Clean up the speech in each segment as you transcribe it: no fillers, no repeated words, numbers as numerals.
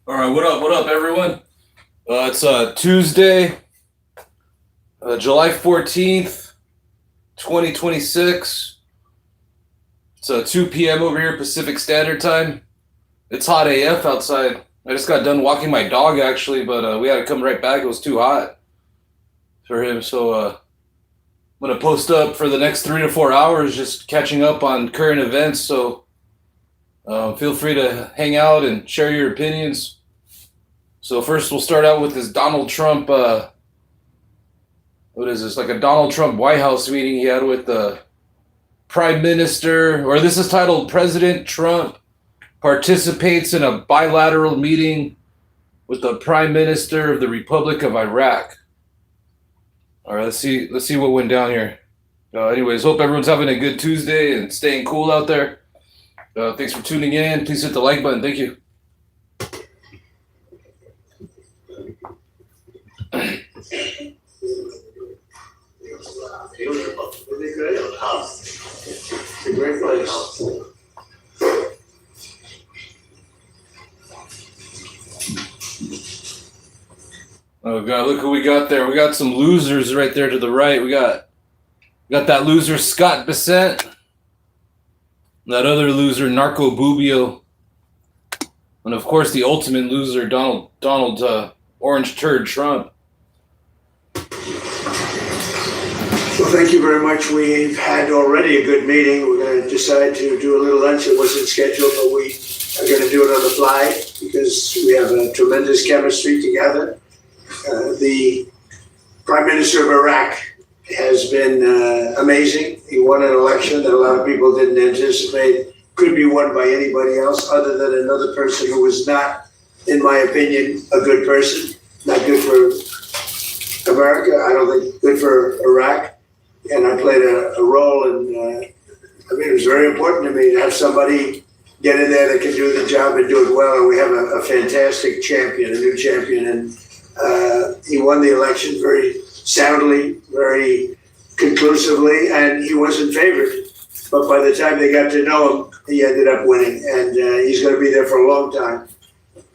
All right, what up, everyone? It's Tuesday, July 14th, 2026. It's 2 p.m. over here, Pacific Standard Time. It's hot AF outside. I just got done walking my dog, actually, but we had to come right back. It was too hot for him, so I'm going to post up for the next 3 to 4 hours, just catching up on current events, so feel free to hang out and share your opinions. So first we'll start out with this Donald Trump, what is this, like a Donald Trump White House meeting he had with the Prime Minister, or this is titled President Trump participates in a bilateral meeting with the Prime Minister of the Republic of Iraq. All right, let's see what went down here. Anyways, hope everyone's having a good Tuesday and staying cool out there. Thanks for tuning in. Please hit the like button. Thank you. It's a great place. Oh God, look who we got there. We got some losers right there to the right. We got that loser Scott Bessent. That other loser, Narco Bubio. And of course the ultimate loser, Donald Orange Turd Trump. Well, thank you very much. We've had already a good meeting. We're going to decide to do a little lunch. It wasn't scheduled, but we are going to do it on the fly because we have a tremendous chemistry together. The Prime Minister of Iraq has been amazing. He won an election that a lot of people didn't anticipate could be won by anybody else other than another person who was not, in my opinion, a good person. Not good for America. I don't think good for Iraq. And I played a role in, it was very important to me to have somebody get in there that can do the job and do it well. And we have a fantastic champion, a new champion. And he won the election very soundly, very conclusively, and he wasn't favored. But by the time they got to know him, he ended up winning. And he's going to be there for a long time.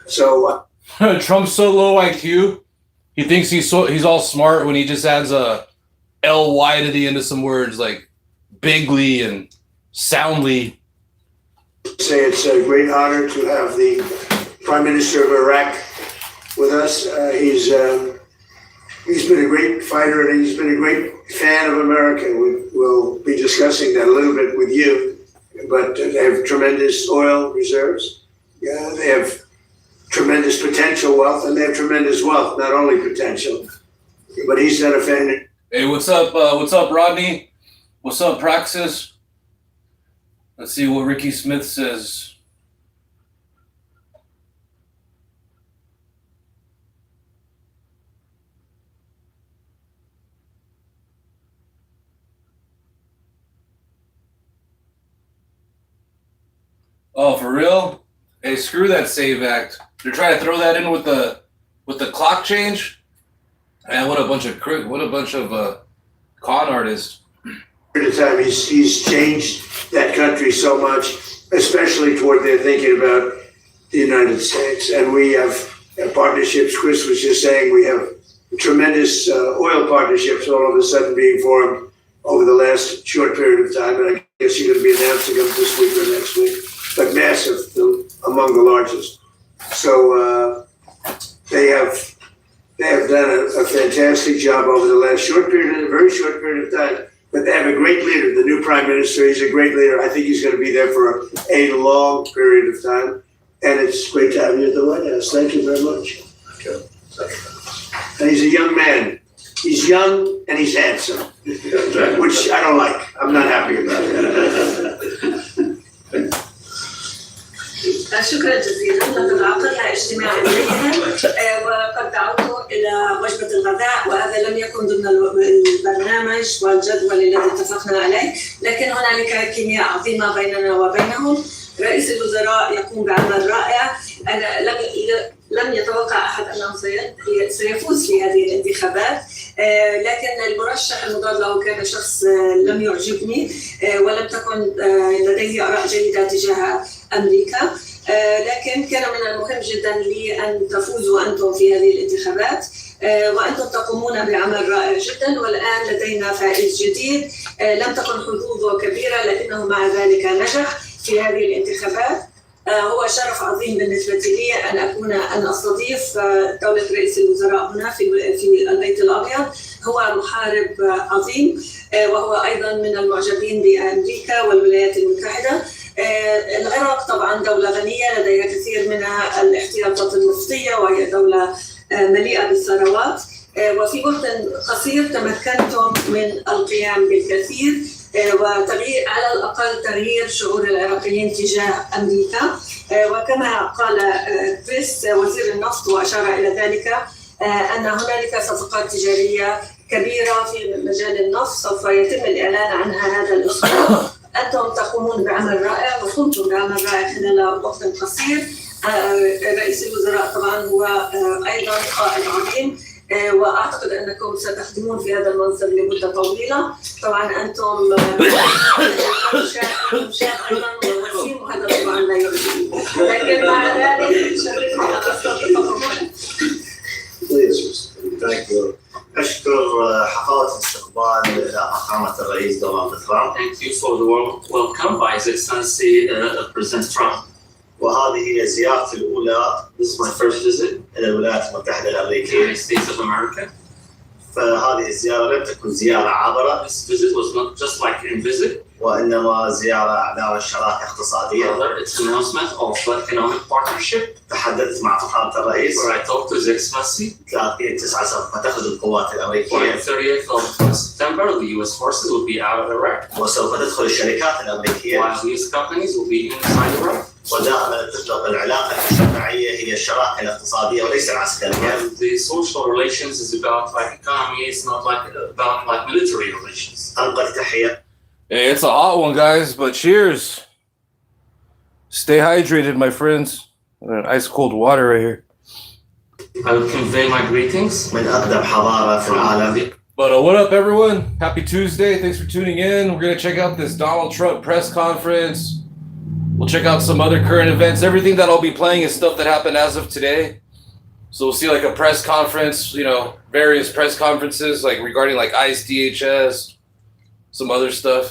So Trump's so low IQ. He thinks he's all smart when he just adds a ly to the end of some words like bigly and soundly. say it's a great honor to have the Prime Minister of Iraq with us. He's been a great fighter and he's been a great fan of America. We'll be discussing that a little bit with you, but they have tremendous oil reserves. Yeah, they have tremendous potential wealth, and they have tremendous wealth, not only potential. But he's not a fan. Hey, what's up? What's up, Rodney? What's up, Praxis? Let's see what Ricky Smith says. Oh, for real? Hey, screw that Save Act. They're trying to throw that in with the clock change. Man, what a bunch of con artists. At the time, he's changed that country so much, especially toward their thinking about the United States. And we have partnerships. Chris was just saying we have tremendous oil partnerships all of a sudden being formed over the last short period of time. And I guess you're going to be announcing them this week or next week. But massive, among the largest. So they have done a fantastic job over the last very short period of time. But they have a great leader, the new Prime Minister. He's a great leader. I think he's going to be there for a long period of time. And it's great to have you at the White House. Thank you very much. Okay. And he's a young man. He's young and he's handsome, which I don't like. I'm not happy about it. شكرا جزيلا لقد عقدنا اجتماعا جيدا وقد دعوته الى وجبه الغداء وهذا لم يكن ضمن البرنامج والجدول الذي اتفقنا عليه لكن هنالك كيمياء عظيمه بيننا وبينهم. رئيس الوزراء يقوم بعمل رائع. أنا لم يتوقع أحد أنه سيفوز في هذه الانتخابات لكن المرشح المضاد له كان شخص لم يعجبني ولم تكن لديه آراء جيدة تجاه أمريكا لكن كان من المهم جدا لي أن تفوزوا أنتم في هذه الانتخابات وأنتم تقومون بعمل رائع جدا والآن لدينا فائز جديد لم تكن حظوظه كبيرة لكنه مع ذلك نجح في هذه الانتخابات. هو شرف عظيم بالنسبة لي أن أستضيف دولة رئيس الوزراء هنا في البيت الأبيض. هو محارب عظيم وهو أيضا من المعجبين بأمريكا والولايات المتحدة. العراق طبعا دولة غنية لديها كثير من الاحتياطات النفطية وهي دولة مليئة بالثروات وفي وقت قصير تمكنتم من القيام بالكثير وتغيير على الأقل تغيير شعور العراقيين تجاه أمريكا وكما قال كريس وزير النفط وأشار إلى ذلك أن هنالك صفقات تجارية كبيرة في مجال النفط سوف يتم الإعلان عنها هذا الأسبوع. أنتم تقومون بعمل رائع وقمتم بعمل رائع خلال وقت قصير. رئيس الوزراء طبعا هو أيضا قائد عظيم وأعتقد أنكم ستخدمون في هذا المنصب لمدة طويلة. طبعا أنتم شاب أيضا ووسيم وهذا طبعا لا يعجبني لكن مع ذلك شرفني أن أستضيفكم هنا. أشكر حفاوة الاستقبال فخامة الرئيس دونالد ترامب. Thank you for the warm welcome by His Excellency President Trump. وهذه هي زيارتي الأولى. This is my first visit إلى الولايات المتحدة to the الأمريكية. United States of America. فهذه الزيارة لم تكن زيارة عابرة. This visit was not just like a visit, وإنما زيارة أعلان الشراكة اقتصادية. rather it's an announcement of economic partnership. تحدثت مع فخامة الرئيس. Where I talked to His Excellency. 30/9 سوف تخرج القوات On الأمريكية. the 30th of September, the U.S. forces will be out of Iraq, وسوف تدخل الشركات الأمريكية. while these companies will be inside Iraq. ودائما تطلق العلاقة الاجتماعية هي الشراكة الاقتصادية وليس العسكرية. And the social relations is about like economy. It's not like about like military relations. أنقل تحية. Hey, it's a hot one, guys, but cheers. Stay hydrated, my friends. Ice cold water right here. I will convey my greetings. من أقدم حضارة في العالم. But what up, everyone? Happy Tuesday. Thanks for tuning in. We're going to check out this Donald Trump press conference. We'll check out some other current events. Everything that I'll be playing is stuff that happened as of today. So we'll see like a press conference, various press conferences like regarding like ICE, DHS, some other stuff.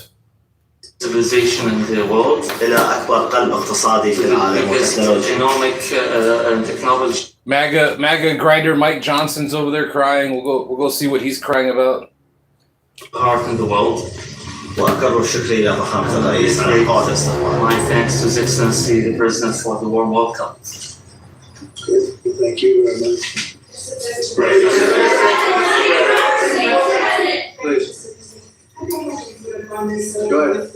civilization in the world, إلى أكبر قلب اقتصادي في العالم biggest وتكنولوجيا. economic and technology MAGA grinder Mike Johnson's over there crying. We'll go see what he's crying about. part in the world. وأكرر شكري إلى فخامة الرئيس على قوة الاستقبال. My thanks to His Excellency the President for the warm welcome. Thank you very much. Please. Go ahead.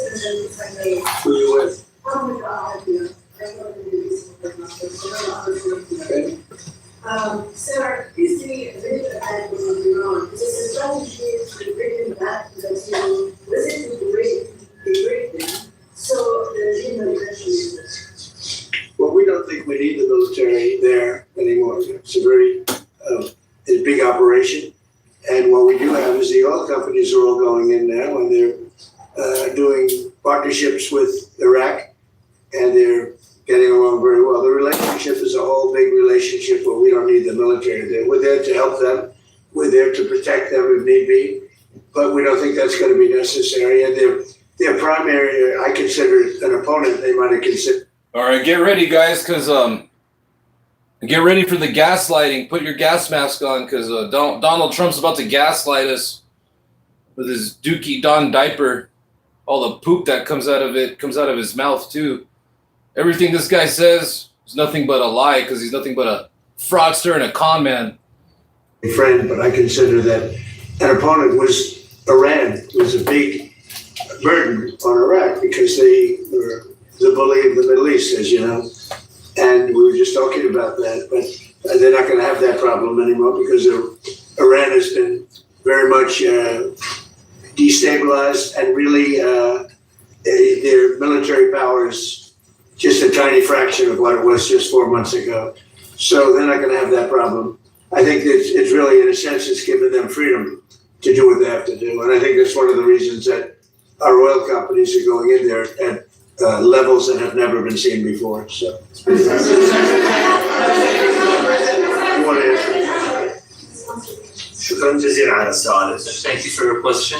Who are you with? Okay. Sir, is the original article of Iran, is this a strategy to bring them back that you visit the break them, so the regime will eventually. Well, we don't think we need the military there anymore. It's a very it's a big operation. And what we do have is the oil companies are all going in now and they're doing partnerships with Iraq and they're getting along very well. The relationship is a whole big relationship where we don't need the military there. We're there to help them. We're there to protect them if need be. But we don't think that's going to be necessary. And their primary, I consider an opponent, they might have considered. All right, get ready, guys, because get ready for the gaslighting. Put your gas mask on, because Donald Trump's about to gaslight us with his Dookie Don diaper. All the poop that comes out of it comes out of his mouth too. Everything this guy says is nothing but a lie, because he's nothing but a fraudster and a con man. Friend, but I consider that an opponent was Iran. It was a big burden on Iraq because they were the bully of the Middle East, as you know. And we were just talking about that, but they're not going to have that problem anymore because Iran has been very much destabilized and really their military power is just a tiny fraction of what it was just 4 months ago. So they're not going to have that problem. I think it's really, in a sense, it's given them freedom to do what they have to do. And I think that's one of the reasons that our oil companies are going in there at levels that have never been seen before. So, you want to answer? شكرا جزيلا على السؤال. Thank you for your question.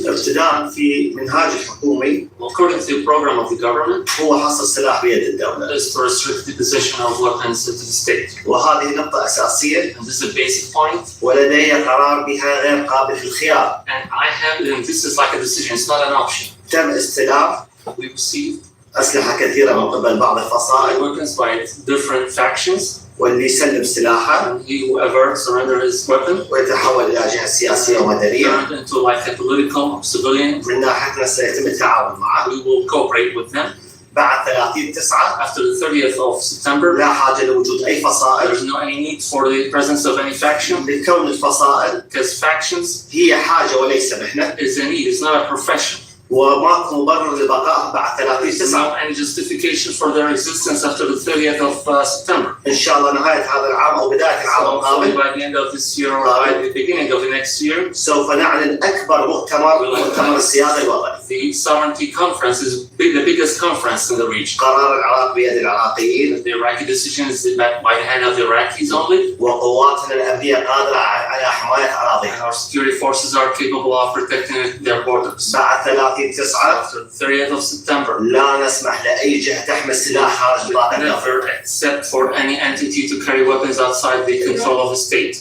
ابتداء في منهاج الحكومي According to the program of the government, هو حصر السلاح بيد الدولة. is to restrict the possession of weapons to the state. وهذه نقطة أساسية And this is a basic point. ولدي قرار بها غير قابل للخيار. And I have, and this is like a decision, it's not an option. تم استلام We received أسلحة كثيرة من قبل بعض الفصائل weapons by different factions, واللي يسلم سلاحه and whoever surrender his weapon ويتحول إلى جهة سياسية ومدنية. turned into like a political or civilian. من ناحيتنا سيتم التعاون معه. We will cooperate with them. بعد 30/9 After the 30th of September, لا حاجة لوجود أي فصائل there's no any need for the presence of any faction, لكون الفصائل because factions هي حاجة وليس مهنة is a need, it's not a profession. وماكو مبرر لبقائها بعد There's 30/9. no any justification for their existence after the 30th of September. إن شاء الله نهاية هذا العام أو بداية العام So hopefully القادم by the end of this year or by the beginning of the next year, سوف نعلن أكبر مؤتمر الصياغة الوطني. the sovereignty conference is the biggest conference in the region. قرار العراق بيد العراقيين The Iraqi decision is by the hand of the Iraqis only, وقواتنا الأمنية قادرة على حماية and أراضيها. our security forces are capable of protecting their borders. بعد 30/9 After the 30th of September, لا نسمح لأي جهة تحمل سلاح خارج نطاق الدولة. never accept for any entity to carry weapons outside the control of the state.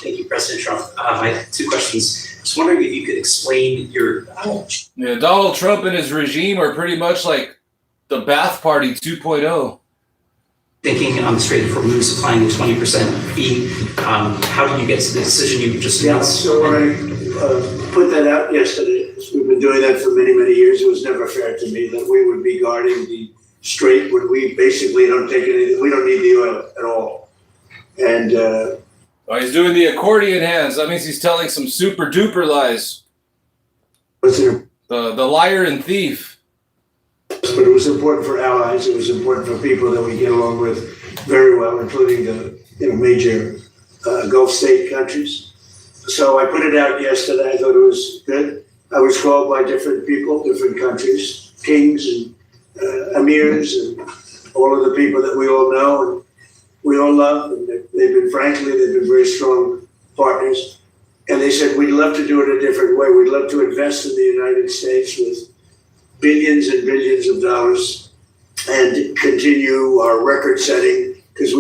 Thank you, President Trump. I have two questions. I was wondering if you could explain your. Yeah, Donald Trump and his regime are pretty much like the Bath Party 2.0. Thinking on the straight for Moose applying a 20% fee. How did you get to the decision you just Yeah, announced? so when I put that out yesterday, we've been doing that for many, many years. It was never fair to me that we would be guarding the strait when we basically don't take anything. We don't need the oil at all. And Oh, he's doing the accordion hands. That means he's telling some super duper lies. what's there? The liar and thief. But it was important for allies. It was important for people that we get along with very well, including the major Gulf state countries. So I put it out yesterday. I thought it was good. I was called by different people, different countries, kings and emirs and all of the people that we all know and we all love. And they've been very strong partners. And they said, we'd love to do it a different way. We'd love to invest in the United States with billions and billions of dollars and continue our record setting, because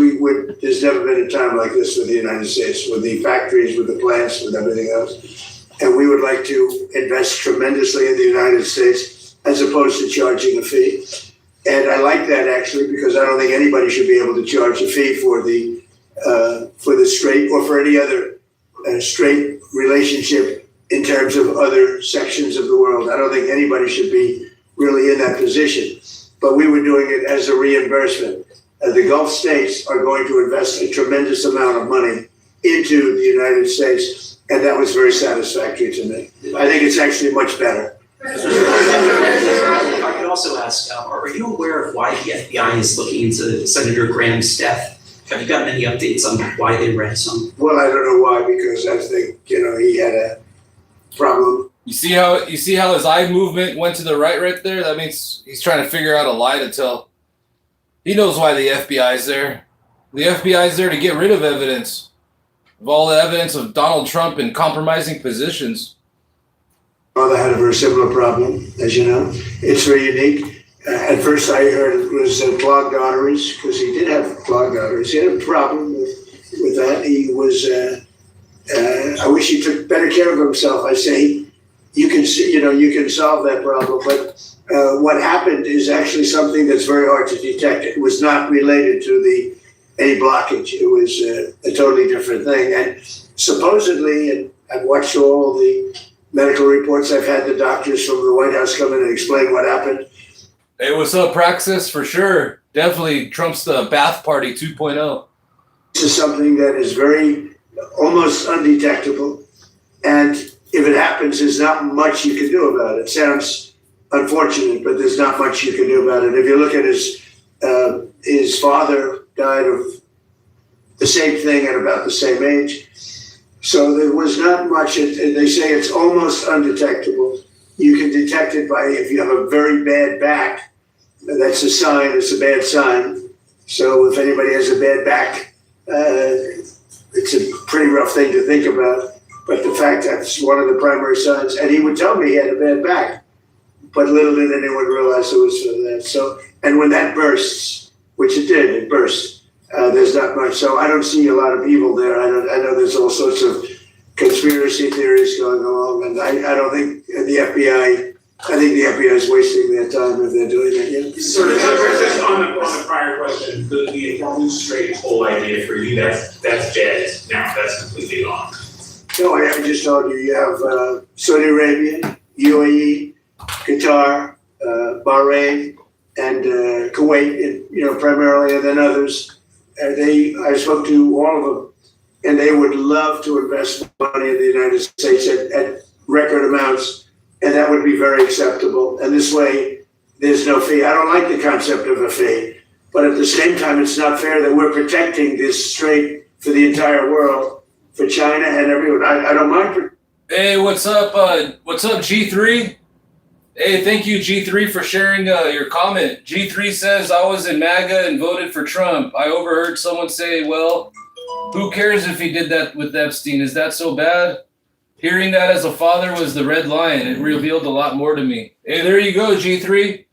there's never been a time like this with the United States, with the factories, with the plants, with everything else. And we would like to invest tremendously in the United States as opposed to charging a fee. And I like that actually, because I don't think anybody should be able to charge a fee for the straight or for any other straight relationship in terms of other sections of the world. I don't think anybody should be really in that position. But we were doing it as a reimbursement. The Gulf states are going to invest a tremendous amount of money into the United States, and that was very satisfactory to me. I think it's actually much better. If I could also ask, are you aware of why the FBI is looking into Senator Graham's death? Have you gotten any updates on why they ransom him? Well, I don't know why, because I think, he had a problem. You see how his eye movement went to the right there? That means he's trying to figure out a lie to tell. He knows why the FBI's there. The FBI's there to get rid of evidence. Of all the evidence of Donald Trump in compromising positions. Father had a very similar problem, as you know. It's very unique. At first I heard it was clogged arteries, because he did have clogged arteries. He had a problem with that. He was, I wish he took better care of himself. I say, you can solve that problem, but what happened is actually something that's very hard to detect. It was not related to any blockage. It was a totally different thing. And supposedly, and I've watched all the medical reports, I've had the doctors from the White House come in and explain what happened. Hey, what's up, Praxis? For sure. Definitely Trump's the bath party 2.0. This is something that is almost undetectable. And if it happens, there's not much you can do about it. Sounds unfortunate, but there's not much you can do about it. If you look at his father died of the same thing at about the same age. So there was not much. They say it's almost undetectable. You can detect it by if you have a very bad back. That's a sign. It's a bad sign. So if anybody has a bad back, it's a pretty rough thing to think about. But the fact that's one of the primary signs. And he would tell me he had a bad back. But little did anyone realize it was for that. So, and when that bursts, which it did, it burst. There's not much. So I don't see a lot of evil there. I know there's all sorts of conspiracy theories going along, and I don't think the FBI. I think the FBI is wasting their time if they're doing it. Yeah. So just on the prior question, the informal straight whole idea for you, that's dead now. That's completely gone. No, I just told you. You have Saudi Arabia, UAE, Qatar, Bahrain, and Kuwait. Primarily, and then others. I spoke to all of them, and they would love to invest money in the United States at record amounts, and that would be very acceptable. And this way, there's no fee. I don't like the concept of a fee, but at the same time, it's not fair that we're protecting this strait for the entire world, for China and everyone. I don't mind. Hey, what's up? What's up, G3? Hey, thank you, G3, for sharing your comment. G3 says, I was in MAGA and voted for Trump. I overheard someone say, well, who cares if he did that with Epstein? Is that so bad? Hearing that as a father was the red line. It revealed a lot more to me. Hey, there you go, G3.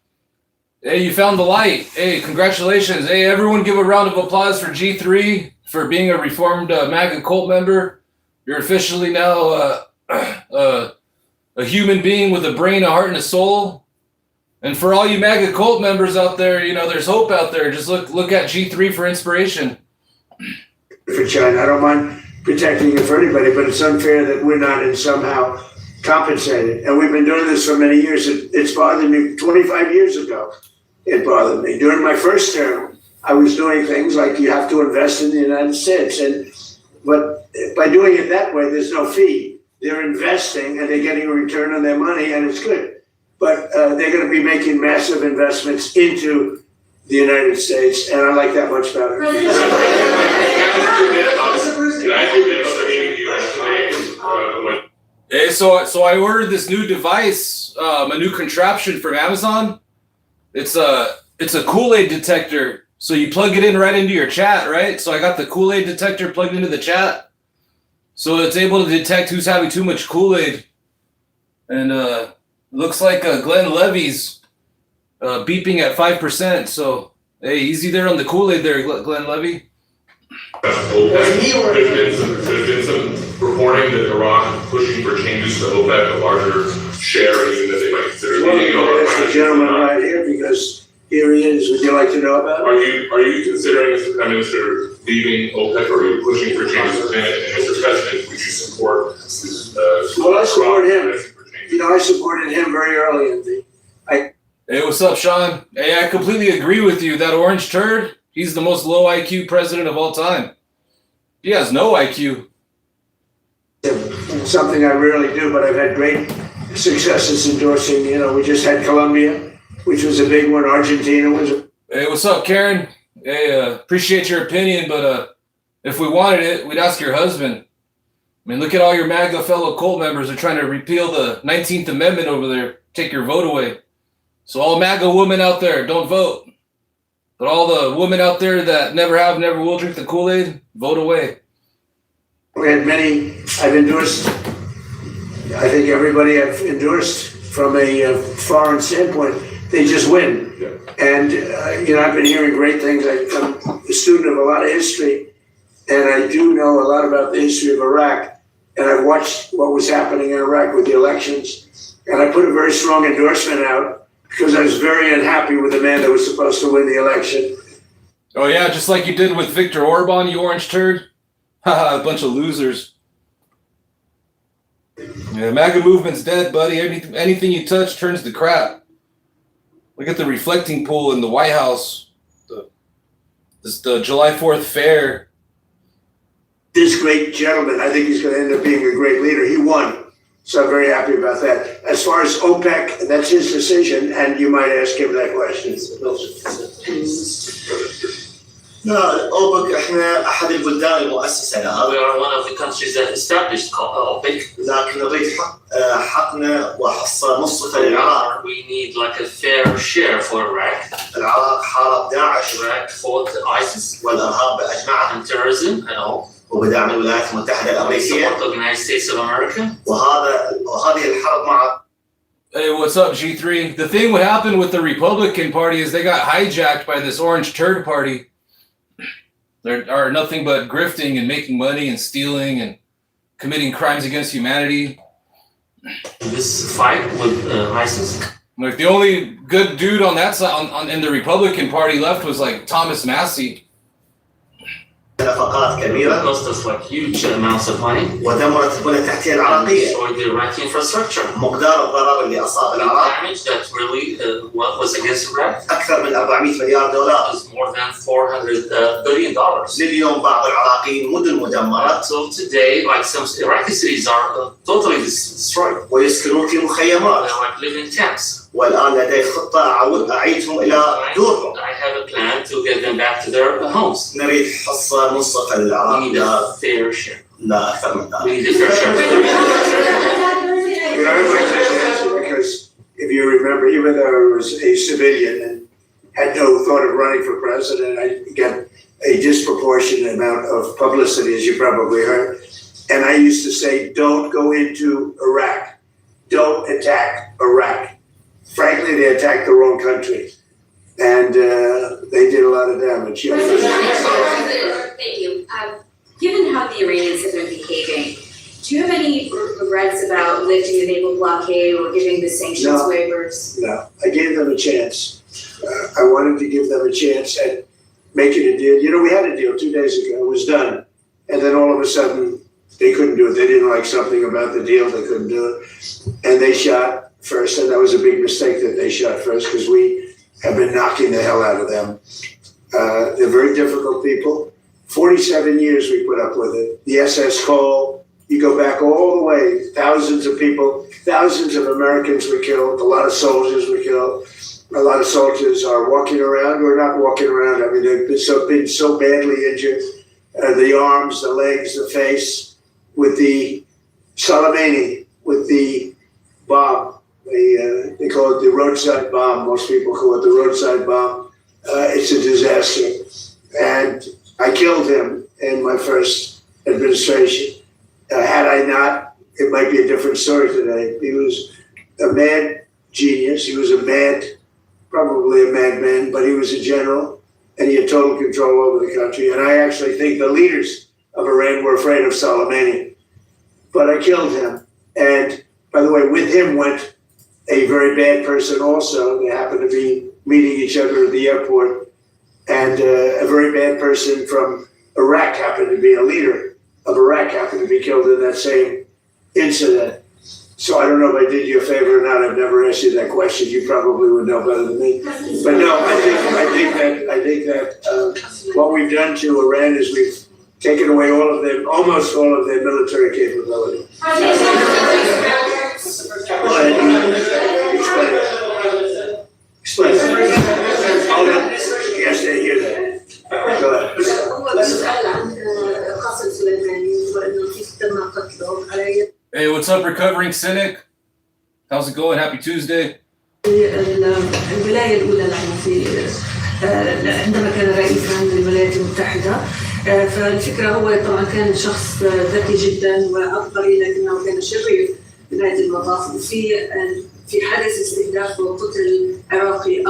Hey, you found the light. Hey, congratulations. Hey, everyone give a round of applause for G3 for being a reformed MAGA cult member. You're officially now a human being with a brain, a heart, and a soul. And for all you MAGA cult members out there, there's hope out there. Just look at G3 for inspiration. For China, I don't mind protecting it for anybody, but it's unfair that we're not in somehow compensated. And we've been doing this for many years. It's bothered me. 25 years ago, it bothered me. During my first term, I was doing things like you have to invest in the United States. But by doing it that way, there's no fee. They're investing and they're getting a return on their money, and it's good. But they're going to be making massive investments into the United States, and I like that much better. Can I give you another email you guys today? Hey, so I ordered this new device, a new contraption from Amazon. It's a Kool-Aid detector. So you plug it in right into your chat, right? So I got the Kool-Aid detector plugged into the chat. So it's able to detect who's having too much Kool-Aid. And looks like Glenn Levy's beeping at 5%. So hey, easy there on the Kool-Aid there, Glenn Levy. There's been some reporting that Iraq is pushing for changes to OPEC, a larger share, even that they might consider leaving. That's the gentleman right here, because here he is. Would you like to know about it? Are you considering, Mr. Prime Minister, leaving OPEC, or are you pushing for changes within it? And Mr. President, would you support this? Well, I support him. You know, I supported him very early in the. Hey, what's up, Sean? Hey, I completely agree with you. That orange turd, he's the most low IQ president of all time. He has no IQ. Something I rarely do, but I've had great successes endorsing. You know, we just had Colombia, which was a big one. Argentina was a. Hey, what's up, Karen? Hey, appreciate your opinion, but if we wanted it, we'd ask your husband. I mean, look at all your MAGA fellow cult members are trying to repeal the 19th Amendment over there, take your vote away. So all MAGA women out there, don't vote. But all the women out there that never have, never will drink the Kool-Aid, vote away. We had many. I've endorsed. I think everybody I've endorsed from a foreign standpoint, they just win. Yeah. And you know, I've been hearing great things. I'm a student of a lot of history, and I do know a lot about the history of Iraq. And I've watched what was happening in Iraq with the elections, and I put a very strong endorsement out because I was very unhappy with the man that was supposed to win the election. Oh yeah, just like you did with Viktor Orban, you orange turd. Haha, a bunch of losers. Yeah, MAGA movement's dead, buddy. Anything you touch turns to crap. Look at the reflecting pool in the White House. The July 4th fair. This great gentleman, I think he's going to end up being a great leader. He won, so I'm very happy about that. As far as OPEC, that's his decision, and you might ask him that question. لا أوبك إحنا أحد البلدان المؤسسة لها. We are one of the countries that established OPEC. لكن نريد حقنا وحصة منصفة للعراق. We need like a fair share for Iraq. العراق حارب داعش. Iraq fought ISIS والإرهاب بأجمعه. and terrorism and all. وبدعم الولايات المتحدة الأمريكية. Support the United States of America. وهذه الحرب مع. Hey, what's up, G3? The thing what happened with the Republican Party is they got hijacked by this orange turd party. There are nothing but grifting and making money and stealing and committing crimes against humanity. This fight with ISIS. Like the only good dude on that side, in the Republican Party left was like Thomas Massey. نفقات كبيرة. Cost us like huge amounts of money. ودمرت البنى التحتية And العراقية. destroyed the Iraqi infrastructure. مقدار الضرر اللي أصاب The العراق damage that really was against Iraq أكثر من 400 مليار دولار. is more than $400 billion. لليوم بعض العراقيين مدن مدمرة. So today, like some Iraqi cities are totally destroyed. ويسكنون في مخيمات. They like live in camps. والآن لدي خطة أعيدهم إلى دورهم. I have a plan to get them back to their homes. نريد حصة منصفة We للعراق need a fair share. لا أكثر من We ذلك. need a fair share. You know, I'd like to answer because if you remember, even though I was a civilian and had no thought of running for president, I got a disproportionate amount of publicity, as you probably heard. And I used to say, don't go into Iraq. Don't attack Iraq. Frankly, they attacked the wrong country. And they did a lot of damage. Thank you. Given how the Iranians have been behaving, do you have any regrets about lifting the naval blockade or giving the sanctions No. waivers? No, I gave them a chance. I wanted to give them a chance at making a deal. You know, we had a deal 2 days ago. It was done. And then all of a sudden, they couldn't do it. They didn't like something about the deal. They couldn't do it. And they shot first. And that was a big mistake that they shot first because we have been knocking the hell out of them. They're very difficult people. 47 years we put up with it. The SS Cole, you go back all the way, thousands of people, thousands of Americans were killed, a lot of soldiers were killed. A lot of soldiers are walking around or not walking around. I mean, they've been so badly injured. the arms, the legs, the face, with the Soleimani, with the bomb. They call it the roadside bomb. Most people call it the roadside bomb. It's a disaster. And I killed him in my first administration. Had I not, it might be a different story today. He was a mad genius. He was probably a madman, but he was a general, and he had total control over the country. And I actually think the leaders of Iran were afraid of Soleimani. But I killed him. And by the way, with him went a very bad person also. They happened to be meeting each other at the airport. And a very bad person from Iraq happened to be a leader of Iraq, happened to be killed in that same incident. So I don't know if I did you a favor or not. I've never asked you that question. You probably would know better than me. But no, I think that what we've done to Iran is we've taken away almost all of their military capability. Explain. Yes, they hear that. Go ahead. هو بيسأل عن قاسم سليماني وإنه كيف تم قتله على Hey, what's up, recovering cynic? How's it going? Happy Tuesday. الولاية الأولى عندما كان رئيساً للولايات المتحدة. فالفكرة هو طبعاً كان شخص ذكي جداً وعبقري، لكنه كان شرير بنهاية المطاف. في حدث استهداف وقتل عراقي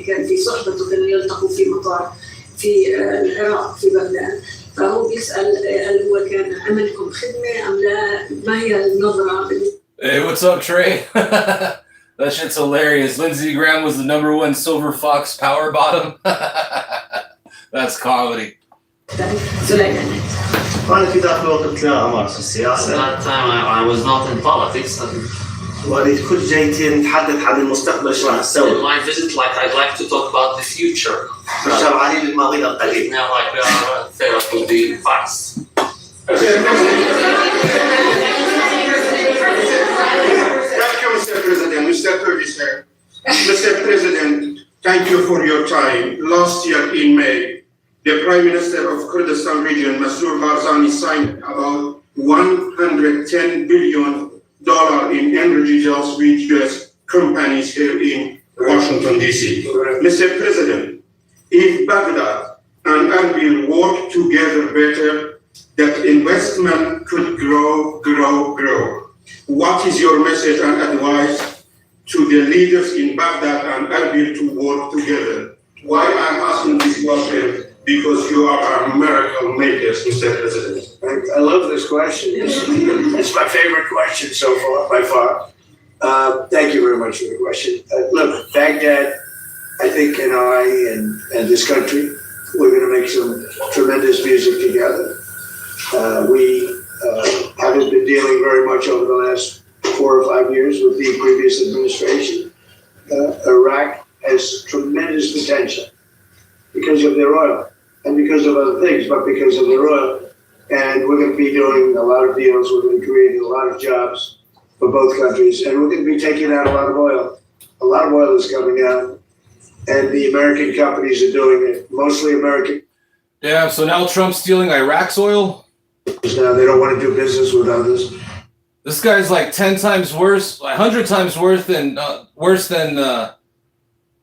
كان في صحبته، كانوا يلتقوا في مطار في العراق في بغداد. فهو بيسأل هل هو كان عملكم خدمة أم لا؟ ما هي النظرة؟ Hey, what's up, Trey? That shit's hilarious. Lindsey Graham was the #1 silver fox power bottom. That's comedy. سليماني. وأنا في ذاك الوقت لا أمارس السياسة. That time I was not in politics. وأريد كل جايتين نتحدث عن المستقبل شو راح In نسوي. my visit, like I'd like to talk about the future. شرعانين الماضي القريب. Now, like we are fed up with the past. Thank you, Mr. President. Mr. Curtis here. Mr. President, thank you for your time. Last year in May, the Prime Minister of Kurdistan region, Masroor Barzani, signed about $110 billion in energy deals with US companies here in Washington, D.C. Mr. President, if Baghdad and Erbil work together better, that investment could grow. What is your message and advice to the leaders in Baghdad and Erbil to work together? Why I'm asking this question? Because you are our miracle makers, Mr. President. I love this question. It's my favorite question so far, by far. Thank you very much for the question. Look, Baghdad, I think, and I and this country, we're going to make some tremendous music together. We haven't been dealing very much over the last 4 or 5 years with the previous administration. Iraq has tremendous potential because of their oil and because of other things, but because of their oil. And we're going to be doing a lot of deals. We're going to be creating a lot of jobs for both countries. And we're going to be taking out a lot of oil. A lot of oil is coming out. And the American companies are doing it, mostly American. Yeah, so now Trump's stealing Iraq's oil? Now they don't want to do business with others. This guy's like 10 times worse, 100 times worse than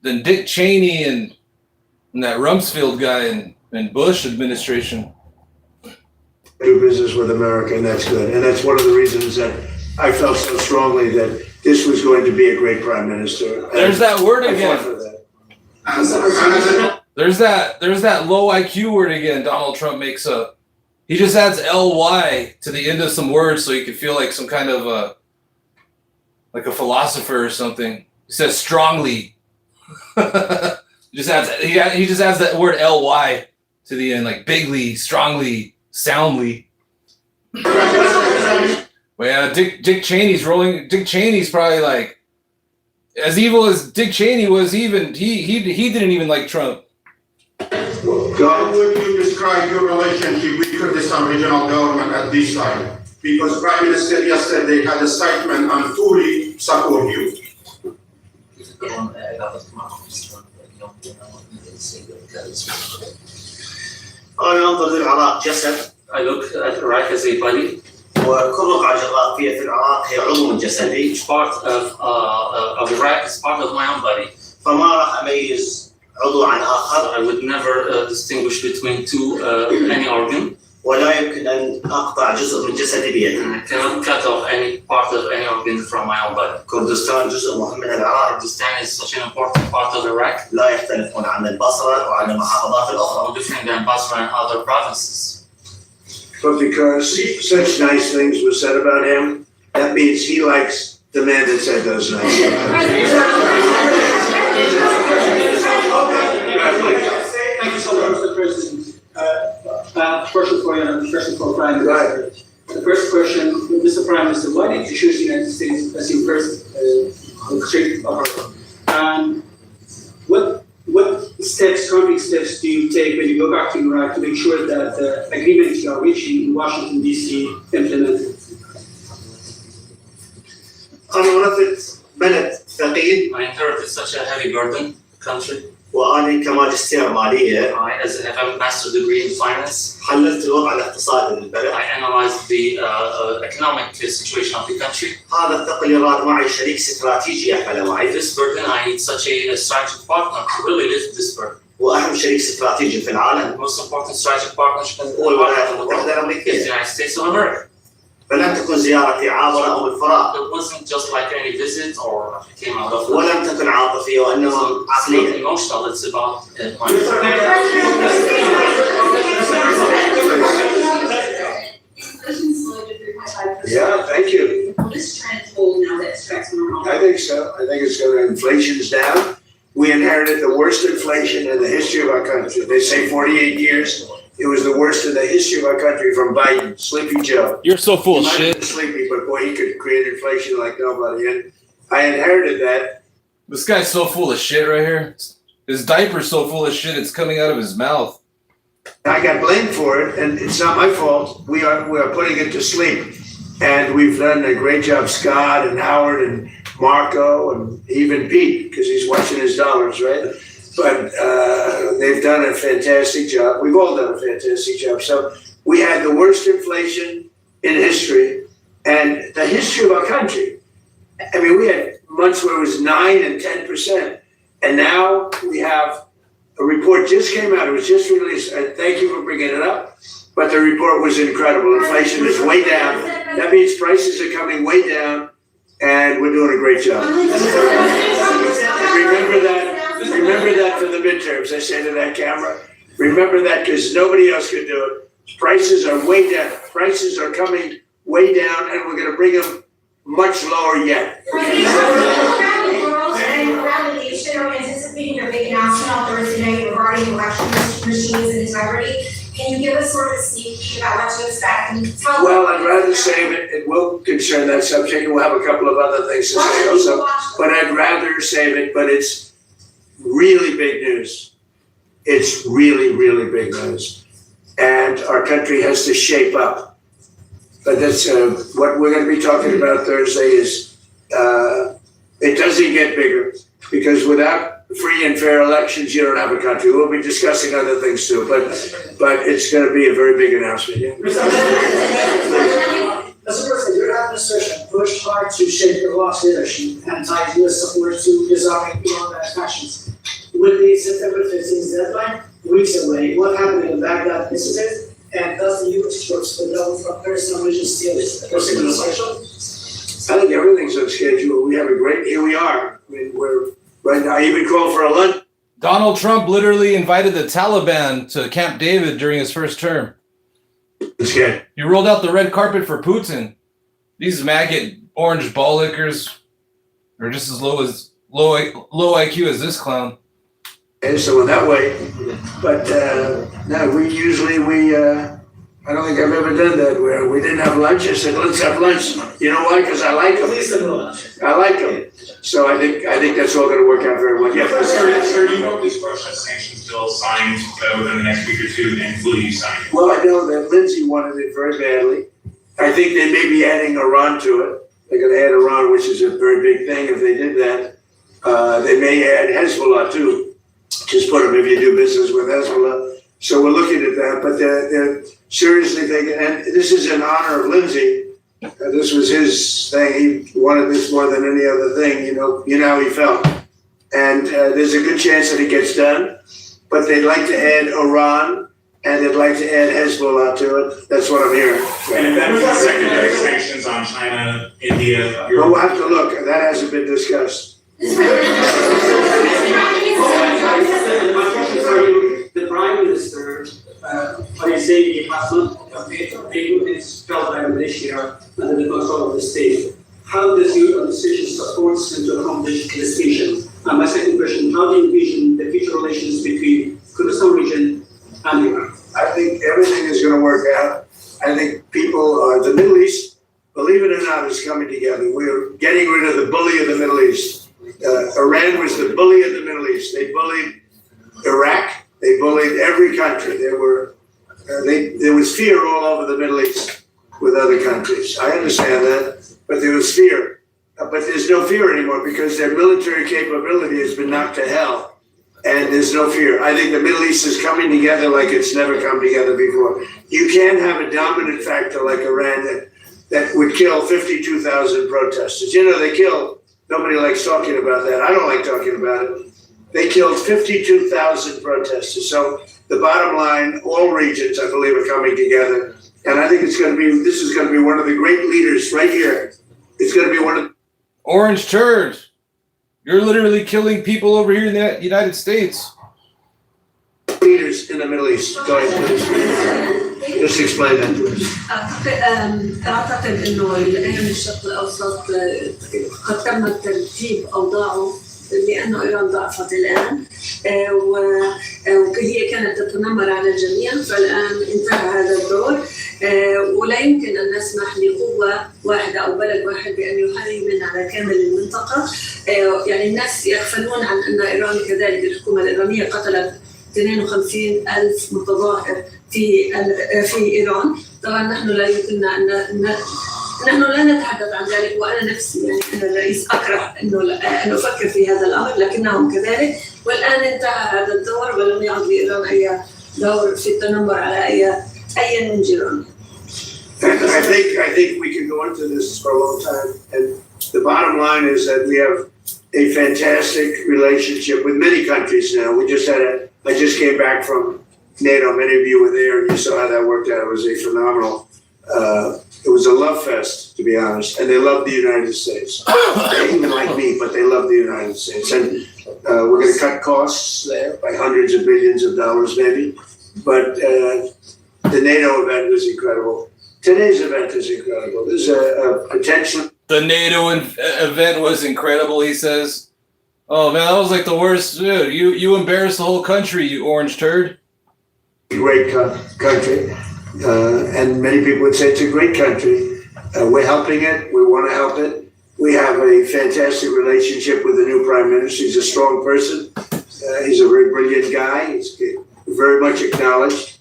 Dick Cheney and that Rumsfeld guy in Bush administration. Do business with America, and that's good. And that's one of the reasons that I felt so strongly that this was going to be a great prime minister. There's that word again. There's that low IQ word again Donald Trump makes up. He just adds ly to the end of some words so you can feel like some kind of like a philosopher or something. He says strongly. he just adds that word ly to the end, like bigly, strongly, soundly. But yeah, Dick Cheney's rolling. Dick Cheney's probably like as evil as Dick Cheney was. Even he didn't even like Trump. How would you describe your relationship with Kurdistan regional government at this time? Because Prime Minister yesterday had a statement and fully support you. أنا أنظر للعراق جسد I look at Iraq as a body. وكل رقعة جغرافية في العراق هي عضو من جسدي. Each part of Iraq is part of my own body. فما راح أميز عضو عن آخر. I would never distinguish between any organ. ولا يمكن أن أقطع جزء من جسدي بيدي. I cannot cut off any part of any organ from my own body. كردستان جزء مهم من العراق. Kurdistan is such an important part of Iraq. لا يختلفون عن البصرة وعن المحافظات الأخرى. No different than Basra and other provinces. But because such nice things were said about him, that means he likes the man that said those nice things. Thank you so much, Mr. President. Question for you and a question for Prime Minister. The first question, Mr. Prime Minister, why did you choose the United States as your first country abroad? And what concrete steps do you take when you go back to Iraq to make sure that the agreements you are reaching in Washington, D.C. implemented? أنا ورثت بلد ثقيل. I inherited such a heavy burden country. وأنا كماجستير مالية. I have a master's degree in finance. حللت الوضع الاقتصادي للبلد. I analyzed the economic situation of the country. هذا الثقل يراد معي شريك استراتيجي يحمله معي. This burden, I need such a strategic partner to really lift this burden. وأهم شريك استراتيجي في العالم. The most important strategic partnership in the هو الولايات world المتحدة is the الأمريكية. United States of America. فلم تكن زيارتي عابرة أو من فراغ. It wasn't just like any visit or I came out of ولم تكن عاطفية وإنما It's not عقلية. emotional, it's about Yeah, thank you. Will this trend hold now that strikes normal? I think so. I think it's going to, inflation's down. We inherited the worst inflation in the history of our country. They say 48 years. It was the worst in the history of our country from Biden, Sleepy Joe. You're so full of He might have shit. been sleepy, but boy, he could create inflation like nobody. And I inherited that. This guy's so full of shit right here. His diaper's so full of shit, it's coming out of his mouth. I got blamed for it, and it's not my fault. We are putting it to sleep. And we've done a great job, Scott and Howard and Marco and even Pete, because he's watching his dollars, right? But they've done a fantastic job. We've all done a fantastic job. So we had the worst inflation in history and the history of our country. I mean, we had months where it was 9 and 10%. And now we have a report just came out. It was just released. And thank you for bringing it up. But the report was incredible. Inflation is way down. That means prices are coming way down, and we're doing a great job. Remember that for the midterms. I say to that camera, remember that because nobody else could do it. Prices are way down. Prices are coming way down, and we're going to bring them much lower yet. Are anticipating a big announcement on Thursday night regarding election machines and integrity. Can you give us sort of a sneak peek about what to expect? And tell Well, I'd rather save it. It will concern that subject. We'll have a couple of other things to say also. But I'd rather save it. But it's really big news. It's really, really big news. And our country has to shape up. But that's what we're going to be talking about Thursday is it doesn't get bigger. Because without free and fair elections, you don't have a country. We'll be discussing other things too, but it's going to be a very big announcement. Yeah. Mr. President, your administration pushed hard to shape your lost leadership and tied U.S. support to disarming Iran-backed factions. With the September 15th deadline weeks away, what happened in the Baghdad incident, and does the U.S. troops withdraw from Kurdistan region still proceed on schedule? I think everything's on schedule. We have a great. Here we are. I mean, we're right now. I even called for a lunch. Donald Trump literally invited the Taliban to Camp David during his first term. It's good. He rolled out the red carpet for Putin. These maggot orange ball lickers are just as low IQ as this clown. And so in that way, but no, I don't think I've ever done that where we didn't have lunch. I said, let's have lunch. You know why? Because I like them. I like them. So I think that's all going to work out very well. Yeah, sir, you hope this Russia sanctions bill signed within the next week or two, and will you sign it? Well, I know that Lindsay wanted it very badly. I think they may be adding Iran to it. They're going to add Iran, which is a very big thing if they did that. They may add Hezbollah too. Just put them if you do business with Hezbollah. So we're looking at that, but they're seriously thinking, and this is in honor of Lindsay. This was his thing. He wanted this more than any other thing. You know how he felt. And there's a good chance that it gets done. But they'd like to add Iran, and they'd like to add Hezbollah to it. That's what I'm hearing. And if that was secondary sanctions on China, India, But Europe. we'll have to look. That hasn't been discussed. The Prime Minister, I say he has not taken his program this year under the control of the state. How does your administration support him to accomplish this mission? And my second question, how do you envision the future relations between Kurdistan region and Iran? I think everything is going to work out. I think people, the Middle East, believe it or not, is coming together. We're getting rid of the bully of the Middle East. Iran was the bully of the Middle East. They bullied Iraq. They bullied every country. There was fear all over the Middle East with other countries. I understand that, but there was fear. But there's no fear anymore because their military capability has been knocked to hell, and there's no fear. I think the Middle East is coming together like it's never come together before. You can't have a dominant factor like Iran that would kill 52,000 protesters. You know, they killed. Nobody likes talking about that. I don't like talking about it. They killed 52,000 protesters. So the bottom line, all regions, I believe, are coming together. And I think this is going to be one of the great leaders right here. It's going to be one of Orange turd. You're literally killing people over here in the United States. the leaders in the Middle East. Go ahead, please. Just explain that to us. أعتقد إنه الآن الشرق الأوسط قد تم ترتيب أوضاعه لأنه إيران ضعفت الآن وهي كانت تتنمر على الجميع فالآن انتهى هذا الدور ولا يمكن أن نسمح لقوة واحدة أو بلد واحد بأن يهيمن على كامل المنطقة يعني الناس يغفلون عن أن إيران كذلك الحكومة الإيرانية قتلت 52,000 متظاهر في إيران طبعا نحن لا يمكننا أن نحن لا نتحدث عن ذلك وأنا نفسي يعني أنا الرئيس أكره أن أفكر في هذا الأمر لكنهم كذلك والآن انتهى هذا الدور ولم يعد لإيران أي دور في التنمر على أي من جيرانها. I think we could go into this for a long time. And the bottom line is that we have a fantastic relationship with many countries now. I just came back from NATO. Many of you were there and you saw how that worked out. It was a phenomenal, it was a love fest, to be honest. And they love the United States. They even like me, but they love the United States. And we're going to cut costs there by hundreds of billions of dollars maybe. But the NATO event was incredible. Today's event is incredible. There's a potential. The NATO event was incredible, he says. Oh, man, that was like the worst. Dude, you embarrassed the whole country, you orange turd. Great country. And many people would say it's a great country. We're helping it. We want to help it. We have a fantastic relationship with the new prime minister. He's a strong person. He's a very brilliant guy. He's very much acknowledged.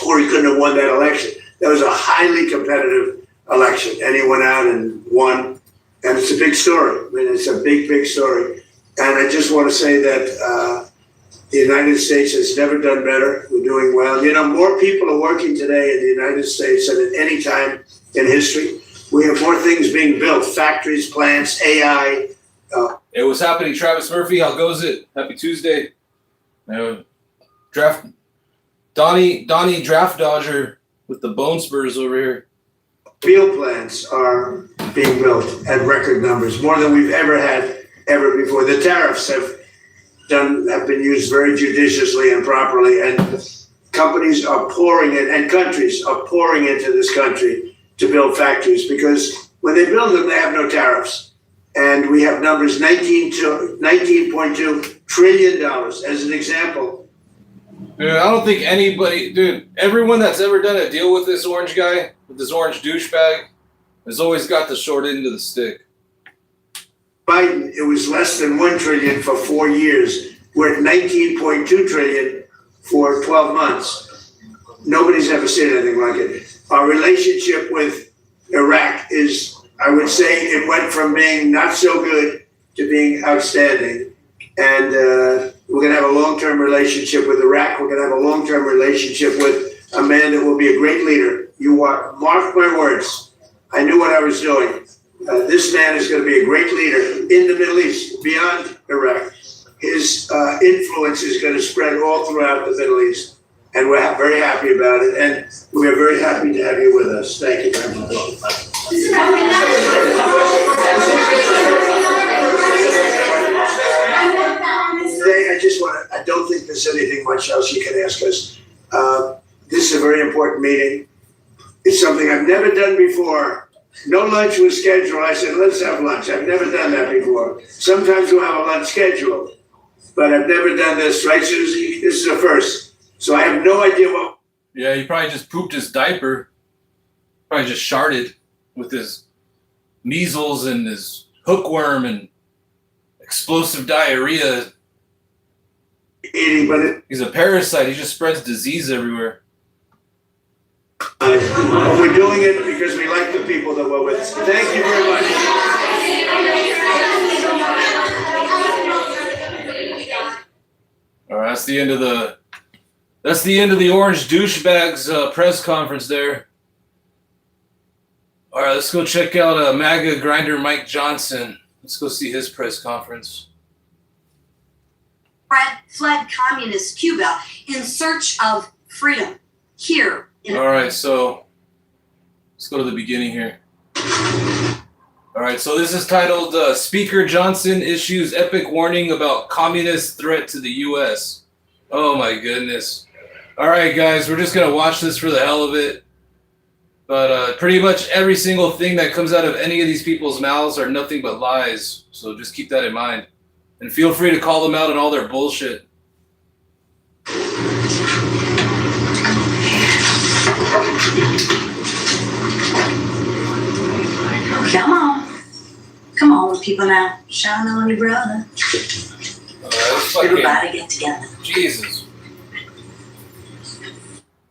Or he couldn't have won that election. That was a highly competitive election. And he went out and won. And it's a big story. I mean, it's a big, big story. And I just want to say that the United States has never done better. We're doing well. You know, more people are working today in the United States than at any time in history. We have more things being built, factories, plants, AI. It was happening. Travis Murphy, how goes it? Happy Tuesday. Donnie Draft Dodger with the bone spurs over here. Steel plants are being built at record numbers, more than we've ever had ever before. The tariffs have been used very judiciously and properly, and companies are pouring in, and countries are pouring into this country to build factories because when they build them, they have no tariffs. And we have numbers $19.2 trillion as an example. Dude, I don't think everyone that's ever done a deal with this orange guy, with this orange douchebag, has always got the short end of the stick. Biden, it was less than 1 trillion for 4 years. We're at 19.2 trillion for 12 months. Nobody's ever seen anything like it. Our relationship with Iraq is, I would say, it went from being not so good to being outstanding. And We're going to have a long-term relationship with Iraq. We're going to have a long-term relationship with a man that will be a great leader. You mark my words. I knew what I was doing. This man is going to be a great leader in the Middle East, beyond Iraq. His influence is going to spread all throughout the Middle East. And we're very happy about it. And we are very happy to have you with us. Thank you very much. Today, I don't think there's anything much else you can ask us. This is a very important meeting. It's something I've never done before. No lunch was scheduled. I said, let's have lunch. I've never done that before. Sometimes we'll have a lunch scheduled, but I've never done this, right, Susie? This is a first. So I have no idea what. Yeah, he probably just pooped his diaper. Probably just sharted with his measles and his hookworm and explosive diarrhea. Eating, but he's a parasite. He just spreads disease everywhere. We're doing it because we like the people that we're with. Thank you very much. All right, that's the end of the Orange Douchebags press conference there. All right, let's go check out MAGA grinder Mike Johnson. Let's go see his press conference. Fled communist Cuba in search of freedom here. All right, so let's go to the beginning here. All right, so this is titled Speaker Johnson Issues Epic Warning About Communist Threat to the U.S. Oh my goodness. All right, guys, we're just going to watch this for the hell of it. But pretty much every single thing that comes out of any of these people's mouths are nothing but lies. So just keep that in mind. And feel free to call them out on all their bullshit. Come on, people now. Shine on your brother. Everybody get together. Jesus.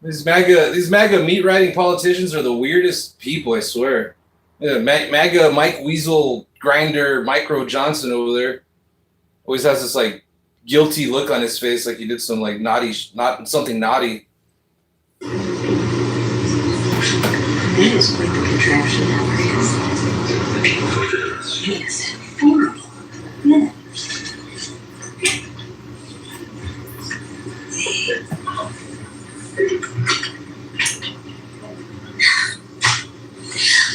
These MAGA meat-riding politicians are the weirdest people, I swear. Yeah, MAGA Mike Weasel Grinder Micro Johnson over there always has this like guilty look on his face, like he did some like something naughty. That is quite the contraption nowadays. Yes, horrible. Yeah.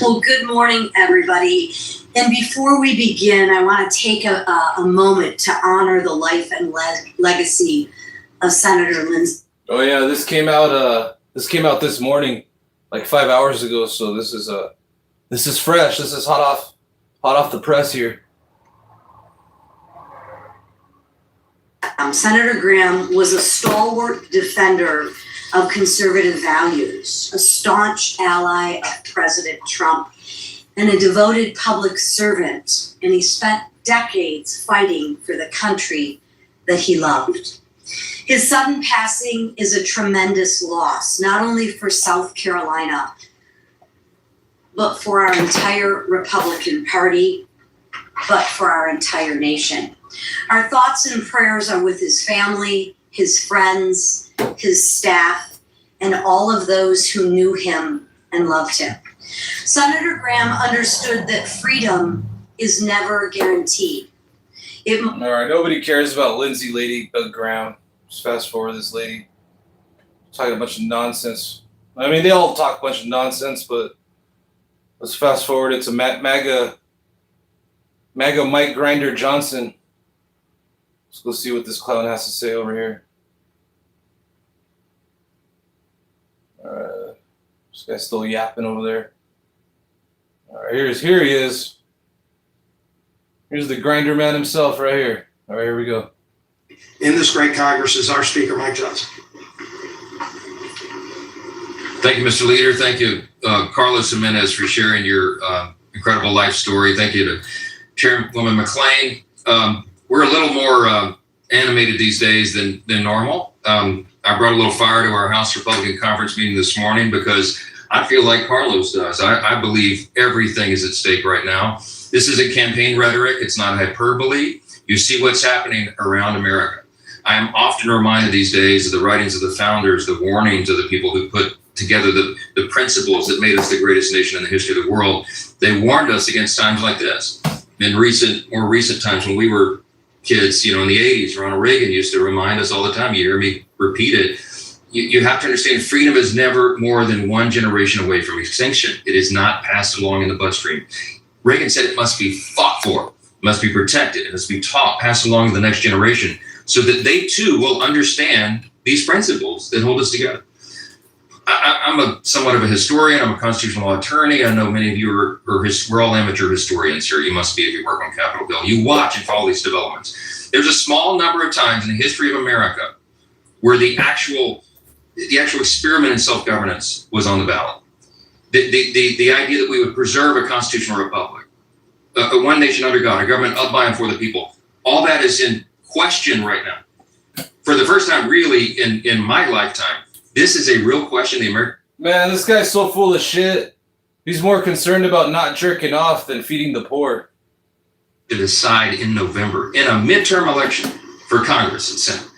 Well, good morning, everybody. And before we begin, I want to take a moment to honor the life and legacy of Senator Lindsey. Oh yeah, this came out this morning, like 5 hours ago. So this is fresh. This is hot off the press here. Senator Graham was a stalwart defender of conservative values, a staunch ally of President Trump, and a devoted public servant. And he spent decades fighting for the country that he loved. His sudden passing is a tremendous loss, not only for South Carolina, but for our entire Republican Party, but for our entire nation. Our thoughts and prayers are with his family, his friends, his staff, and all of those who knew him and loved him. Senator Graham understood that freedom is never guaranteed. All right, nobody cares about Lindsey Lady Graham. Just fast forward this lady talking a bunch of nonsense. I mean, they all talk a bunch of nonsense, but let's fast forward it to MAGA Mike Grinder Johnson. Let's go see what this clown has to say over here. This guy's still yapping over there. All right, here he is. Here's the grinder man himself right here. All right, here we go. In this great Congress is our Speaker, Mike Johnson. Thank you, Mr. Leader. Thank you, Carlos Jimenez, for sharing your incredible life story. Thank you to Chairwoman McClain. We're a little more animated these days than normal. I brought a little fire to our House Republican Conference meeting this morning because I feel like Carlos does. I believe everything is at stake right now. This isn't campaign rhetoric. It's not hyperbole. You see what's happening around America. I am often reminded these days of the writings of the founders, the warnings of the people who put together the principles that made us the greatest nation in the history of the world. They warned us against times like this. In more recent times when we were kids, in the 80s, Ronald Reagan used to remind us all the time, you hear me repeat it, you have to understand freedom is never more than one generation away from extinction. It is not passed along in the bloodstream. Reagan said it must be fought for, must be protected, it must be taught, passed along to the next generation so that they too will understand these principles that hold us together. I'm somewhat of a historian. I'm a constitutional law attorney. I know many of you we're all amateur historians here. You must be if you work on Capitol Hill. You watch and follow these developments. There's a small number of times in the history of America where the actual experiment in self-governance was on the ballot. The idea that we would preserve a constitutional republic, a one nation under God, a government of, by, and for the people, all that is in question right now. For the first time, really, in my lifetime, this is a real question. Man, this guy's so full of shit. He's more concerned about not jerking off than feeding the poor. To decide in November in a midterm election for Congress and Senate.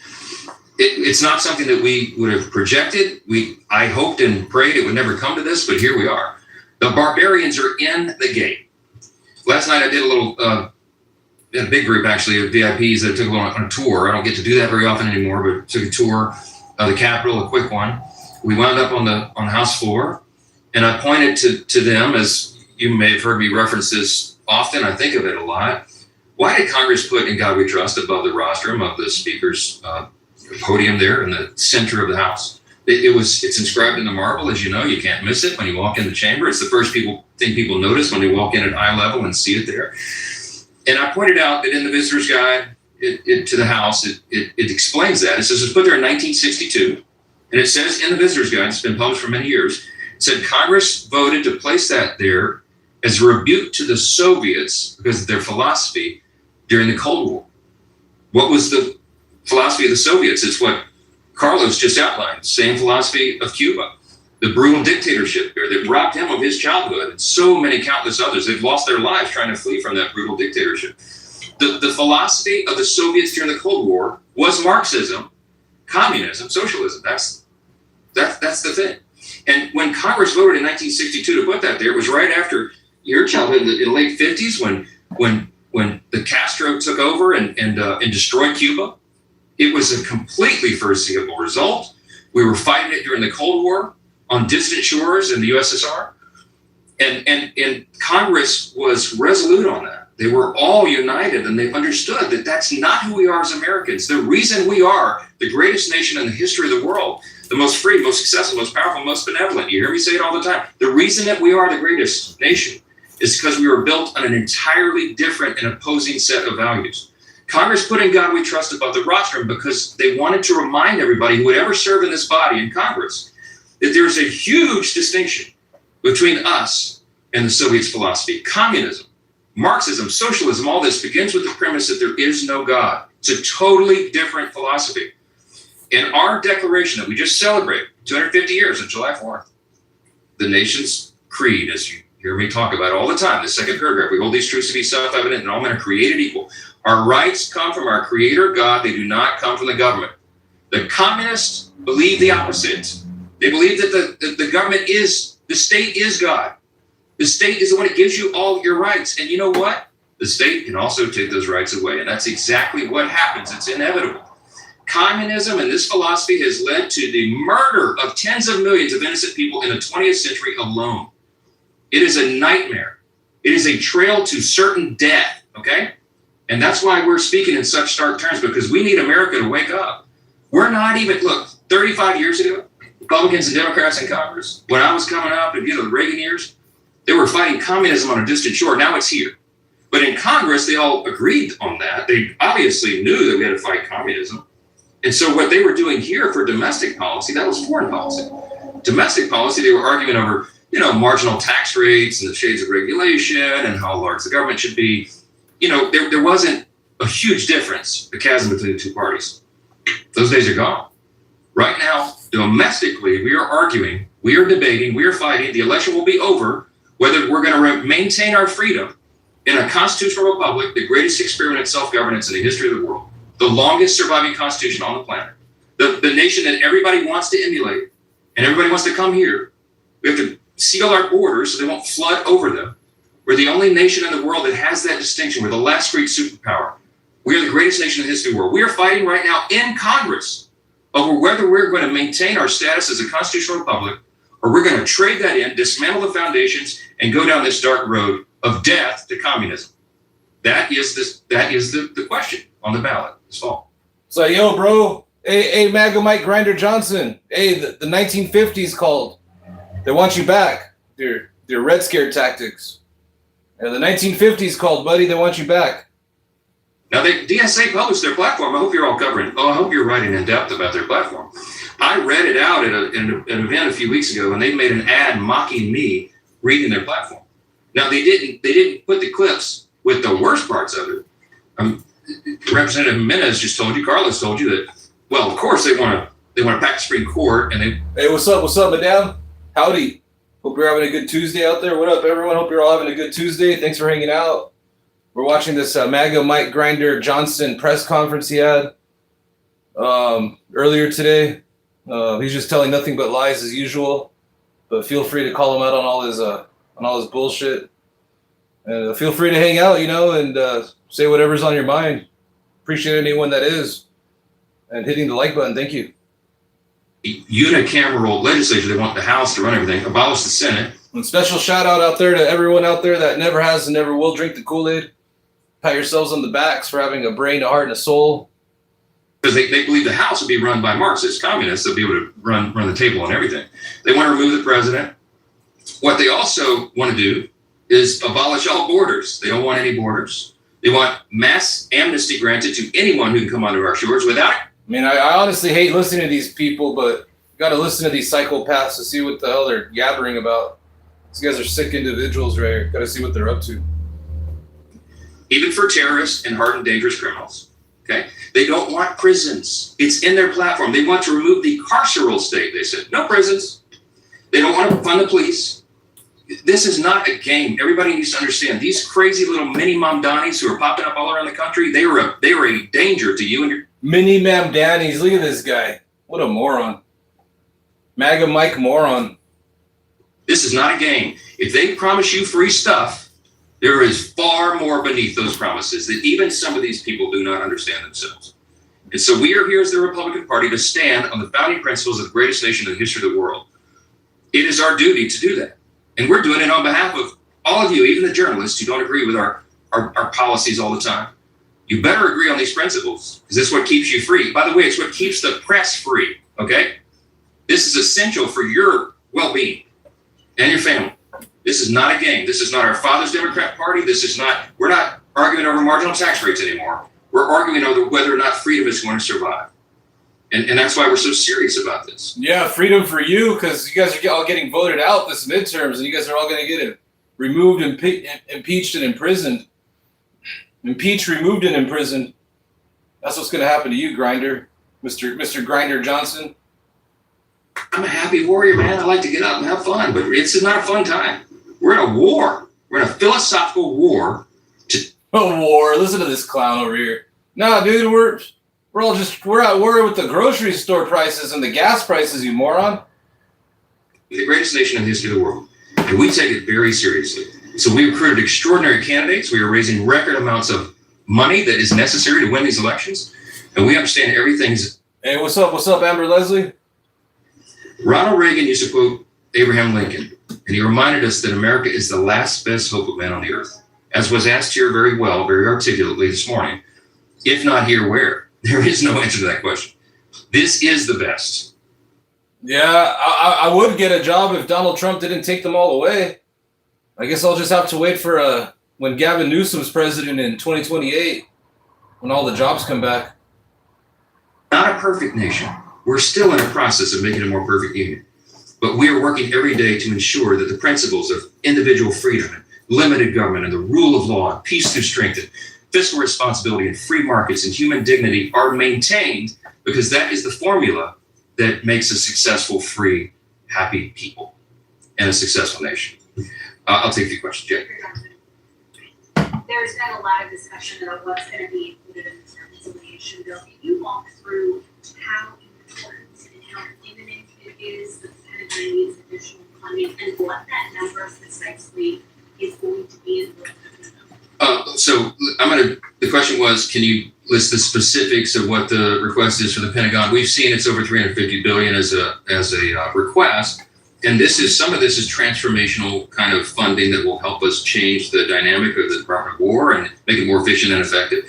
It's not something that we would have projected. I hoped and prayed it would never come to this, but here we are. The barbarians are in the gate. Last night I did a little, in a big group actually of VIPs that took on a tour. I don't get to do that very often anymore, but took a tour of the Capitol, a quick one. We wound up on the House floor, and I pointed to them, as you may have heard me reference this often. I think of it a lot. Why did Congress put "In God We Trust" above the rostrum of the Speaker's podium there in the center of the House? It's inscribed in the marble, as you know. You can't miss it when you walk in the chamber. It's the first thing people notice when they walk in at eye level and see it there. And I pointed out that in the visitor's guide to the House, it explains that. It says it's put there in 1962, and it says in the visitor's guide, it's been published for many years, it said Congress voted to place that there as a rebuke to the Soviets because of their philosophy during the Cold War. What was the philosophy of the Soviets? It's what Carlos just outlined, same philosophy of Cuba, the brutal dictatorship there that robbed him of his childhood, and so many countless others. They've lost their lives trying to flee from that brutal dictatorship. The philosophy of the Soviets during the Cold War was Marxism, communism, socialism. That's the thing. And when Congress voted in 1962 to put that there, it was right after your childhood in the late 50s when the Castro took over and destroyed Cuba. It was a completely foreseeable result. We were fighting it during the Cold War on distant shores in the USSR. And Congress was resolute on that. They were all united, and they understood that that's not who we are as Americans. The reason we are the greatest nation in the history of the world, the most free, most successful, most powerful, most benevolent. You hear me say it all the time. The reason that we are the greatest nation is because we were built on an entirely different and opposing set of values. Congress put "In God We Trust" above the rostrum because they wanted to remind everybody who would ever serve in this body in Congress that there's a huge distinction between us and the Soviets' philosophy. Communism, Marxism, socialism, all this begins with the premise that there is no God. It's a totally different philosophy. In our declaration that we just celebrated, 250 years on July 4th, the nation's creed, as you hear me talk about all the time, the second paragraph, we hold these truths to be self-evident and all men are created equal. Our rights come from our Creator God. They do not come from the government. The communists believe the opposite. They believe that the government the state is God. The state is the one that gives you all your rights. And you know what? The state can also take those rights away. And that's exactly what happens. It's inevitable. Communism and this philosophy has led to the murder of tens of millions of innocent people in the 20th century alone. It is a nightmare. It is a trail to certain death, okay? And that's why we're speaking in such stark terms, because we need America to wake up. We're not even, look, 35 years ago, Republicans and Democrats in Congress, when I was coming up, and the Reagan years, they were fighting communism on a distant shore. Now it's here. But in Congress, they all agreed on that. They obviously knew that we had to fight communism. And so what they were doing here for domestic policy, that was foreign policy. Domestic policy, they were arguing over, marginal tax rates and the shades of regulation and how large the government should be. There wasn't a huge difference, a chasm between the two parties. Those days are gone. Right now, domestically, we are arguing, we are debating, we are fighting. The election will be over whether we're going to maintain our freedom in a constitutional republic, the greatest experiment in self-governance in the history of the world. the longest surviving constitution on the planet, the nation that everybody wants to emulate and everybody wants to come here. We have to seal our borders so they won't flood over them. We're the only nation in the world that has that distinction. We're the last great superpower. We are the greatest nation in the history of the world. We are fighting right now in Congress over whether we're going to maintain our status as a constitutional republic or we're going to trade that in, dismantle the foundations, and go down this dark road of death to communism. That is the question on the ballot this fall. So, yo, bro, hey, MAGA Mike Grinder Johnson, hey, the 1950s called. They want you back. They're Red Scare tactics. And the 1950s called, buddy. They want you back. Now, DSA published their platform. I hope you're all covering. I hope you're writing in depth about their platform. I read it out at an event a few weeks ago, and they made an ad mocking me reading their platform. Now, they didn't put the clips with the worst parts of it. Representative Jimenez just told you, Carlos told you that. Well, of course they want to pack the Supreme Court, and they. Hey, what's up, madam? Howdy. Hope you're having a good Tuesday out there. What up, everyone? Hope you're all having a good Tuesday. Thanks for hanging out. We're watching this MAGA Mike Grinder Johnson press conference he had earlier today. He's just telling nothing but lies as usual. But feel free to call him out on all his bullshit. And feel free to hang out, and say whatever's on your mind. Appreciate anyone that is. And hitting the like button. Thank you. Unicameral legislature, they want the House to run everything, abolish the Senate. And special shout out there to everyone out there that never has and never will drink the Kool-Aid. Pat yourselves on the backs for having a brain, a heart, and a soul. Because they believe the House will be run by Marxist communists. They'll be able to run the table on everything. They want to remove the president. What they also want to do is abolish all borders. They don't want any borders. They want mass amnesty granted to anyone who can come onto our shores without. I mean, I honestly hate listening to these people, but you got to listen to these psychopaths to see what the hell they're yabbering about. These guys are sick individuals, right here. Got to see what they're up to. Even for terrorists and hardened, dangerous criminals. Okay, they don't want prisons. It's in their platform. They want to remove the carceral state. They said no prisons. They don't want to fund the police. This is not a game. Everybody needs to understand. These crazy little mini mamdanis who are popping up all around the country, they are a danger to you and your mini mamdanis. Look at this guy. What a moron. MAGA Mike moron. This is not a game. If they promise you free stuff, there is far more beneath those promises that even some of these people do not understand themselves. And so we are here as the Republican Party to stand on the founding principles of the greatest nation in the history of the world. It is our duty to do that. And we're doing it on behalf of all of you, even the journalists who don't agree with our policies all the time. You better agree on these principles, because this is what keeps you free. By the way, it's what keeps the press free, okay? This is essential for your well-being and your family. This is not a game. This is not our father's Democrat Party. We're not arguing over marginal tax rates anymore. We're arguing over whether or not freedom is going to survive. And that's why we're so serious about this. Yeah, freedom for you, because you guys are all getting voted out this midterms, and you guys are all going to get removed, impeached, and imprisoned. Impeached, removed, and imprisoned. That's what's going to happen to you, Grinder, Mr. Grinder Johnson. I'm a happy warrior, man. I like to get out and have fun, but it's not a fun time. We're in a war. We're in a philosophical war. A war? Listen to this clown over here. Nah, dude, we're at war with the grocery store prices and the gas prices, you moron. The greatest nation in the history of the world, and we take it very seriously. So we recruited extraordinary candidates. We are raising record amounts of money that is necessary to win these elections, and we understand everything's. Hey, what's up, Amber Leslie? Ronald Reagan used to quote Abraham Lincoln, and he reminded us that America is the last best hope of man on the earth. As was asked here very well, very articulately this morning, if not here, where? There is no answer to that question. This is the best. Yeah, I would get a job if Donald Trump didn't take them all away. I guess I'll just have to wait for when Gavin Newsom's president in 2028, when all the jobs come back. Not a perfect nation. We're still in a process of making a more perfect union. But we are working every day to ensure that the principles of individual freedom and limited government and the rule of law and peace through strength and fiscal responsibility and free markets and human dignity are maintained, because that is the formula that makes a successful, free, happy people and a successful nation. I'll take a few questions. Jay. There's been a lot of discussion about what's going to be included in this reconciliation transformation bill. Can you walk through how important and how imminent it is that the Pentagon needs additional funding and what that number precisely is going to be in So the question was, can you list the specifics of what the request is for the Pentagon? We've seen it's over $350 billion as a request. And some of this is transformational kind of funding that will help us change the dynamic of the Department of War and make it more efficient and effective.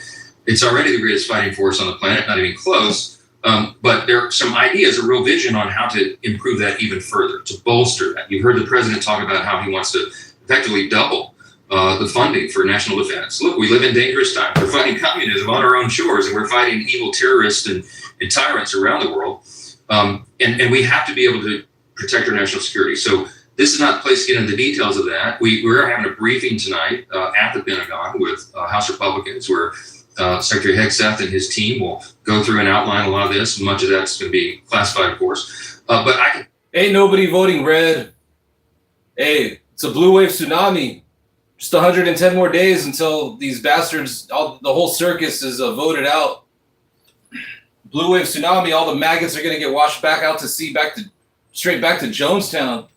It's already the greatest fighting force on the planet, not even close. But there are some ideas, a real vision on how to improve that even further, to bolster that. You've heard the president talk about how he wants to effectively double the funding for national defense. Look, we live in dangerous times. We're fighting communism on our own shores, and we're fighting evil terrorists and tyrants around the world. And we have to be able to protect our national security. So this is not the place to get into the details of that. We're having a briefing tonight at the Pentagon with House Republicans where Secretary Hegseth and his team will go through and outline a lot of this. Much of that's going to be classified, of course. But ain't nobody voting red. Hey, it's a blue wave tsunami. Just 110 more days until these bastards, the whole circus is voted out. Blue wave tsunami, all the maggots are going to get washed back out to sea, straight back to Jonestown.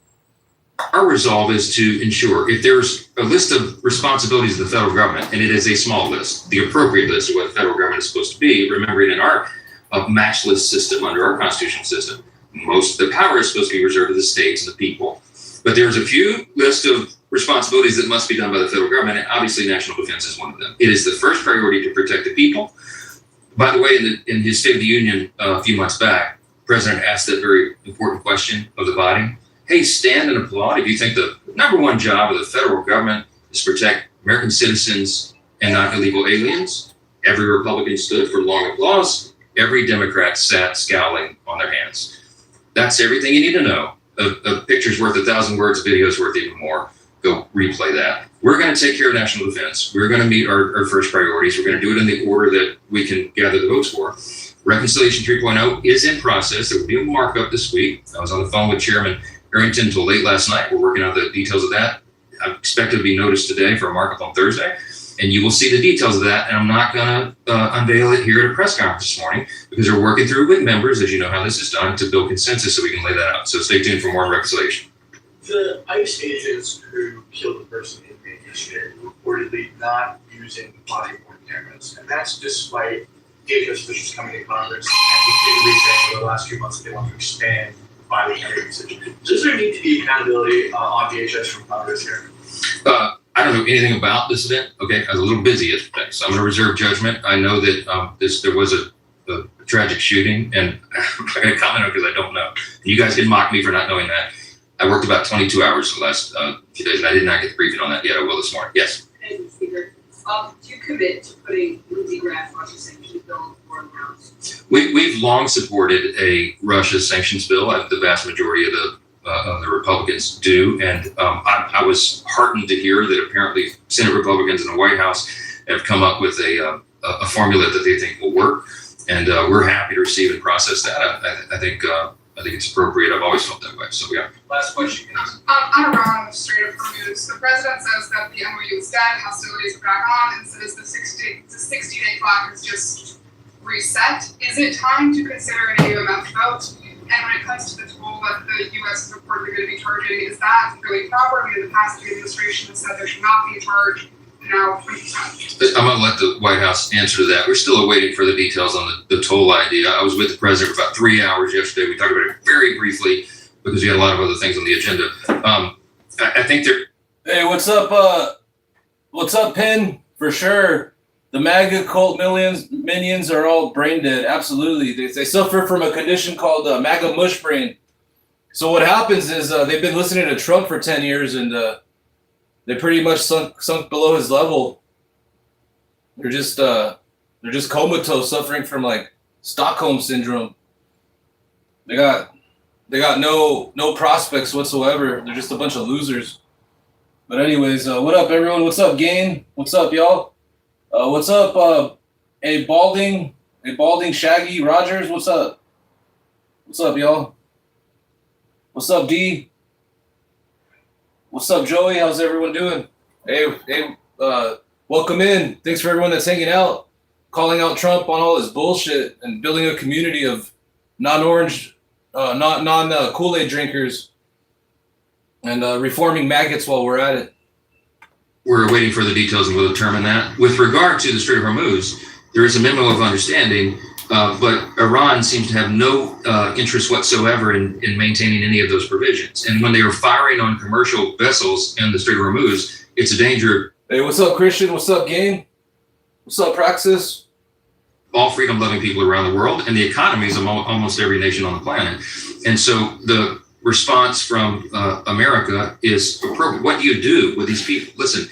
Our resolve is to ensure if there's a list of responsibilities of the federal government, and it is a small list, the appropriate list of what the federal government is supposed to be, remembering in our matchless system, under our constitutional system, most of the power is supposed to be reserved to the states and the people. But there's a few list of responsibilities that must be done by the federal government, and obviously national defense is one of them. It is the first priority to protect the people. By the way, in his State of the Union a few months back, the president asked that very important question of the body. Hey, stand and applaud if you think the number one job of the federal government is to protect American citizens and not illegal aliens. Every Republican stood for long applause. Every Democrat sat scowling on their hands. That's everything you need to know. A picture's worth 1,000 words, a video's worth even more. Go replay that. We're going to take care of national defense. We're going to meet our first priorities. We're going to do it in the order that we can gather the votes for. Reconciliation 3.0 is in process. There will be a markup this week. I was on the phone with Chairman Harrington until late last night. We're working out the details of that. I expect it to be noticed today for a markup on Thursday. And you will see the details of that. And I'm not going to unveil it here at a press conference this morning because we're working through with members, as you know how this is done, to build consensus so we can lay that out. So stay tuned for more on reconciliation. The ICE agents who killed the person in May yesterday reportedly not using body-worn cameras. And that's despite DHS officials coming to Congress and repeatedly saying over the last few months that they want to expand body camera usage. Does there need to be accountability on DHS from Congress here? I don't know anything about this event. Okay, I was a little busy yesterday, so I'm going to reserve judgment. I know that there was a tragic shooting, and I'm not going to comment on it because I don't know. You guys can mock me for not knowing that. I worked about 22 hours the last few days, and I did not get the briefing on that yet. I will this morning. Yes. And Speaker, do you commit to putting Lindsey Graham's Russia sanctions bill before the House? We've long supported a Russia sanctions bill. The vast majority of the Republicans do, and I was heartened to hear that apparently Senate Republicans in the White House have come up with a formula that they think will work, and we're happy to receive and process that. I think it's appropriate. I've always felt that way. So yeah. Last question. I'm around straight up from news. The president says that the MOU is dead, hostilities are back on, and says the 60-day clock is just reset. Is it time to consider an AUMF vote? And when it comes to the toll that the U.S. is reportedly going to be charging, is that really proper? I mean, in the past, the administration has said there should not be a charge. Now, 20%. I'm going to let the White House answer to that. We're still awaiting further details on the toll idea. I was with the president for about 3 hours yesterday. We talked about it very briefly because we had a lot of other things on the agenda. I think they're... Hey, what's up? What's up, Penn? For sure. The MAGA cult minions are all brain dead. Absolutely. They suffer from a condition called MAGA mush brain. So what happens is they've been listening to Trump for 10 years and they pretty much sunk below his level. They're just comatose, suffering from like Stockholm syndrome. They got no prospects whatsoever. They're just a bunch of losers. But anyways, what up, everyone? What's up, gang? What's up, y'all? What's up, a balding Shaggy Rogers? What's up? What's up, y'all? What's up, D? What's up, Joey? How's everyone doing? Hey, welcome in. Thanks for everyone that's hanging out. calling out Trump on all his bullshit and building a community of non-Kool-Aid drinkers and reforming maggots while we're at it. We're waiting for the details and we'll determine that. With regard to the Strait of Hormuz, there is a memo of understanding, but Iran seems to have no interest whatsoever in maintaining any of those provisions. And when they are firing on commercial vessels in the Strait of Hormuz, it's a danger. Hey, what's up, Christian? What's up, gang? What's up, Praxis? All freedom-loving people around the world and the economies of almost every nation on the planet. And so the response from America is appropriate. What do you do with these people? Listen,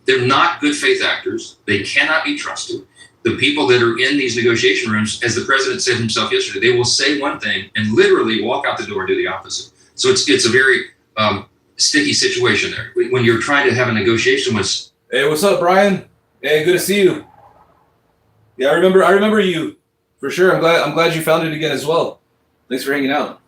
they're not good faith actors. They cannot be trusted. The people that are in these negotiation rooms, as the president said himself yesterday, they will say one thing and literally walk out the door and do the opposite. So it's a very sticky situation there. When you're trying to have a negotiation with... Hey, what's up, Brian? Hey, good to see you. Yeah, I remember you for sure. I'm glad you found it again as well. Thanks for hanging out.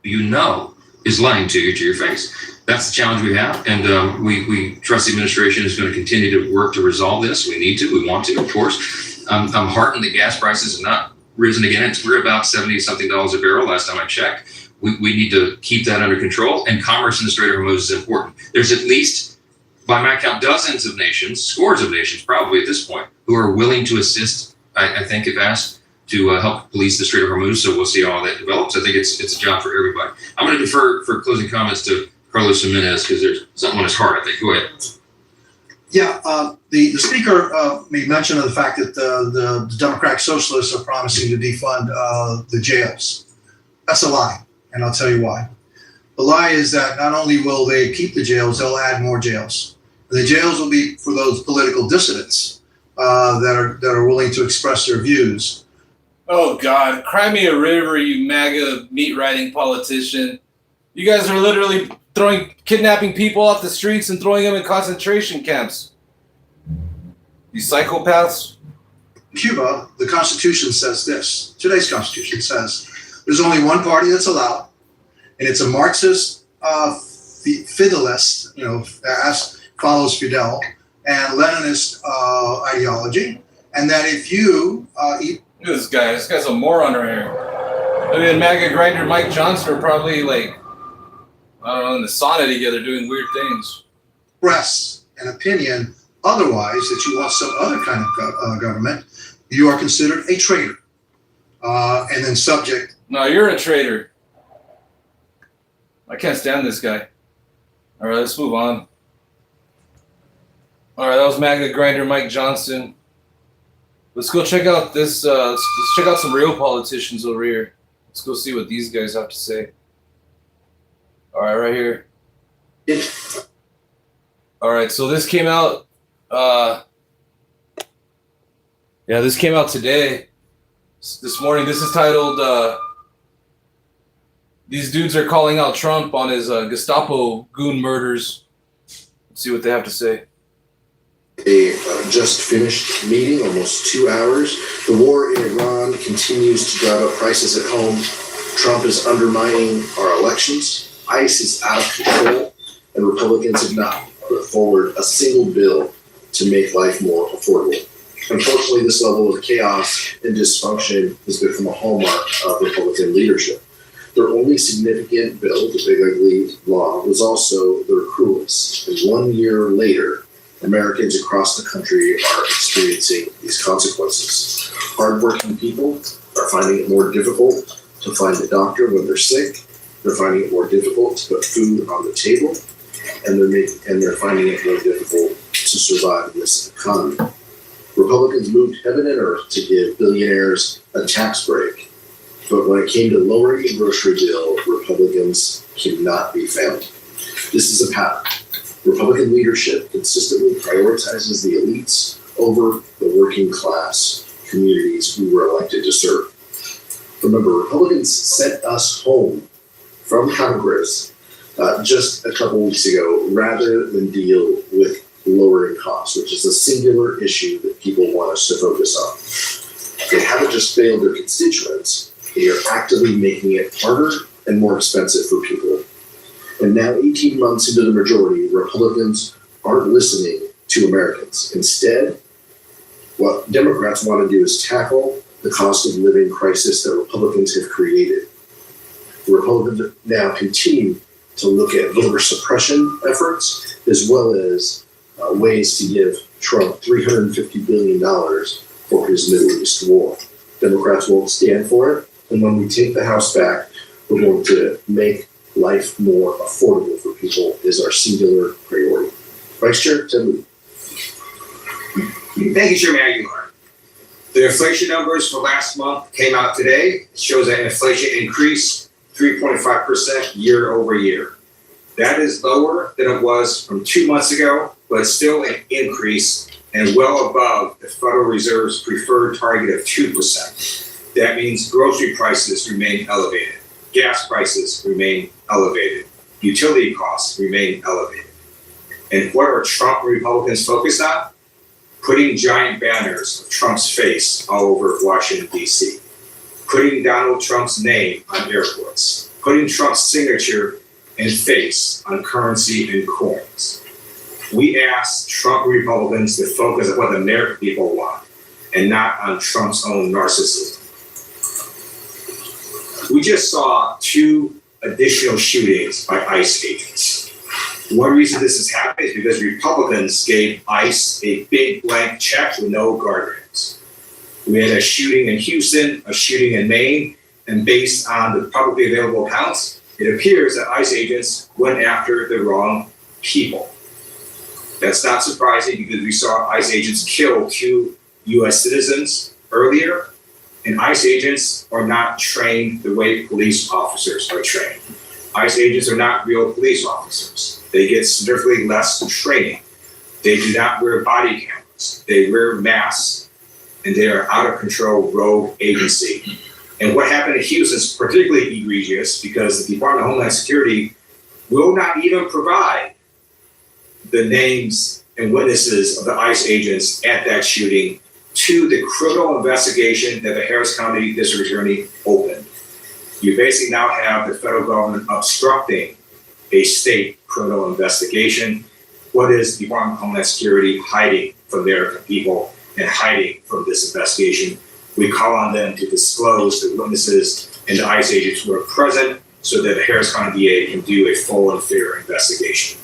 You know is lying to you to your face. That's the challenge we have, and we trust the administration is going to continue to work to resolve this. We need to, we want to, of course. I'm heartened that gas prices have not risen again. We're about $70-something a barrel last time I checked. We need to keep that under control, and commerce in the Strait of Hormuz is important. There's at least, by my count, dozens of nations, scores of nations probably at this point, who are willing to assist, I think, if asked, to help police the Strait of Hormuz. So we'll see how that develops. I think it's a job for everybody. I'm going to defer for closing comments to Carlos Jimenez because there's something on his heart, I think. Go ahead. Yeah, the speaker made mention of the fact that the Democratic Socialists are promising to defund the jails. That's a lie, and I'll tell you why. The lie is that not only will they keep the jails, they'll add more jails. The jails will be for those political dissidents that are willing to express their views. Oh, God. Cry me a river, you MAGA meat-riding politician. You guys are literally kidnapping people off the streets and throwing them in concentration camps. You psychopaths. Cuba, the Constitution says this. Today's Constitution says there's only one party that's allowed, and it's a Marxist Fidelist, as follows Fidel, and Leninist ideology, and that if you eat... Look at this guy. This guy's a moron right here. I mean, MAGA grinder Mike Johnson are probably in the sauna together doing weird things. Express an opinion otherwise, that you want some other kind of government, you are considered a traitor, and then subject. No, you're a traitor. I can't stand this guy. All right, let's move on. All right, that was MAGA grinder Mike Johnson. Let's go check out this. Let's check out some real politicians over here. Let's go see what these guys have to say. All right, right here. All right, so this came out. This came out today. This morning. This is titled. These dudes are calling out Trump on his Gestapo goon murders. Let's see what they have to say. A just finished meeting, almost 2 hours. The war in Iran continues to drive up prices at home. Trump is undermining our elections. ICE is out of control, and Republicans have not put forward a single bill to make life more affordable. Unfortunately, this level of chaos and dysfunction has become a hallmark of Republican leadership. Their only significant bill, the Big Ugly Law, was also their cruelest. And 1 year later, Americans across the country are experiencing these consequences. Hardworking people are finding it more difficult to find a doctor when they're sick. They're finding it more difficult to put food on the table, and they're finding it more difficult to survive in this economy. Republicans moved heaven and earth to give billionaires a tax break, but when it came to lowering the grocery bill, Republicans cannot be found. This is a pattern. Republican leadership consistently prioritizes the elites over the working class communities we were elected to serve. Remember, Republicans sent us home from Congress just a couple weeks ago rather than deal with lowering costs, which is a singular issue that people want us to focus on. They haven't just failed their constituents, they are actively making it harder and more expensive for people. And now, 18 months into the majority, Republicans aren't listening to Americans. Instead, What Democrats want to do is tackle the cost of living crisis that Republicans have created. The Republicans now continue to look at voter suppression efforts as well as ways to give Trump $350 billion for his Middle East war. Democrats won't stand for it, and when we take the House back, we're going to make life more affordable for people is our singular priority. Vice Chair, Ted Lee. Thank you, Chairman Aguilar. The inflation numbers for last month came out today. It shows that inflation increased 3.5% year over year. That is lower than it was from 2 months ago, but still an increase and well above the Federal Reserve's preferred target of 2%. That means grocery prices remain elevated, gas prices remain elevated, utility costs remain elevated. And what are Trump Republicans focused on? Putting giant banners of Trump's face all over Washington, D.C., putting Donald Trump's name on airports, putting Trump's signature and face on currency and coins. We ask Trump Republicans to focus on what the American people want and not on Trump's own narcissism. We just saw 2 additional shootings by ICE agents. One reason this is happening is because Republicans gave ICE a big blank check with no guardrails. We had a shooting in Houston, a shooting in Maine, and based on the publicly available accounts, it appears that ICE agents went after the wrong people. That's not surprising because we saw ICE agents kill 2 U.S. citizens earlier, and ICE agents are not trained the way police officers are trained. ICE agents are not real police officers. They get significantly less training. They do not wear body cameras. They wear masks, and they are out of control rogue agency. And what happened in Houston is particularly egregious because the Department of Homeland Security will not even provide the names and witnesses of the ICE agents at that shooting to the criminal investigation that the Harris County District Attorney opened. You basically now have the federal government obstructing a state criminal investigation. What is the Department of Homeland Security hiding from their people and hiding from this investigation? We call on them to disclose the witnesses and the ICE agents who are present so that the Harris County DA can do a full and fair investigation.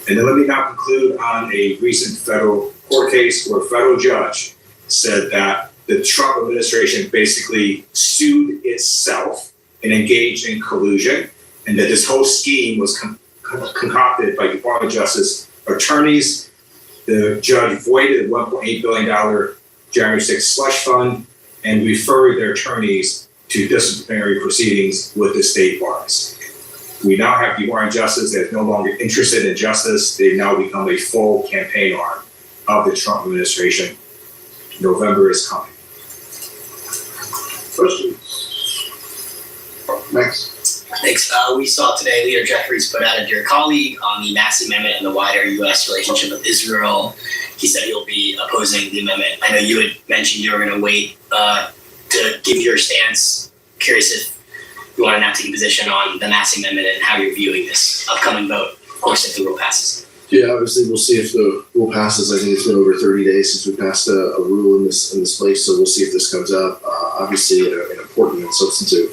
And then let me now conclude on a recent federal court case where a federal judge said that the Trump administration basically sued itself and engaged in collusion, and that this whole scheme was concocted by Department of Justice attorneys. The judge voided the $1.8 billion January 6th slush fund and referred their attorneys to disciplinary proceedings with the state bars. We now have Department of Justice that is no longer interested in justice. They've now become a full campaign arm of the Trump administration. November is coming. Questions? Next. Thanks. We saw today Leader Jeffries put out a dear colleague on the massive amendment and the wider U.S. relationship with Israel. He said he'll be opposing the amendment. I know you had mentioned you were going to wait to give your stance. Curious if you want to now take a position on the massive amendment and how you're viewing this upcoming vote, of course, if the rule passes. Yeah, obviously we'll see if the rule passes. I think it's been over 30 days since we passed a rule in this place, so we'll see if this comes up. Obviously, an important and substantive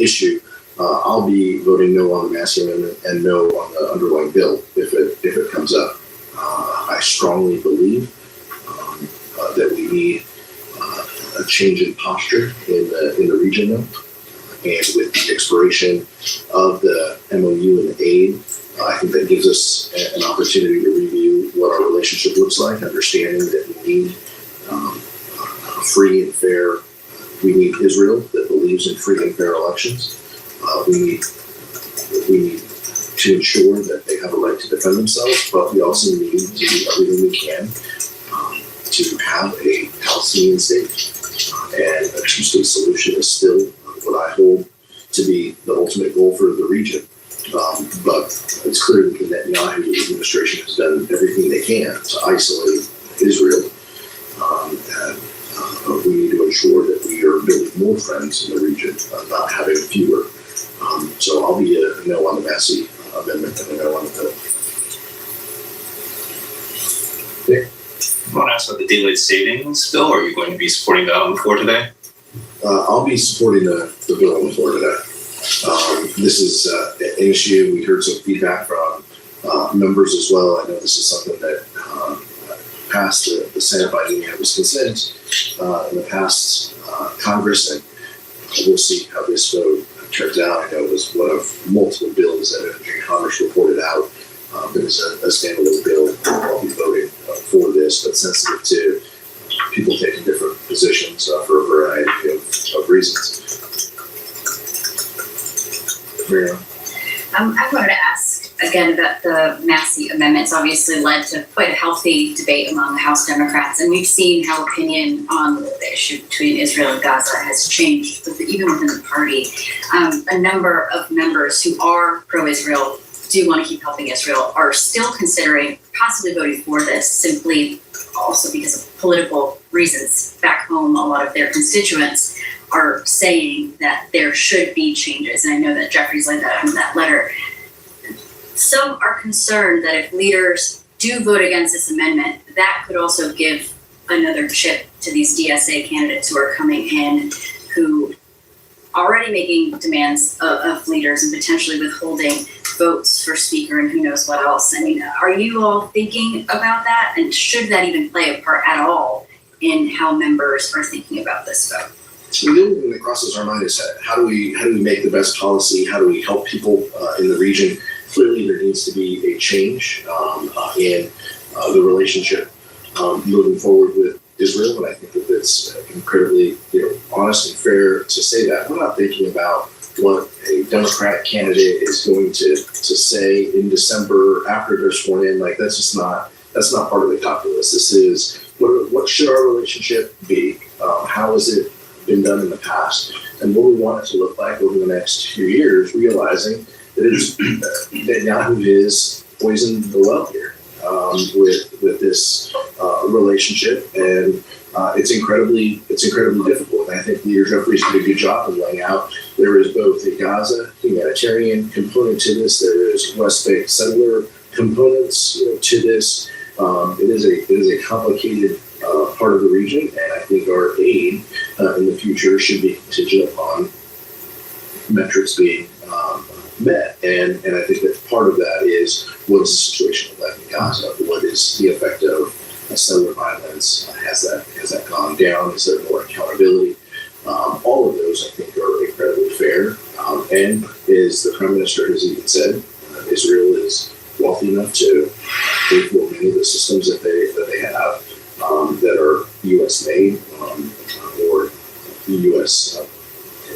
issue. I'll be voting no on the massive amendment and no on the underlying bill if it comes up. I strongly believe that we need a change in posture in the region now. And with the expiration of the MOU and the aid, I think that gives us an opportunity to review what our relationship looks like, understanding that we need free and fair. We need Israel that believes in free and fair elections. We need to ensure that they have a right to defend themselves, but we also need to do everything we can to have a Palestinian state. And a two-state solution is still what I hold to be the ultimate goal for the region. But it's clear that the Netanyahu administration has done everything they can to isolate Israel. And we need to ensure that we are building more friends in the region, not having fewer. So I'll be a no on the Massey amendment and a no on the bill. Nick? I want to ask about the daylight savings bill. Are you going to be supporting that on the floor today? I'll be supporting the bill on the floor today. This is an issue. We heard some feedback from members as well. I know this is something that passed the Senate by unanimous consent in the past Congress, and we'll see how this vote turns out. I know it was one of multiple bills that Energy and Commerce reported out. It was a standalone bill. I'll be voting for this, but sensitive to people taking different positions for a variety of reasons. Miriam? I wanted to ask again about the Massey amendments. Obviously led to quite a healthy debate among the House Democrats, and we've seen how opinion on the issue between Israel and Gaza has changed, even within the party. A number of members who are pro-Israel, do want to keep helping Israel, are still considering possibly voting for this, simply also because of political reasons. Back home, a lot of their constituents are saying that there should be changes, and I know that Jeffrey's laid that out in that letter. Some are concerned that if leaders do vote against this amendment, that could also give another chip to these DSA candidates who are coming in, who already making demands of leaders and potentially withholding votes for speaker and who knows what else. I mean, are you all thinking about that? And should that even play a part at all in how members are thinking about this vote? The only thing that crosses our mind is how do we make the best policy? How do we help people in the region? Clearly, there needs to be a change in the relationship moving forward with Israel, and I think that it's incredibly honest and fair to say that. We're not thinking about what a Democratic candidate is going to say in December after they're sworn in. Like that's not part of the calculus. This is what should our relationship be? How has it been done in the past, and what we want it to look like over the next few years, realizing that Netanyahu has poisoned the well here with this relationship, and it's incredibly difficult. And I think Leader Jeffries did a good job of laying out there is both a Gaza humanitarian component to this, there is West Bank settler components to this. It is a complicated part of the region, and I think our aid in the future should be contingent upon metrics being met. And I think that part of that is what is the situation like in Gaza? What is the effect of settler violence? Has that gone down? Is there more accountability? All of those I think are incredibly fair. And as the Prime Minister has even said, Israel is wealthy enough to pay for many of the systems that they have that are U.S. made or U.S.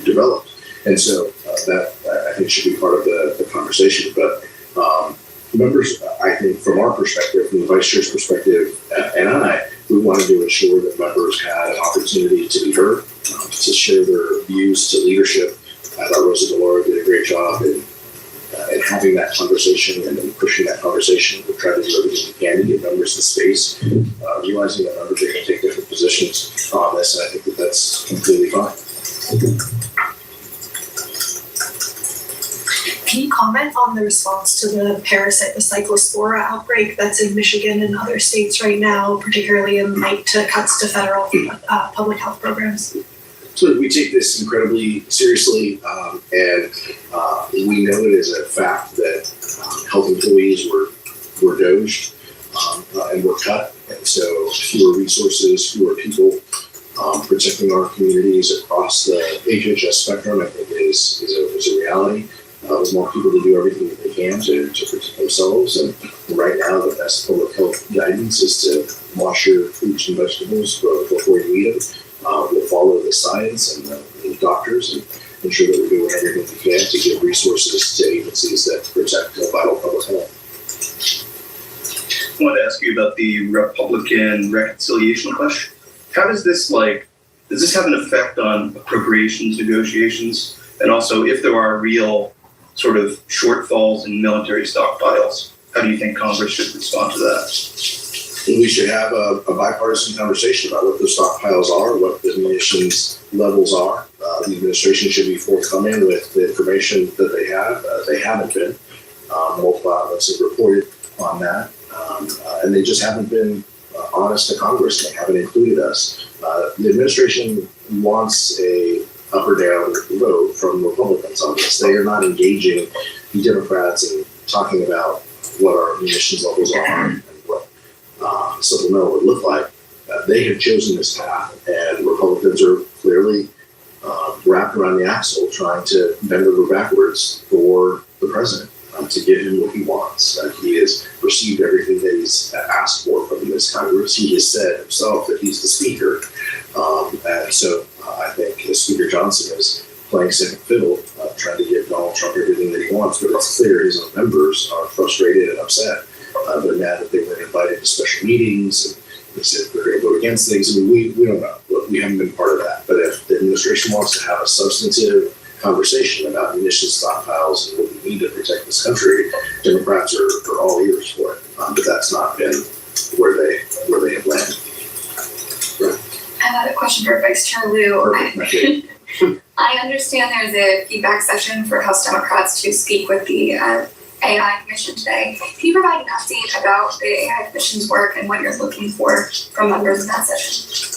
developed. And so that I think should be part of the conversation. But members, I think from our perspective, from the Vice Chair's perspective, we wanted to ensure that members had an opportunity to be heard, to share their views to leadership. I thought Rosa DeLauro did a great job in having that conversation and then pushing that conversation. We'll try to do everything we can to get members in space, realizing that members are going to take different positions on this, and I think that that's completely fine. Can you comment on the response to the parasite, the cyclospora outbreak that's in Michigan and other states right now, particularly in light to cuts to federal public health programs? So we take this incredibly seriously, and we know it as a fact that health employees were doged and were cut, and so fewer resources, fewer people protecting our communities across the HHS spectrum, I think is a reality. With more people to do everything that they can to protect themselves, and right now the best public health guidance is to wash your fruits and vegetables before you eat them. We'll follow the science and the doctors and ensure that we're doing everything we can to give resources to agencies that protect vital public health. I wanted to ask you about the Republican reconciliation question. How does this have an effect on appropriations negotiations? And also, if there are real sort of shortfalls in military stockpiles, how do you think Congress should respond to that? We should have a bipartisan conversation about what those stockpiles are, what the munitions levels are. The administration should be forthcoming with the information that they have. They haven't been. Multiple outlets have reported on that. And they just haven't been honest to Congress. They haven't included us. The administration wants a up or down vote from Republicans on this. They are not engaging the Democrats in talking about what our munitions levels are and what supplemental would look like. They have chosen this path, and Republicans are clearly wrapped around the axle trying to bend over backwards for the president to give him what he wants. He has received everything that he's asked for from this Congress. He has said himself that he's the speaker. And so I think Speaker Johnson is playing second fiddle, trying to give Donald Trump everything that he wants. But it's clear his own members are frustrated and upset. They're mad that they weren't invited to special meetings. And they said they're going to vote against things. I mean, we don't know. We haven't been part of that. But if the administration wants to have a substantive conversation about munitions stockpiles and what we need to protect this country, Democrats are all ears for it. But that's not been where they have landed. Right. I have a question for Vice Chair Liu. Perfect. I understand there's a feedback session for House Democrats to speak with the AI Commission today. Can you provide an update about the AI Commission's work and what you're looking for from members in that session?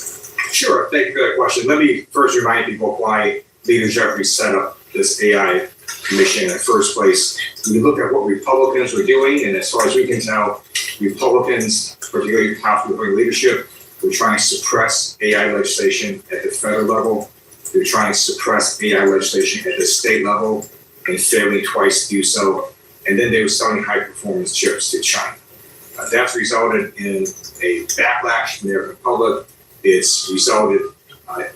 Sure, thank you for that question. Let me first remind people why Leader Jeffrey set up this AI commission in the first place. When you look at what Republicans were doing, and as far as we can tell, Republicans, particularly top Republican leadership, were trying to suppress AI legislation at the federal level. They're trying to suppress AI legislation at the state level and failing twice to do so. And then they were selling high performance chips to China. That's resulted in a backlash from the American public. It's resulted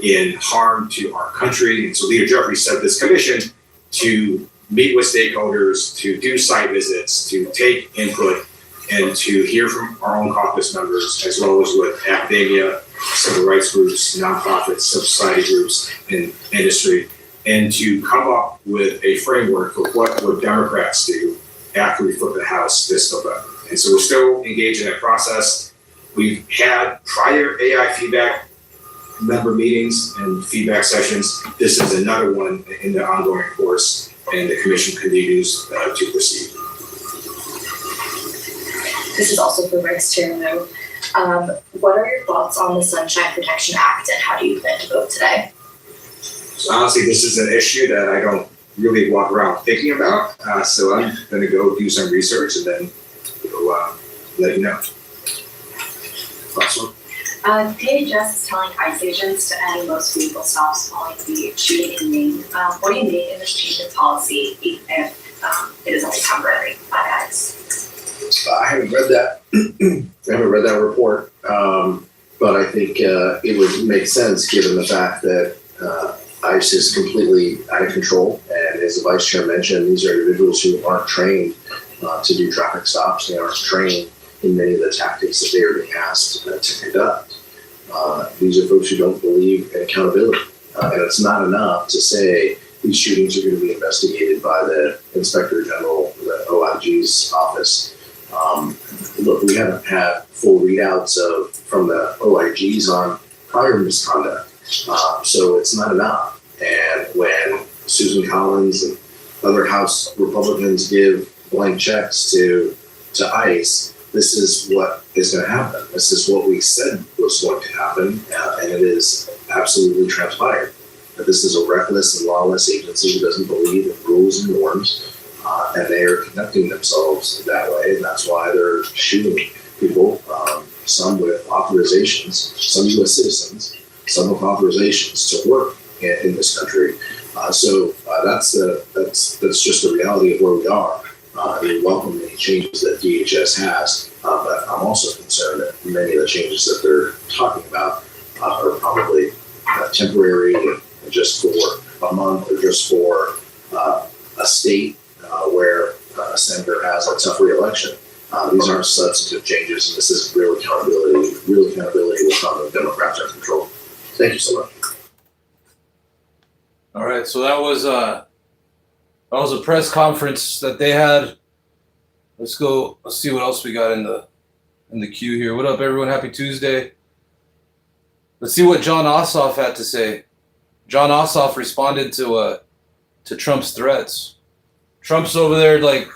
in harm to our country. And so Leader Jeffrey set this commission to meet with stakeholders, to do site visits, to take input, and to hear from our own caucus members, as well as with academia, civil rights groups, nonprofits, civil society groups, and industry, and to come up with a framework for what would Democrats do after we flip the House this November. And so we're still engaged in that process. We've had prior AI feedback member meetings and feedback sessions. This is another one in the ongoing course, and the commission continues to proceed. This is also for Vice Chair Liu. What are your thoughts on the Sunshine Protection Act and how do you plan to vote today? So honestly, this is an issue that I don't really walk around thinking about. So I'm going to go do some research and then we'll let you know. Awesome. DHS is telling ICE agents to end most vehicle stops following the shooting in Maine. What do you make in this change in policy, even if it is only temporary by ICE? I haven't read that. I haven't read that report, but I think it would make sense given the fact that ICE is completely out of control. And as the vice chair mentioned, these are individuals who aren't trained to do traffic stops. They aren't trained in many of the tactics that they are being asked to conduct. These are folks who don't believe in accountability. And it's not enough to say these shootings are going to be investigated by the Inspector General, the OIG's office. Look, we haven't had full readouts from the OIGs on prior misconduct. So it's not enough. And when Susan Collins and other House Republicans give blank checks to ICE, this is what is going to happen. This is what we said was going to happen, and it is absolutely transpired. That this is a reckless and lawless agency who doesn't believe in rules and norms, and they are conducting themselves that way, and that's why they're shooting people, some with authorizations, some U.S. citizens, some with authorizations to work in this country. So that's just the reality of where we are. We welcome any changes that DHS has, but I'm also concerned that many of the changes that they're talking about are probably temporary, and just for a month or just for a state where a senator has a tough re-election. These aren't substantive changes, and this is real accountability. Real accountability will come when Democrats are in control. Thank you so much. All right, so that was a press conference that they had. Let's see what else we got in the queue here. What up, everyone? Happy Tuesday. Let's see what John Ossoff had to say. John Ossoff responded to Trump's threats. Trump's over there like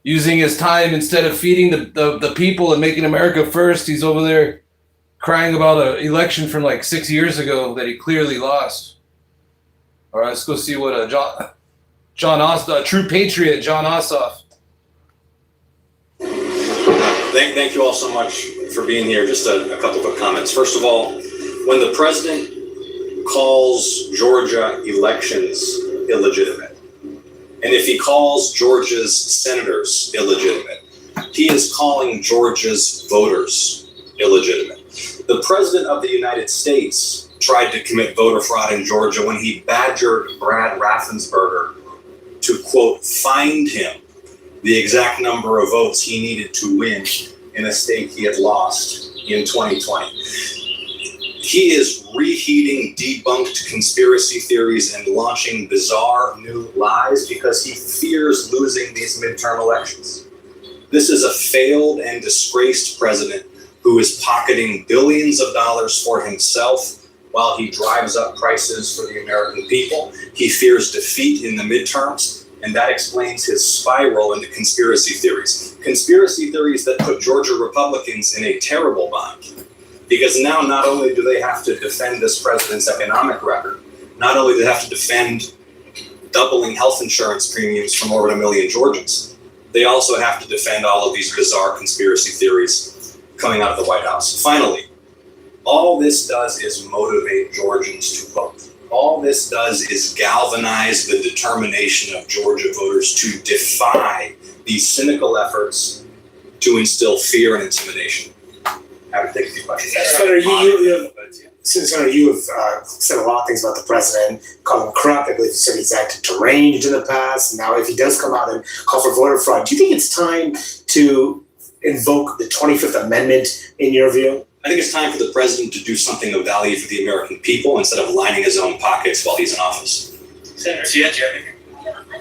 using his time instead of feeding the people and making America first. He's over there crying about an election from like 6 years ago that he clearly lost. All right, let's go see what John Ossoff, true patriot John Ossoff. Thank you all so much for being here. Just a couple quick comments. First of all, when the president calls Georgia elections illegitimate, and if he calls Georgia's senators illegitimate, he is calling Georgia's voters illegitimate. The president of the United States tried to commit voter fraud in Georgia when he badgered Brad Raffensperger to, quote, find him the exact number of votes he needed to win in a state he had lost in 2020. He is reheating debunked conspiracy theories and launching bizarre new lies because he fears losing these midterm elections. This is a failed and disgraced president who is pocketing billions of dollars for himself while he drives up prices for the American people. He fears defeat in the midterms, and that explains his spiral into conspiracy theories. Conspiracy theories that put Georgia Republicans in a terrible bind. Because now not only do they have to defend this president's economic record, not only do they have to defend doubling health insurance premiums for more than 1 million Georgians, they also have to defend all of these bizarre conspiracy theories coming out of the White House. Finally, all this does is motivate Georgians to vote. All this does is galvanize the determination of Georgia voters to defy these cynical efforts to instill fear and intimidation. Have to take a few questions. Senator, you have said a lot of things about the president, call him corrupt. I believe you said he's acted deranged in the past. Now, if he does come out and call for voter fraud, do you think it's time to invoke the 25th Amendment in your view? I think it's time for the president to do something of value for the American people instead of lining his own pockets while he's in office. Senator, do you have anything? I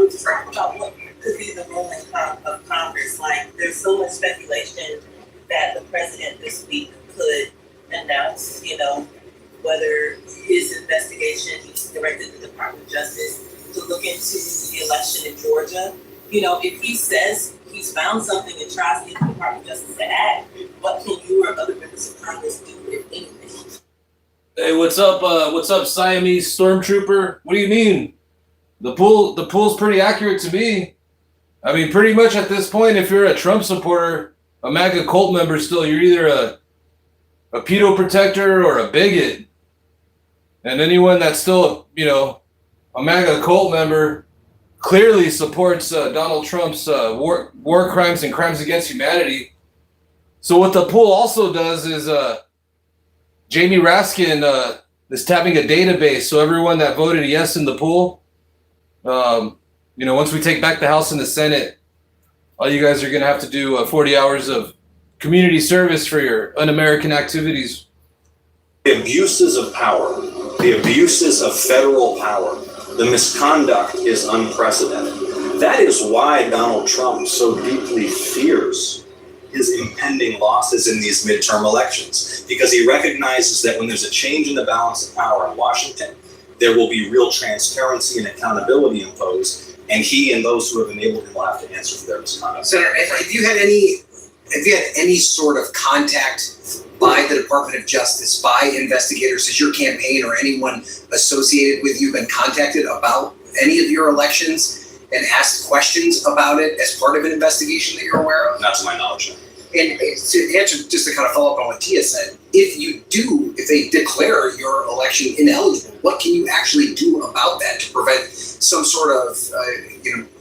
just talk about what could be the role of Congress. Like, there's so much speculation that the president this week could announce, whether his investigation, he's directed the Department of Justice to look into the election in Georgia. If he says he's found something and tries to get the Department of Justice to act, what can you or other members of Congress do, if anything? Hey, what's up, Siamese stormtrooper? What do you mean? The pool's pretty accurate to me. I mean, pretty much at this point, if you're a Trump supporter, a MAGA cult member still, you're either a pedo protector or a bigot. And anyone that's still, a MAGA cult member clearly supports Donald Trump's war crimes and crimes against humanity. So what the pool also does is Jamie Raskin is tapping a database. So everyone that voted yes in the pool, once we take back the House and the Senate, all you guys are going to have to do 40 hours of community service for your un-American activities. The abuses of power, the abuses of federal power, the misconduct is unprecedented. That is why Donald Trump so deeply fears his impending losses in these midterm elections, because he recognizes that when there's a change in the balance of power in Washington, there will be real transparency and accountability imposed, and he and those who have enabled him will have to answer for their misconduct. Senator, have you had any sort of contact by the Department of Justice, by investigators? Has your campaign or anyone associated with you been contacted about any of your elections and asked questions about it as part of an investigation that you're aware of? Not to my knowledge, no. And to answer, just to kind of follow up on what Tia said, if they declare your election ineligible, what can you actually do about that to prevent some sort of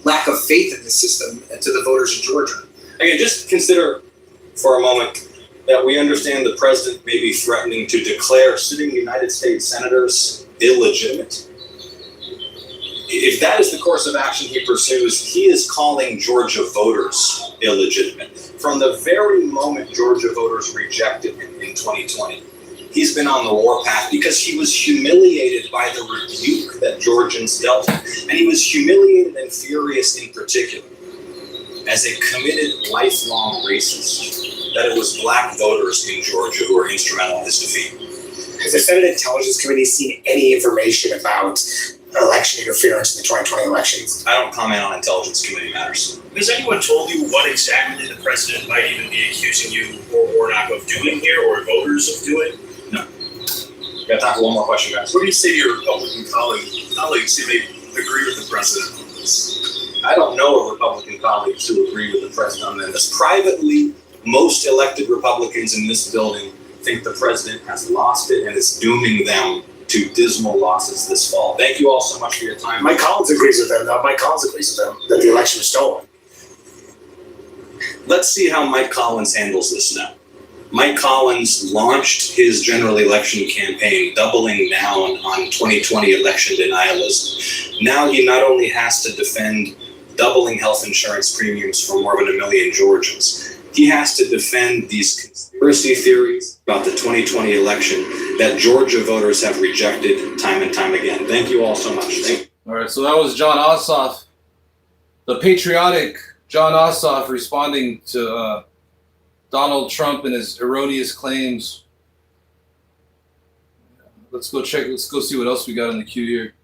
lack of faith in the system to the voters of Georgia? Again, just consider for a moment that we understand the president may be threatening to declare sitting United States senators illegitimate. If that is the course of action he pursues, he is calling Georgia voters illegitimate. From the very moment Georgia voters rejected him in 2020, he's been on the warpath because he was humiliated by the rebuke that Georgians dealt him. And he was humiliated and furious in particular as a committed lifelong racist that it was black voters in Georgia who were instrumental in his defeat. Has the Senate Intelligence Committee seen any information about election interference in the 2020 elections. I don't comment on intelligence committee matters. Has anyone told you what exactly the president might even be accusing you or not of doing here, or voters of doing? No. We got time for one more question, guys. What do you say to your Republican colleagues who may agree with the president on this? I don't know of Republican colleagues who agree with the president on this. Privately, most elected Republicans in this building think the president has lost it and is dooming them to dismal losses this fall. Thank you all so much for your time. Mike Collins agrees with them, though. Mike Collins agrees with them that the election was stolen. Let's see how Mike Collins handles this now. Mike Collins launched his general election campaign doubling down on 2020 election denialism. Now he not only has to defend doubling health insurance premiums for more than 1 million Georgians, he has to defend these conspiracy theories about the 2020 election that Georgia voters have rejected time and time again. Thank you all so much. All right, so that was John Ossoff, the patriotic John Ossoff, responding to Donald Trump and his erroneous claims. Let's go see what else we got in the queue here.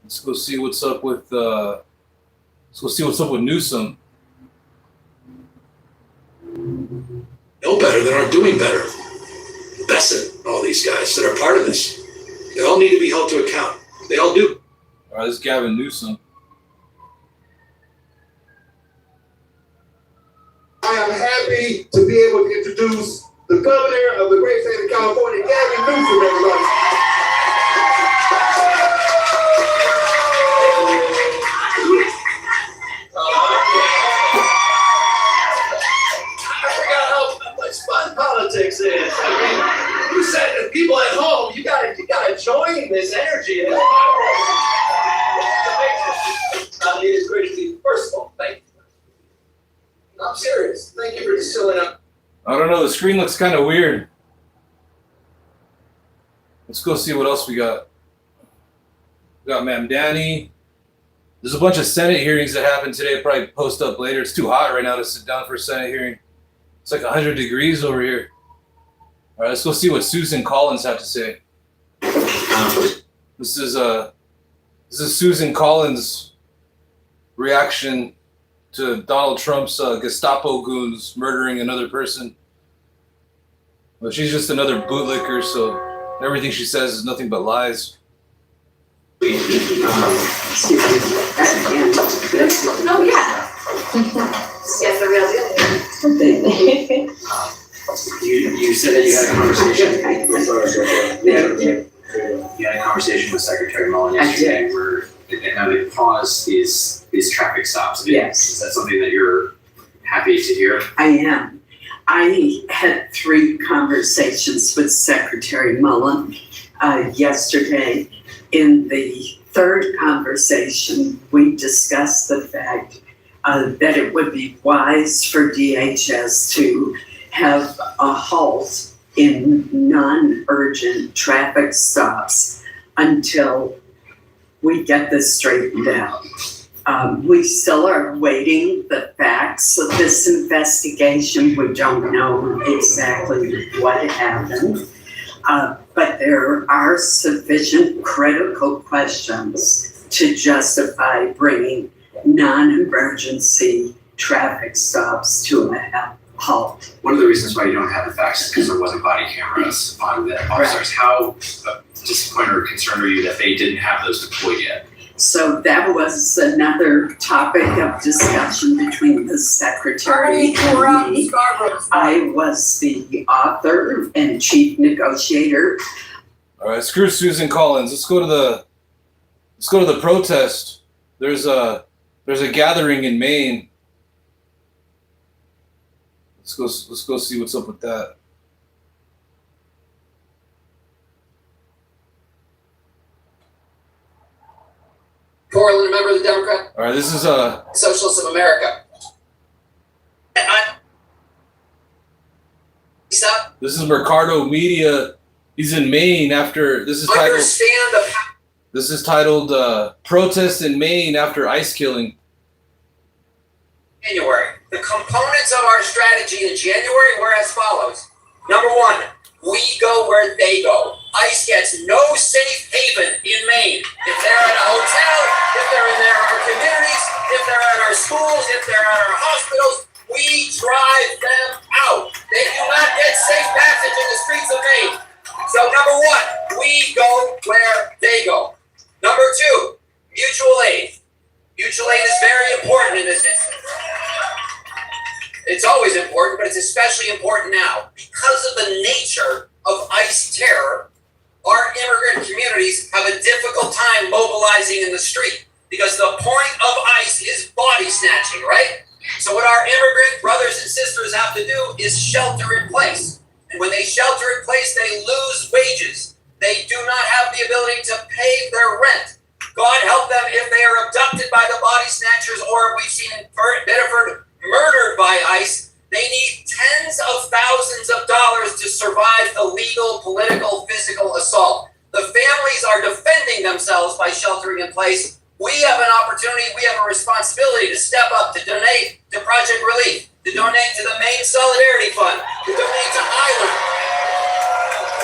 Let's go see what's up with Newsom. Know better than aren't doing better. Besson, all these guys that are part of this. They all need to be held to account. They all do. All right, this is Gavin Newsom. I am happy to be able to introduce the governor of the great state of California, Gavin Newsom, everybody. I forgot how much fun politics is. I mean, you said to people at home, you gotta join this energy and this power. It is great to see. First of all, thank you. I'm serious. Thank you for distilling up. I don't know, the screen looks kind of weird. Let's go see what else we got. We got mamdani. There's a bunch of Senate hearings that happened today. I'll probably post up later. It's too hot right now to sit down for a Senate hearing. It's like 100 degrees over here. All right, let's go see what Susan Collins had to say. This is Susan Collins' reaction to Donald Trump's Gestapo goons murdering another person. Well, she's just another bootlicker, so everything she says is nothing but lies. Oh, yeah. Yes, the real deal. You said that you had a conversation. You had a conversation with Secretary Mullen yesterday where they paused these traffic stops. Yes. Is that something that you're happy to hear? I am. I had 3 conversations with Secretary Mullen yesterday. In the 3rd conversation, we discussed the fact that it would be wise for DHS to have a halt in non-urgent traffic stops until we get this straightened out. We still are waiting the facts of this investigation. We don't know exactly what happened, but there are sufficient critical questions to justify bringing non-emergency traffic stops to a halt. One of the reasons why you don't have the facts is because there wasn't body cameras on the officers. Right. How disappointed or concerned are you that they didn't have those deployed yet? So that was another topic of discussion between the secretary and me. I was the author and chief negotiator. All right, screw Susan Collins. Let's go to the protest. There's a gathering in Maine. Let's go see what's up with that. Portland, a member of the Democrat All right, this is Socialists of America. This is Mercado Media. He's in Maine after this is titled "Protest in Maine After Ice Killing." January. The components of our strategy in January were as follows. Number 1, we go where they go. ICE gets no safe haven in Maine. If they're at a hotel, if they're in our communities, if they're at our schools, if they're at our hospitals, we drive them out. They do not get safe passage in the streets of Maine. So number one, we go where they go. Number two, mutual aid. Mutual aid is very important in this instance. It's always important, but it's especially important now. Because of the nature of ICE terror, our immigrant communities have a difficult time mobilizing in the street because the point of ICE is body snatching, right? So what our immigrant brothers and sisters have to do is shelter in place. And when they shelter in place, they lose wages. They do not have the ability to pay their rent. God help them if they are abducted by the body snatchers, or we've seen in Biddeford murdered by ICE. They need tens of thousands of dollars to survive the legal, political, physical assault. The families are defending themselves by sheltering in place. We have an opportunity, we have a responsibility to step up, to donate to Project Relief, to donate to the Maine Solidarity Fund, to donate to Highland.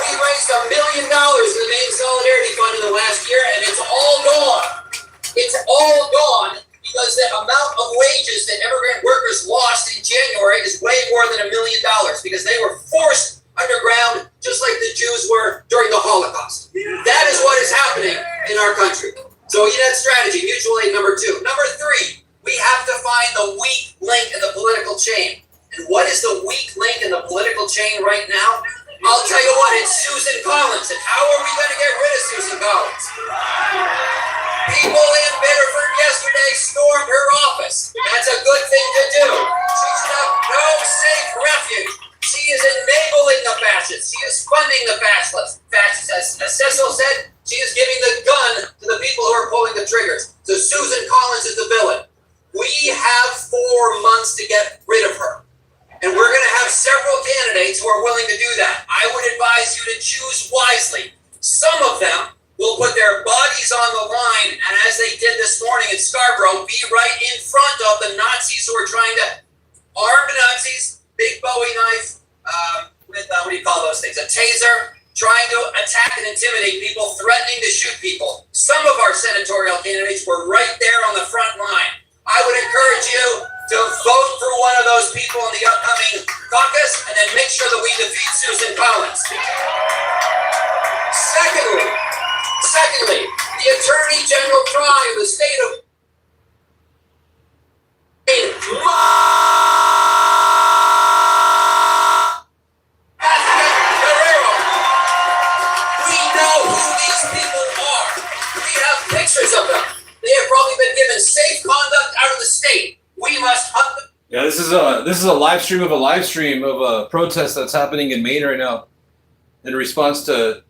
We raised $1 million in the Maine Solidarity Fund in the last year, and it's all gone. It's all gone because the amount of wages that immigrant workers lost in January is way more than $1 million because they were forced underground just like the Jews were during the Holocaust. That is what is happening in our country. So that strategy, mutual aid, number two. Number three, we have to find the weak link in the political chain. And what is the weak link in the political chain right now? I'll tell you what, it's Susan Collins. And how are we going to get rid of Susan Collins? People in Biddeford yesterday stormed her office. That's a good thing to do. She should have no safe refuge. She is enabling the fascists. She is funding the fascists. As Cecil said, she is giving the gun to the people who are pulling the triggers. So Susan Collins is the villain. We have 4 months to get rid of her. And we're going to have several candidates who are willing to do that. I would advise you to choose wisely. Some of them will put their bodies on the line, and as they did this morning in Scarborough, be right in front of the Nazis who are trying to arm the Nazis, big Bowie knife, with, what do you call those things, a taser, trying to attack and intimidate people, threatening to shoot people. Some of our senatorial candidates were right there on the front line. I would encourage you to vote for one of those people in the upcoming caucus, and then make sure that we defeat Susan Collins. Secondly, the Attorney General Fry of the state of Guerrero. We know who these people are. We have pictures of them. They have probably been given safe conduct out of the state. We must hunt them. Yeah, this is a live stream of a protest that's happening in Maine right now in response to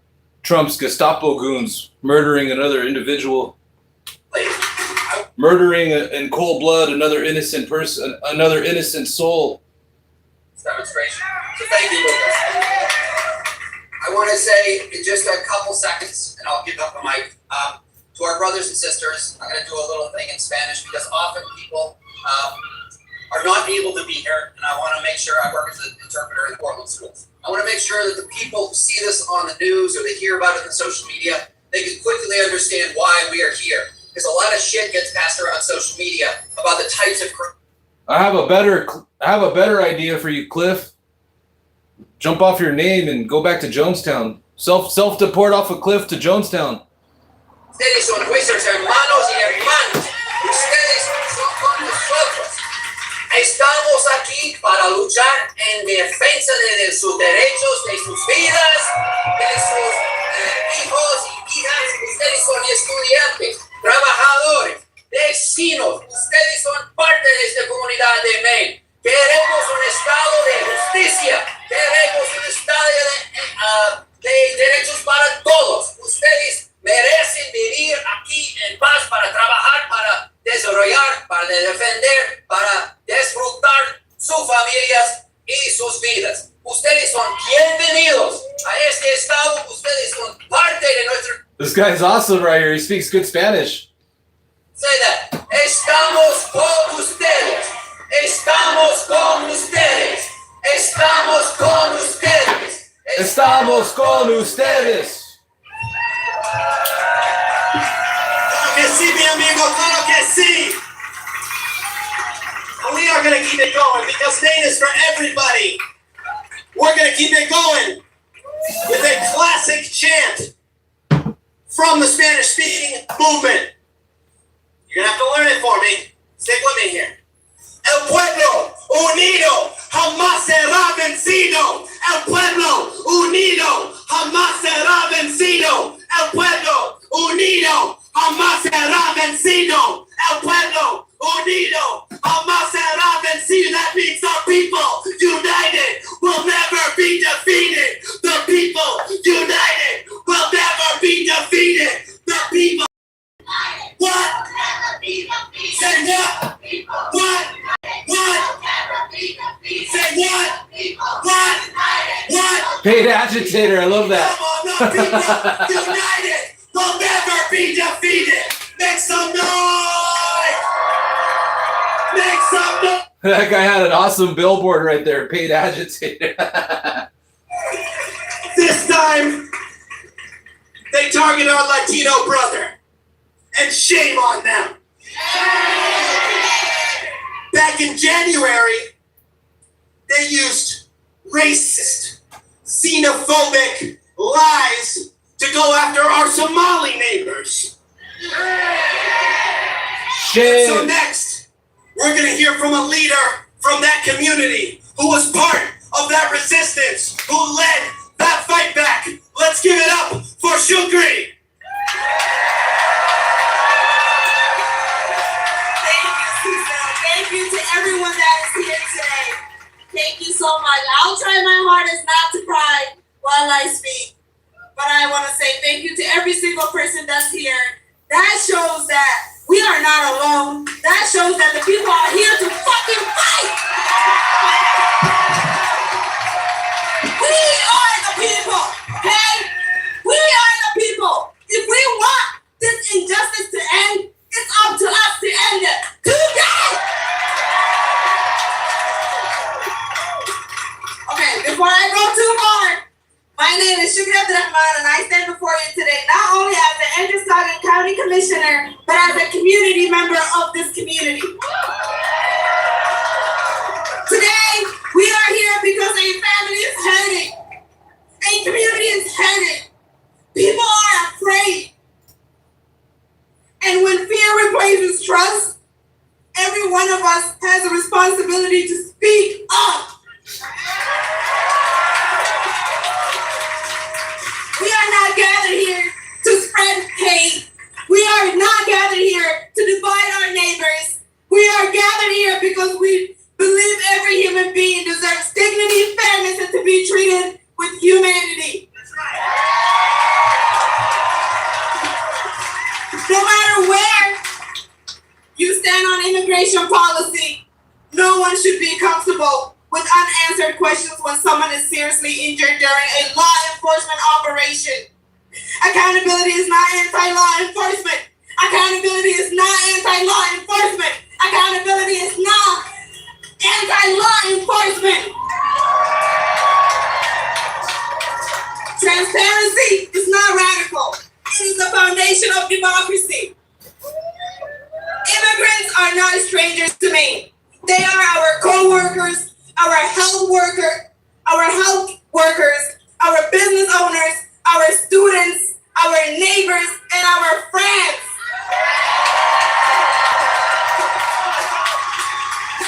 Trump's Gestapo goons murdering another individual, murdering in cold blood another innocent person, another innocent soul. Demonstration. So thank you, Lucas. I want to say in just a couple seconds, and I'll give up the mic, to our brothers and sisters. I'm going to do a little thing in Spanish because often people are not able to be here, and I want to make sure I work as an interpreter in the Portland schools. I want to make sure that the people who see this on the news or they hear about it on social media, they can quickly understand why we are here. Because a lot of shit gets passed around social media about the types of. I have a better idea for you, Cliff. Jump off your name and go back to Jonestown. Self-deport off a cliff to Jonestown. Ustedes son nuestros hermanos y hermanas. Ustedes son con nosotros. Estamos aquí para luchar en defensa de sus derechos, de sus vidas, de sus hijos y hijas. Ustedes son estudiantes, trabajadores, vecinos. Ustedes son parte de esta comunidad de Maine. Queremos un estado de justicia. Queremos un estado de derechos para todos. Ustedes merecen vivir aquí en paz para trabajar, para desarrollar, para defender, para disfrutar sus familias y sus vidas. Ustedes son bienvenidos a este estado. Ustedes son parte de nuestro. This guy's awesome right here. He speaks good Spanish. Say that. Estamos con ustedes. Estamos con ustedes. Estamos con ustedes. Estamos con ustedes. sí, mi amigo, claro que sí. And we are going to keep it going because Maine is for everybody. We're going to keep it going with a classic chant from the Spanish-speaking movement. You're going to have to learn it for me. Stick with me here. El pueblo unido jamás será vencido. El pueblo unido jamás será vencido. El pueblo unido jamás será vencido. El pueblo unido jamás será vencido. That means our people united will never be defeated. The people united will never be defeated. The people. What? Say what? What? What? Say what? What? What? Paid agitator, I love that. Come on, the people united will never be defeated. Make some noise! Make some noise! That guy had an awesome billboard right there, paid agitator. This time, they target our Latino brother. And shame on them. Back in January, they used racist, xenophobic lies to go after our Somali neighbors. Shame. So next, we're going to hear from a leader from that community who was part of that resistance, who led that fight back. Let's give it up for Shukri. Thank you to everyone that is here today. Thank you so much. I'll try my hardest not to cry while I speak. But I want to say thank you to every single person that's here. That shows that we are not alone. That shows that the people are here to fucking fight. We are the people, okay? We are the people. If we want this injustice to end, it's up to us to end it today. Okay, before I go too far, my name is Shukri Abdurrahman and I stand before you today not only as the Androscoggin County Commissioner, but as a community member of this community. Today, we are here because a family is hurting. A community is hurting. People are afraid. And when fear replaces trust, every one of us has a responsibility to speak up. We are not gathered here to spread hate. We are not gathered here to divide our neighbors. We are gathered here because we believe every human being deserves dignity, fairness, and to be treated with humanity. No matter where you stand on immigration policy, no one should be comfortable with unanswered questions when someone is seriously injured during a law enforcement operation. Accountability is not anti-law enforcement. Accountability is not anti-law enforcement. Accountability is not anti-law enforcement. Transparency is not radical. It is the foundation of democracy. Immigrants are not strangers to me. They are our co-workers, our health workers, our business owners, our students, our neighbors, and our friends.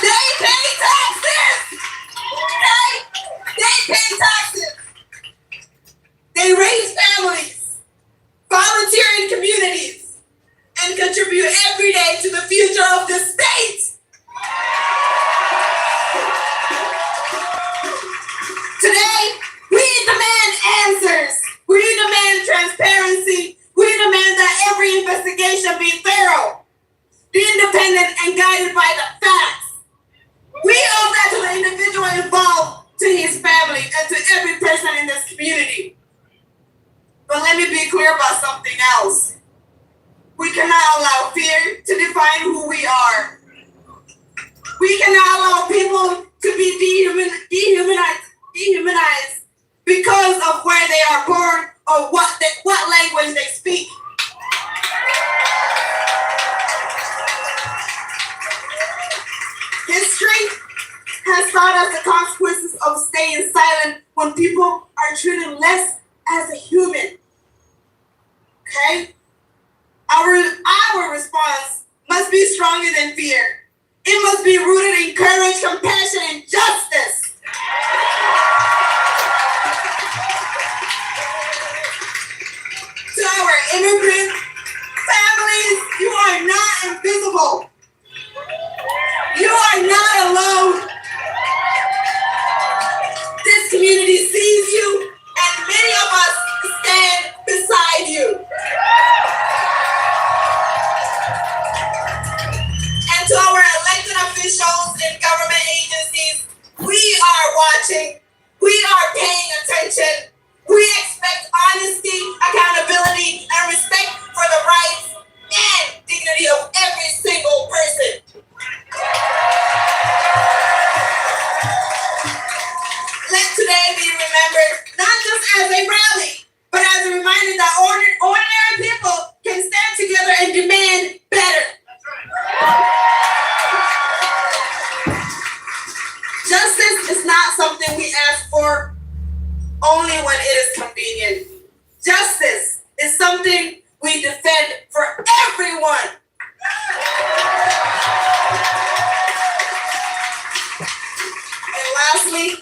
They pay taxes. They pay taxes. They raise families, volunteer in communities, and contribute every day to the future of the state. Today, we demand answers. We demand transparency. We demand that every investigation be thorough, be independent, and guided by the facts. We owe that to the individual involved, to his family, and to every person in this community. But let me be clear about something else. We cannot allow fear to define who we are. We cannot allow people to be dehumanized because of where they are born or what language they speak. treated less as a human. Okay? Our response must be stronger than fear. It must be rooted in courage, compassion, and justice. To our immigrant families, you are not invisible. You are not alone. This community sees you, and many of us stand beside you. And to our elected officials and government agencies, we are watching. We are paying attention. We expect honesty, accountability, and respect for the rights and dignity of every single person. Let today be remembered not just as a rally, but as a reminder that ordinary people can stand together and demand better. Justice is not something we ask for only when it is convenient. Justice is something we defend for everyone. And lastly,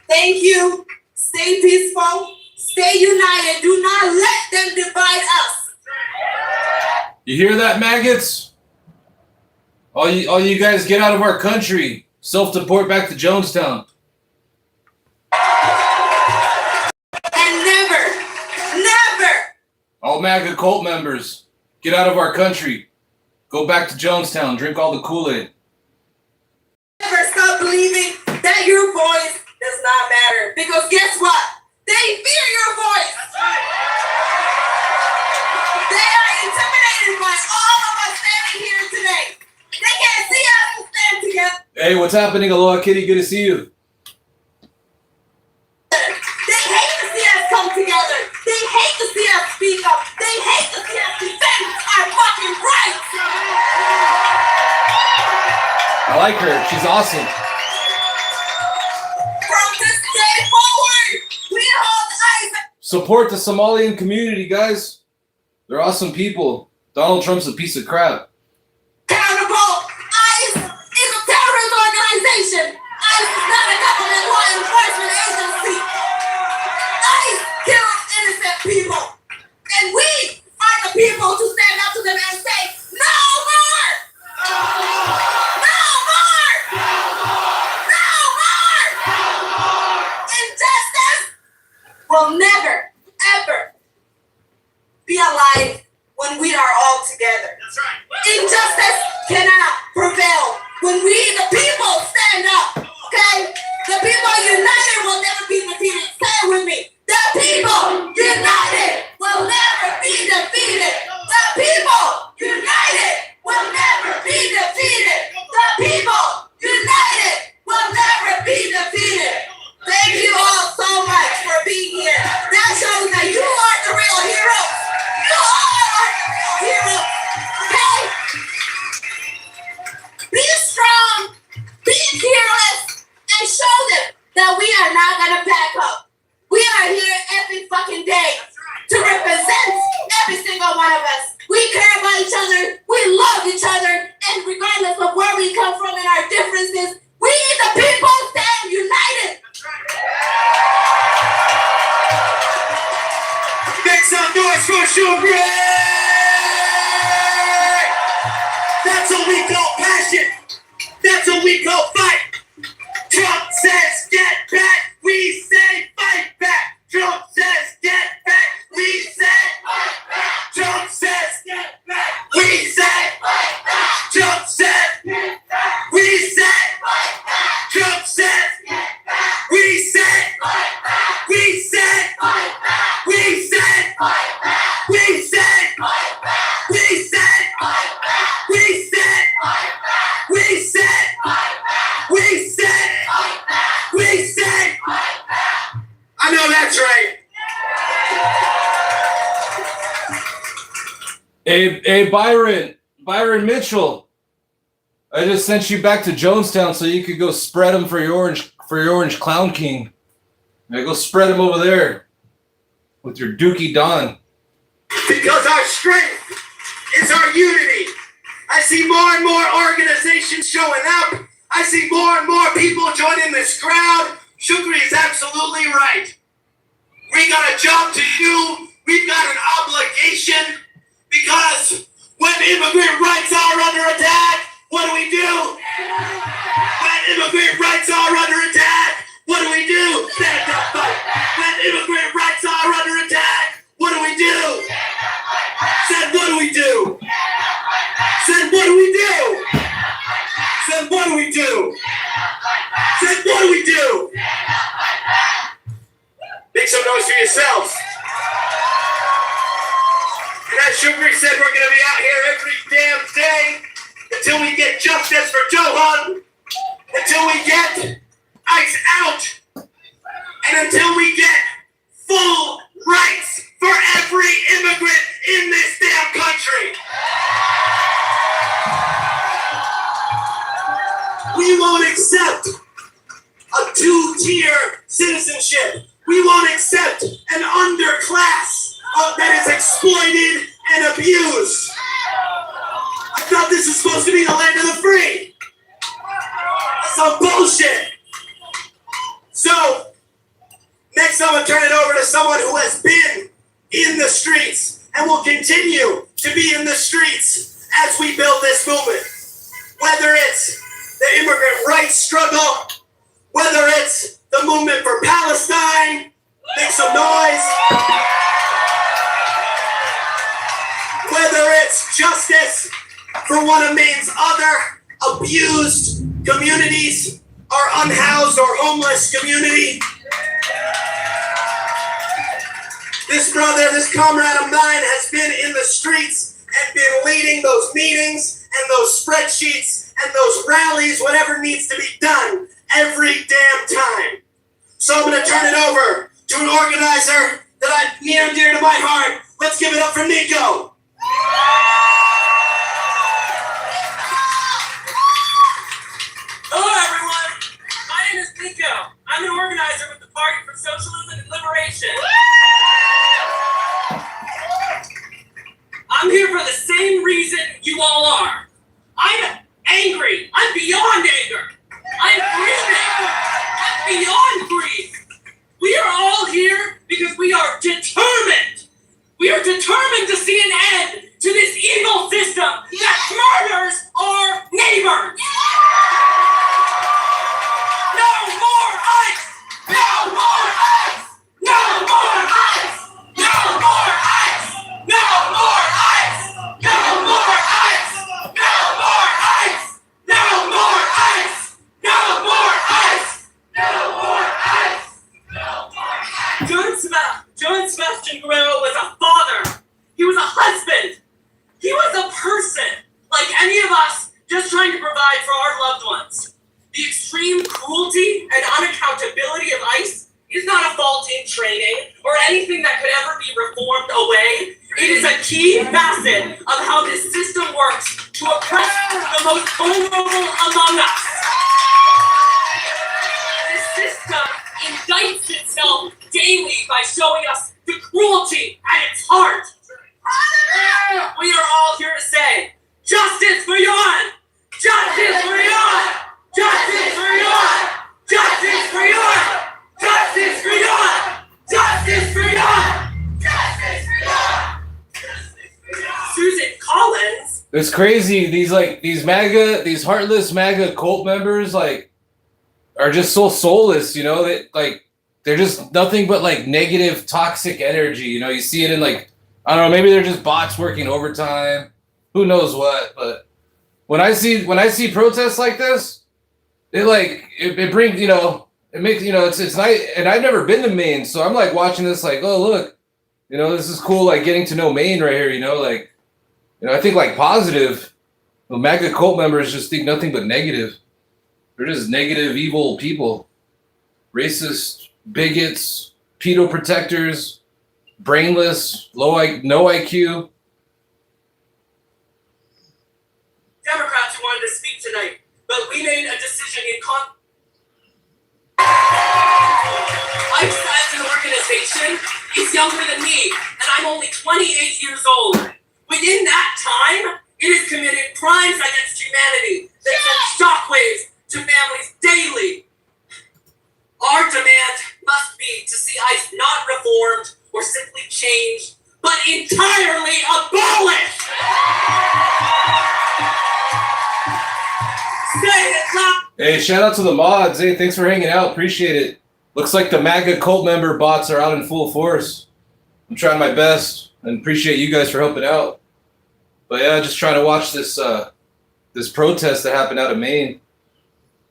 thank you. Stay peaceful. Stay united. Do not let them divide us. You hear that, maggots? All you guys get out of our country. Self-deport back to Jonestown. And never. All MAGA cult members, get out of our country. Go back to Jonestown. Drink all the Kool-Aid. Never stop believing that your voice does not matter. Because guess what? They fear your voice. They are intimidated by all of us standing here today. They can't see us stand together. Hey, what's happening? Aloha Kitty, good to see you. They hate to see us come together. They hate to see us speak up. They hate to see us defend our fucking rights. I like her. She's awesome. From this day forward, we hold ICE. Support the Somalian community, guys. They're awesome people. Donald Trump's a piece of crap. Accountable. ICE is a terrorist organization. ICE is not a government law enforcement agency. ICE kills innocent people. And we are the people to stand up to them and say, no more! No more! No more! Injustice will never, ever be alive when we are all together. That's right. Injustice cannot prevail when we, the people, stand up. Okay? The people united will never be defeated. Say it with me. The people united will never be defeated. The people united will never be defeated. The people united will never be defeated. Thank you all so much for being here. That shows that you are the real heroes. You all are the real heroes. Okay? Be strong, be fearless, and show them that we are not gonna back up. We are here every fucking day to represent every single one of us. We care about each other, we love each other, and regardless of where we come from and our differences, we the people stand united. Make some noise for Shubri! That's what we call passion. That's what we call fight. Trump says get back. We say fight back. Trump says get back. We say fight back. Trump says get back. We say fight back. Trump says get back. We say fight back. Trump says get back. We say fight back. We say fight back. We say fight back. We say fight back. We say fight back. We say fight back. We say fight back. We say fight back. We say fight back. I know that's right. Hey, Byron Mitchell. I just sent you back to Jonestown so you could go spread them for your orange clown king. Yeah, go spread them over there. with your Dookie Don. Because our strength is our unity. I see more and more organizations showing up. I see more and more people joining this crowd. Shukri is absolutely right. We got a job to do. We've got an obligation, because when immigrant rights are under attack, what do we do? When immigrant rights are under attack, what do we do? Stand up, fight. When immigrant rights are under attack, what do we do? Said, what do we do? Said, what do we do? Said, what do we do? Said, what do we do? Make some noise for yourselves. And as Shukri said, we're going to be out here every damn day until we get justice for Johan, until we get ICE out, and until we get full rights for every immigrant in this damn country. We won't accept a two-tier citizenship. We won't accept an underclass that is exploited and abused. I thought this was supposed to be the land of the free. That's some bullshit. So, next I'm going to turn it over to someone who has been in the streets and will continue to be in the streets as we build this movement. Whether it's the immigrant rights struggle, whether it's the movement for Palestine, make some noise. Whether it's justice for one of Maine's other abused communities, our unhoused or homeless community. This brother, this comrade of mine has been in the streets and been leading those meetings and those spreadsheets and those rallies, whatever needs to be done every damn time. So I'm going to turn it over to an organizer that I near and dear to my heart. Let's give it up for Nico. Hello everyone, my name is Nico. I'm an organizer with the Party for Socialism and Liberation. I'm here for the same reason you all are. I'm angry. I'm beyond anger. I'm grieving. I'm beyond grief. We are all here because we are determined. We are determined to see an end to this evil system that murders our neighbors. No more ICE! No more ICE! No more ICE! No more ICE! No more ICE! No more ICE! No more ICE! No more ICE! No more ICE! No more ICE! No more ICE! John Sebastian Guerrero was a father. He was a husband. He was a person, like any of us, just trying to provide for our loved ones. The extreme cruelty and unaccountability of ICE is not a fault in training or anything that could ever be reformed away. It is a key facet of how this system works to oppress the most vulnerable among us. This system indicts itself daily by showing us the cruelty at its heart. We are all here to say, justice for Yon! Justice for Yon! Justice for Yon! Justice for Yon! Justice for Yon! Justice for Yon! Justice for Yon! Susan Collins. It's crazy. These heartless MAGA cult members are just so soulless. You know, they're just nothing but negative, toxic energy. You know, you see it in I don't know, maybe they're just bots working overtime. Who knows what? But when I see protests like this, it brings, it makes, it's nice. And I've never been to Maine, so I'm watching this oh look, this is cool, getting to know Maine right here, I think positive. The MAGA cult members just think nothing but negative. They're just negative, evil people. Racist, bigots, pedo protectors, brainless, no IQ. Democrats who wanted to speak tonight, but we made a decision in I ICE as an organization is younger than me, and I'm only 28 years old. Within that time, it has committed crimes against humanity that send shockwaves to families daily. Our demand must be to see ICE not reformed or simply changed, but entirely abolished! Say it loud! Hey, shout out to the mods. Hey, thanks for hanging out. Appreciate it. Looks like the MAGA cult member bots are out in full force. I'm trying my best and appreciate you guys for helping out. But yeah, just trying to watch this this protest that happened out of Maine.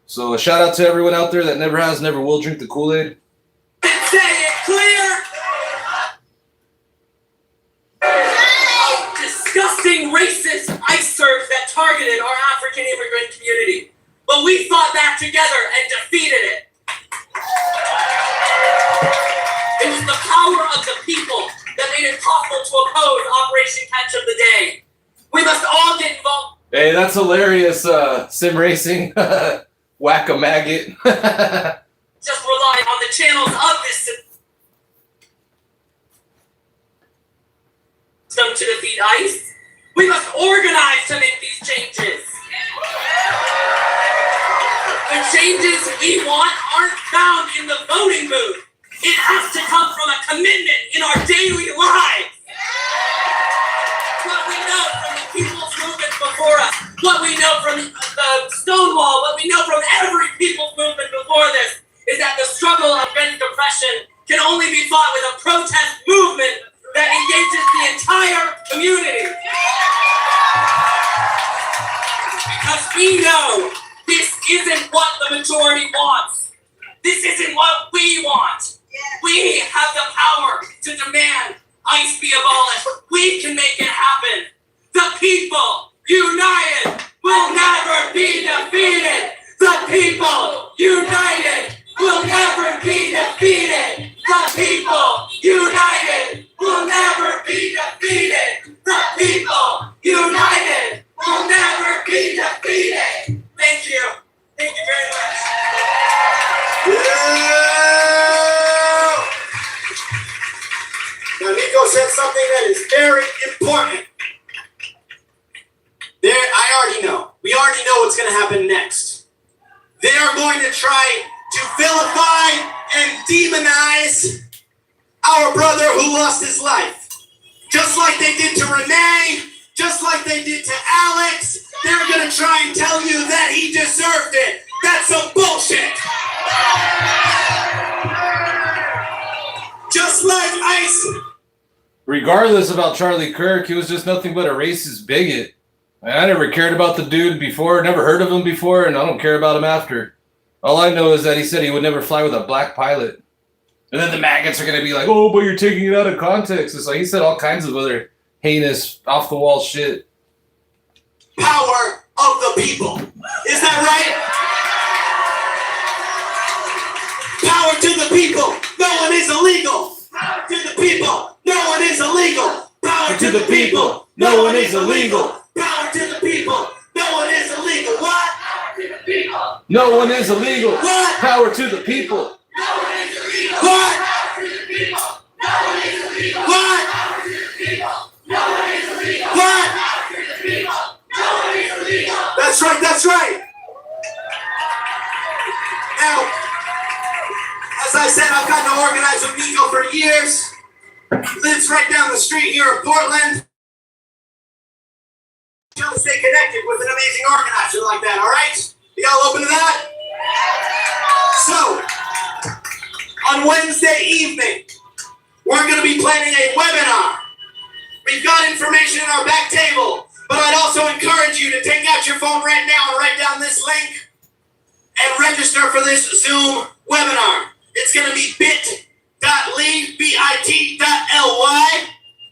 So a shout out to everyone out there that never has, never will drink the Kool-Aid. Say it clear! Disgusting racist ICE serves that targeted our African immigrant community. But we fought back together and defeated it. It was the power of the people that made it possible to oppose Operation Catch of the Day. We must all get involved. Hey, that's hilarious, sim racing. Whack a maggot. Just rely on the channels of this system to defeat ICE. We must organize to make these changes. The changes we want aren't found in the voting booth. It has to come from a commitment in our daily lives. What we know from the people's movement before us, what we know from the Stonewall, what we know from every people's movement before this, is that the struggle against oppression can only be fought with a protest movement that engages the entire community. Because we know this isn't what the majority wants. This isn't what we want. We have the power to demand ICE be abolished. We can make it happen. The people united will never be defeated. The people united will never be defeated. The people united will never be defeated. The people united will never be defeated. Thank you. Thank you very much. Now, Nico said something that is very important. I already know. We already know what's going to happen next. They are going to try to vilify and demonize our brother who lost his life. Just like they did to Renee, just like they did to Alex, they're going to try and tell you that he deserved it. That's some bullshit. Just like ICE. Regardless about Charlie Kirk, he was just nothing but a racist bigot. I never cared about the dude before, never heard of him before, and I don't care about him after. All I know is that he said he would never fly with a black pilot. And then the maggots are going to be like, oh, but you're taking it out of context. It's like he said all kinds of other heinous, off-the-wall shit. Power of the people. Is that right? Power to the people. No one is illegal. Power to the people. No one is illegal. Power to the people. No one is illegal. Power to the people. No one is illegal. What? Power to the people. No one is illegal. What? Power to the people. No one is illegal. What? Power to the people. No one is illegal. What? Power to the people. No one is illegal. What? Power to the people. No one is illegal. That's right. That's right. Now, as I said, I've gotten to organize with Nico for years. Lives right down the street here in Portland. Trying to stay connected with an amazing organizer like that, all right? You all open to that? So, on Wednesday evening, we're going to be planning a webinar. We've got information in our back table, but I'd also encourage you to take out your phone right now and write down this link and register for this Zoom webinar. It's going to be bit.ly, bit.ly.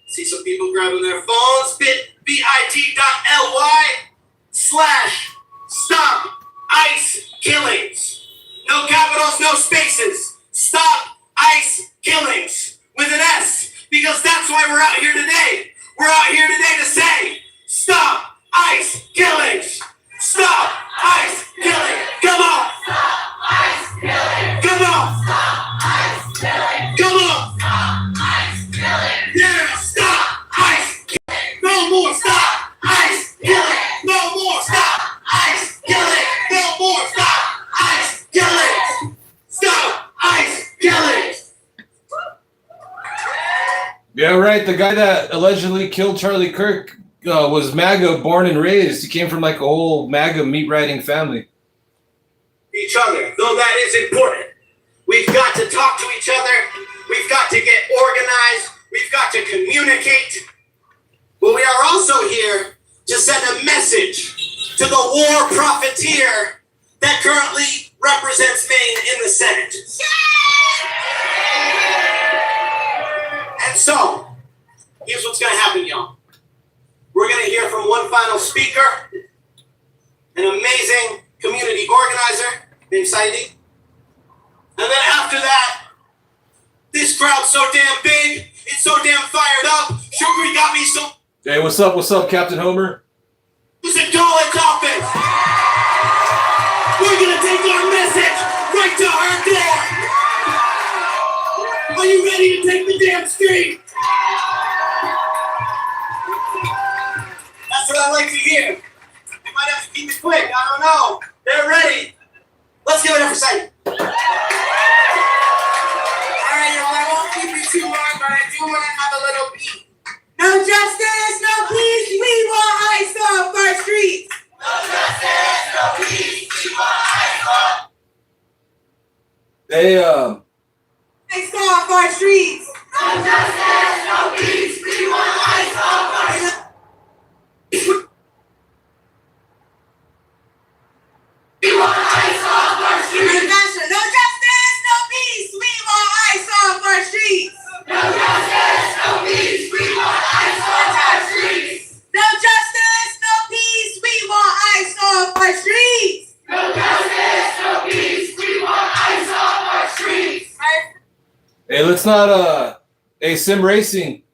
See some people grabbing their phones. bit.ly/stop ICE killings. No capitals, no spaces. Stop ICE killings with an S, because that's why we're out here today. We're out here today to say, stop ICE killings. Stop ICE killing. Come on. Stop ICE killing. Come on. Stop ICE Come on! Stop ICE killing! Yeah, stop ICE killing! No more stop ICE killing! No more stop ICE killing! No more stop ICE killing! Stop ICE killing! Yeah, right. The guy that allegedly killed Charlie Kirk was MAGA born and raised. He came from like a whole MAGA meat riding family. Each other, though that is important. We've got to talk to each other. We've got to get organized. We've got to communicate. But we are also here to send a message to the war profiteer that currently represents Maine in the Senate. And so, here's what's going to happen, y'all. We're going to hear from one final speaker, an amazing community organizer named Saidi. And then after that, this crowd's so damn big, it's so damn fired up. Sugary got me so... Hey, what's up? What's up, Captain Homer? Listen, don't let office. We're going to take our message right to her door. Are you ready to take the damn street? That's what I like to hear. We might have to keep it quick. I don't know. They're ready. Let's give it up for Saidi. All right, y'all. I won't keep you too long, but I do want to have a little beat. No justice, no peace. We want ICE off our streets. No justice, no peace. We want ICE off. Hey, ICE off our streets. No justice, no peace. We want ICE off our streets. We want ICE off our streets. No justice, no peace. We want ICE off our streets. No justice, no peace. We want ICE off our streets. No justice, no peace. We want ICE off our streets. No justice, no peace. We want ICE off our streets. hey, let's not hey, sim racing.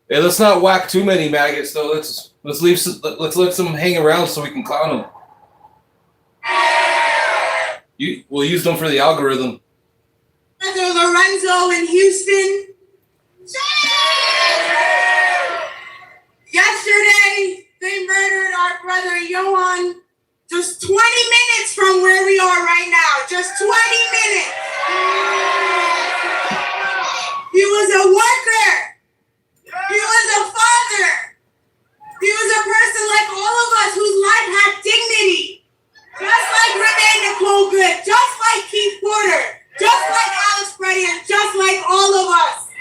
Hey, let's not whack too many maggots though. Let's let some hang around so we can clown them. We'll use them for the algorithm. Brother Lorenzo in Houston. Yesterday, they murdered our brother Johan just 20 minutes from where we are right now. Just 20 minutes. He was a worker. He was a father. He was a person like all of us whose life had dignity. Just like Renee Nicole Good, just like Keith Porter, just like Alex Freddie, and just like all of us.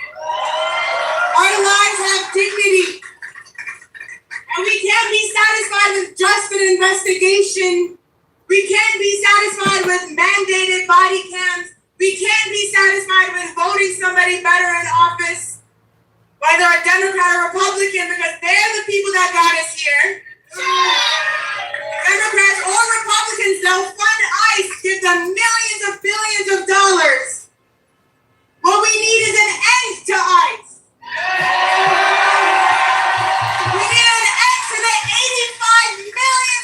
Our lives have dignity. And we can't be satisfied with just an investigation. We can't be satisfied with mandated body cams. We can't be satisfied with voting somebody better in office, whether a Democrat or Republican, because they're the people that got us here. Democrats or Republicans, they'll fund ICE, give them millions of billions of dollars. What we need is an end to ICE. We need an end to the $85 million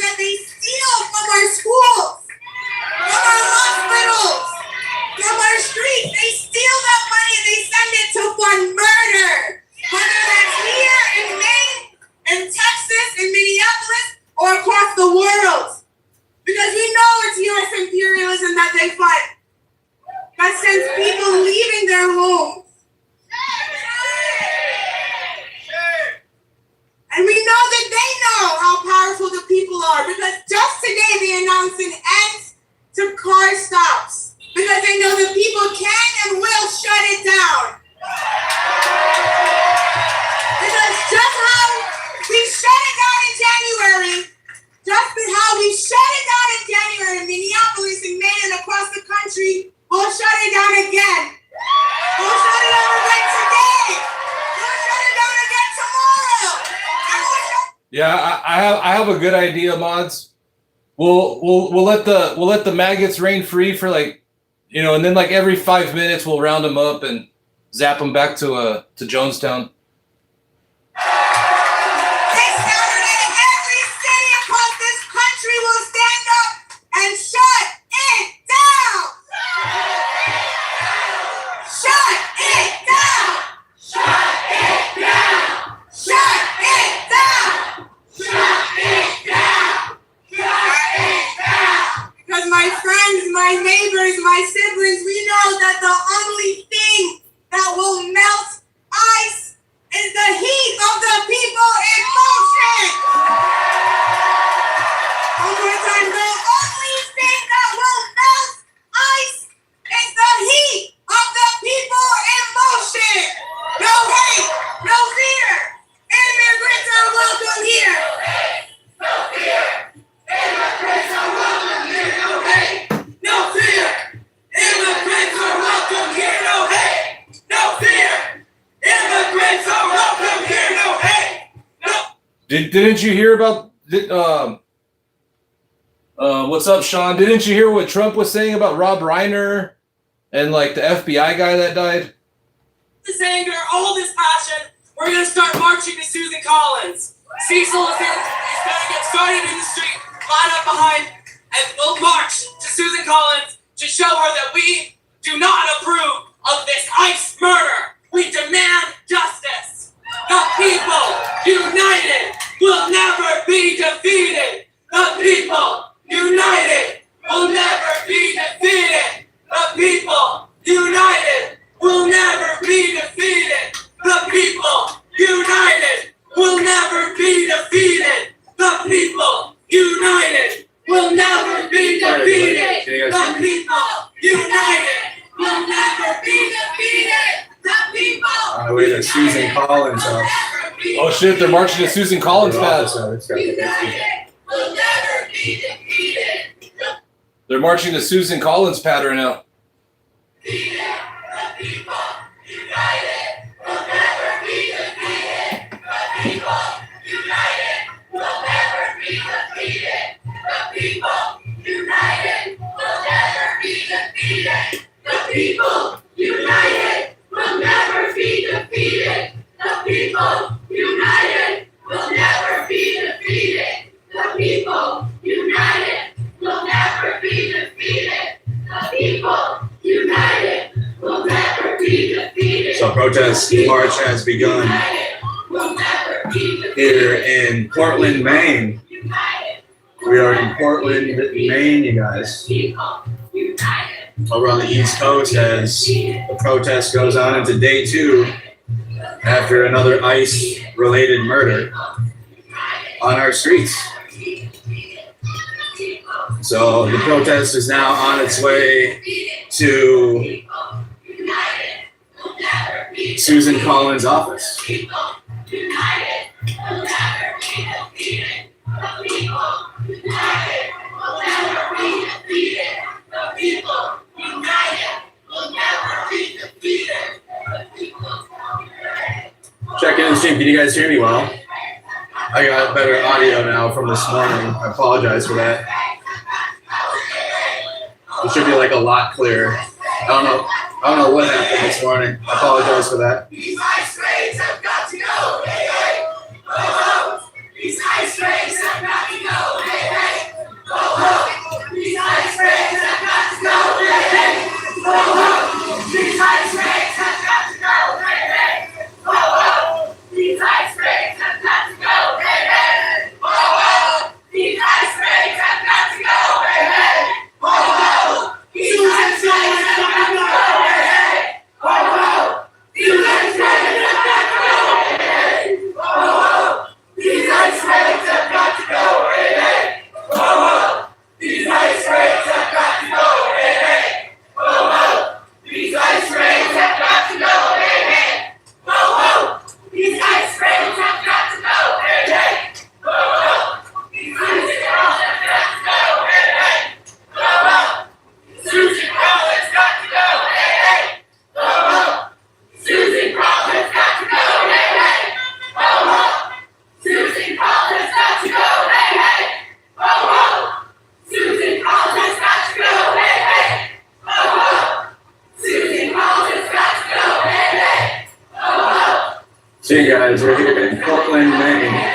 that they steal from our schools, from our hospitals, from our streets. They steal that money and they send it to fund murder. Whether that's here in Maine, in Texas, in Minneapolis, or across the world. Because we know it's U.S. imperialism that they fight. That sends people leaving their homes. And we know that they know how powerful the people are, because just today they announced an end to car stops, because they know the people can and will shut it down. Because just how we shut it down in January, just how we shut it down in January in Minneapolis and Maine and across the country, we'll shut it down again. We'll shut it down again today. We'll shut it down again tomorrow. Yeah, I have a good idea, mods. We'll let the maggots reign free for like, and then like every 5 minutes we'll round them up and zap them back to Jonestown. And shut it down! Didn't you hear about what's up, Sean? Didn't you hear what Trump was saying about Rob Reiner and like the FBI guy that died? This anger, all this passion, we're gonna start marching to Susan Collins. Cecil is gonna get started in the street, line up behind, and we'll march to Susan Collins to show her that we do not approve of this ICE murder. We demand justice. The people united will never be defeated. The people united will never be defeated. The people united will never be defeated. The people united will never be defeated. The people united will never be defeated. The people united will never be defeated. The people. On the way to Susan Collins' house. Oh shit, they're marching to Susan Collins' pad. Will never be defeated. They're marching to Susan Collins' pad right now. The people united will never be defeated. The people united will never be defeated. The people united will never be defeated. The people united will never be defeated. The people united will never be defeated. The people united will never be defeated. The people united will never be defeated. So protest march has begun here in Portland, Maine. We are in Portland, Maine, you guys. Over on the East Coast as the protest goes on into day 2 after another ICE-related murder on our streets. So the protest is now on its way to Susan Collins' office. Check in and stream. Can you guys hear me well? I got better audio now from this morning. I apologize for that. It should be like a lot clearer. I don't know what happened this morning. I apologize for that. These ice raids have got to go. Hey, hey. Oh, these ice raids have got to go. Hey, hey. Oh, these ice raids have got to go. Hey, hey. Oh, these ice raids have got to go. Hey, hey. Oh, these ice raids have got to go. Hey, hey. Oh, these ice raids have got to go. Hey, hey. Oh, these ice raids have got to go. Hey, hey. Oh, these ice raids have got to go. Hey, hey. Oh, these ice raids have got to go. Hey, hey. Oh, these ice raids have got to go. Hey, hey. Oh, these ice raids have got to go. Hey, hey. Oh, these ice raids have got to go. Hey, hey. Oh, these ice raids have got to go. Hey, hey. Oh, Susan Collins got to go. Hey, hey. Oh, Susan Collins got to go. Hey, hey. Oh, Susan Collins got to go. Hey, hey. Oh, Susan Collins got to go. Hey, hey. Oh, Susan Collins got to go. Hey, hey. Oh, See you guys, we're here in Portland, Maine.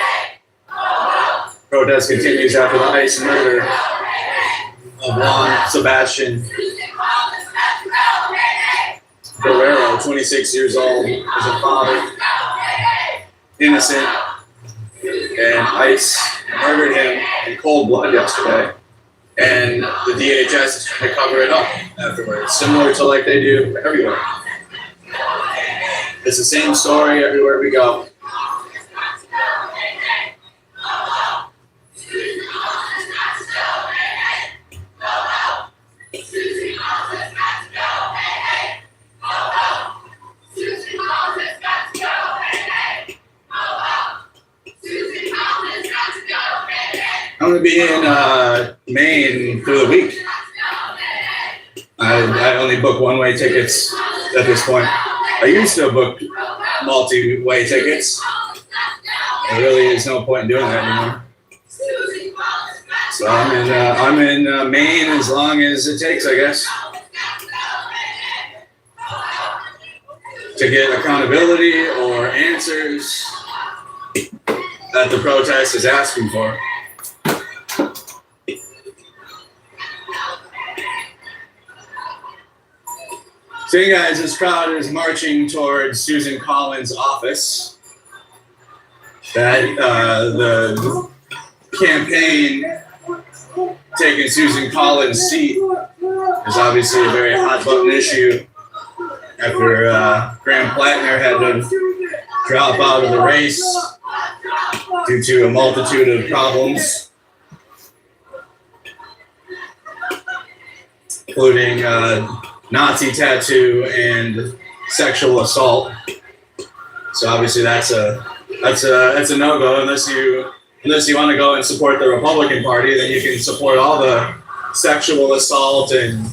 Protest continues after the ICE murder of Juan Sebastian Guerrero, 26 years old, is a father, innocent, and ICE murdered him in cold blood yesterday. And the DHS is trying to cover it up afterwards, similar to like they do everywhere. It's the same story everywhere we go. I'm gonna be in Maine for the week. I only book one-way tickets at this point. I used to book multi-way tickets, there really is no point in doing that anymore. So I'm in Maine as long as it takes, I guess, to get accountability or answers that the protest is asking for. So you guys, this crowd is marching towards Susan Collins' office. That the campaign taking Susan Collins' seat is obviously a very hot button issue after Graham Plattner had to drop out of the race due to a multitude of problems, including Nazi tattoo and sexual assault. So obviously that's a no-go unless you want to go and support the Republican Party. Then you can support all the sexual assault and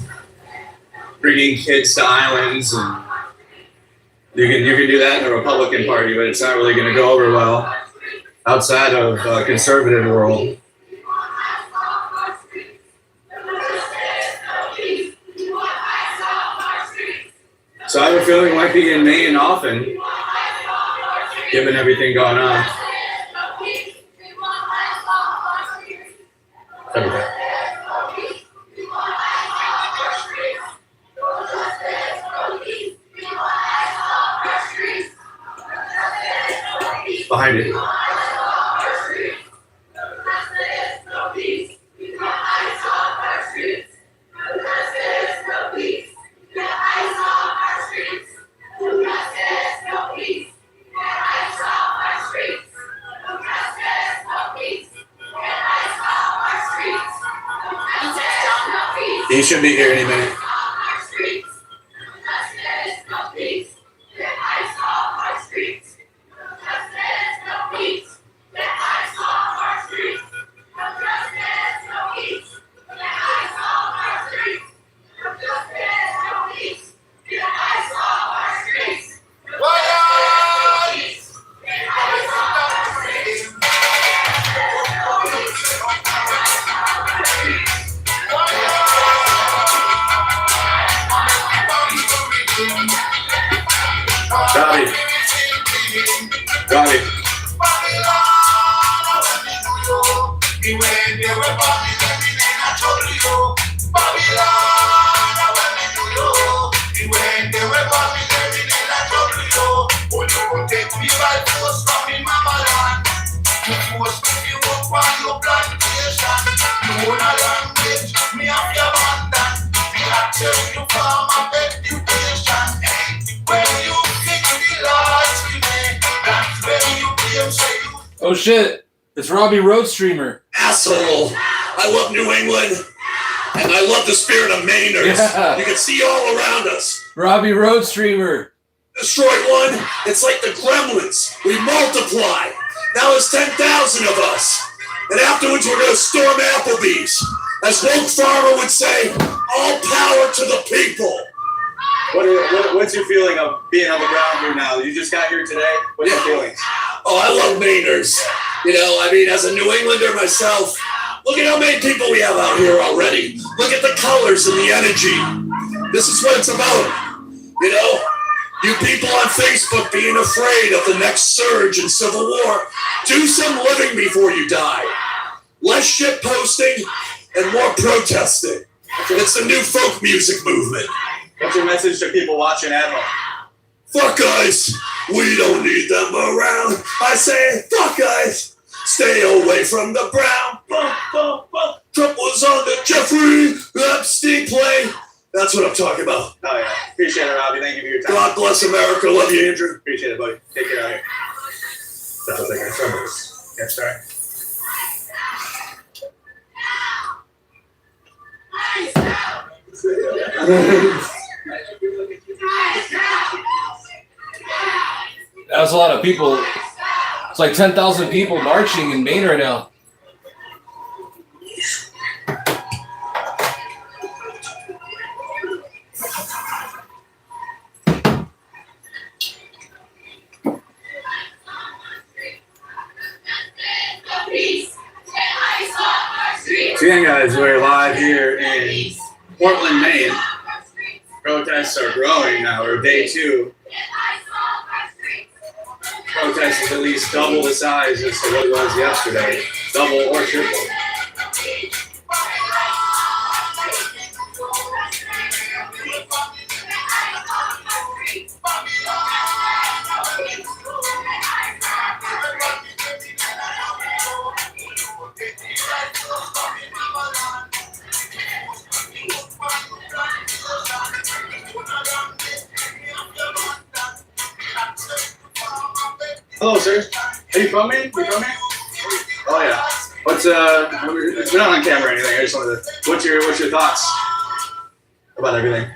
bringing kids to islands, and you can do that in the Republican Party, but it's not really going to go over well outside of conservative world. So I have a feeling I might be in Maine often, given everything going on. Okay. Behind it. He should be here any minute. Gavin. Oh shit, it's Robbie Road Streamer. Asshole. I love New England, and I love the spirit of Mainers. Yeah. You can see all around us. Robbie Road Streamer. Destroy one, it's like the gremlins. We multiply. Now there's 10,000 of us. And afterwards we're going to storm Applebee's. As Woke Farmer would say, all power to the people. What's your feeling of being on the ground here now? You just got here today. What's your feelings? Oh, I love Mainers. You know, I mean, as a New Englander myself, look at how many people we have out here already. Look at the colors and the energy. This is what it's about. You know, you people on Facebook being afraid of the next surge in civil war, do some living before you die. Less shit posting and more protesting. It's the new folk music movement. What's your message to people watching at home? Fuck guys, we don't need them around. I say, fuck guys, stay away from the brown. Trump was on the Jeffrey Epstein plane. That's what I'm talking about. Oh yeah, appreciate it, Robbie. Thank you for your time. God bless America. Love you, Andrew. Appreciate it, buddy. Take care out here. Sounds like our summers. Yeah, sorry. That was a lot of people. It's like 10,000 people marching in Maine right now. So again, guys, we're live here in Portland, Maine. Protests are growing now. We're day 2. Protests is at least double the size as to what it was yesterday. Double or triple. Hello, sir. Are you from Maine? You from Maine? Oh yeah. What's it's not on camera or anything. I just wanted to. What's your thoughts about everything?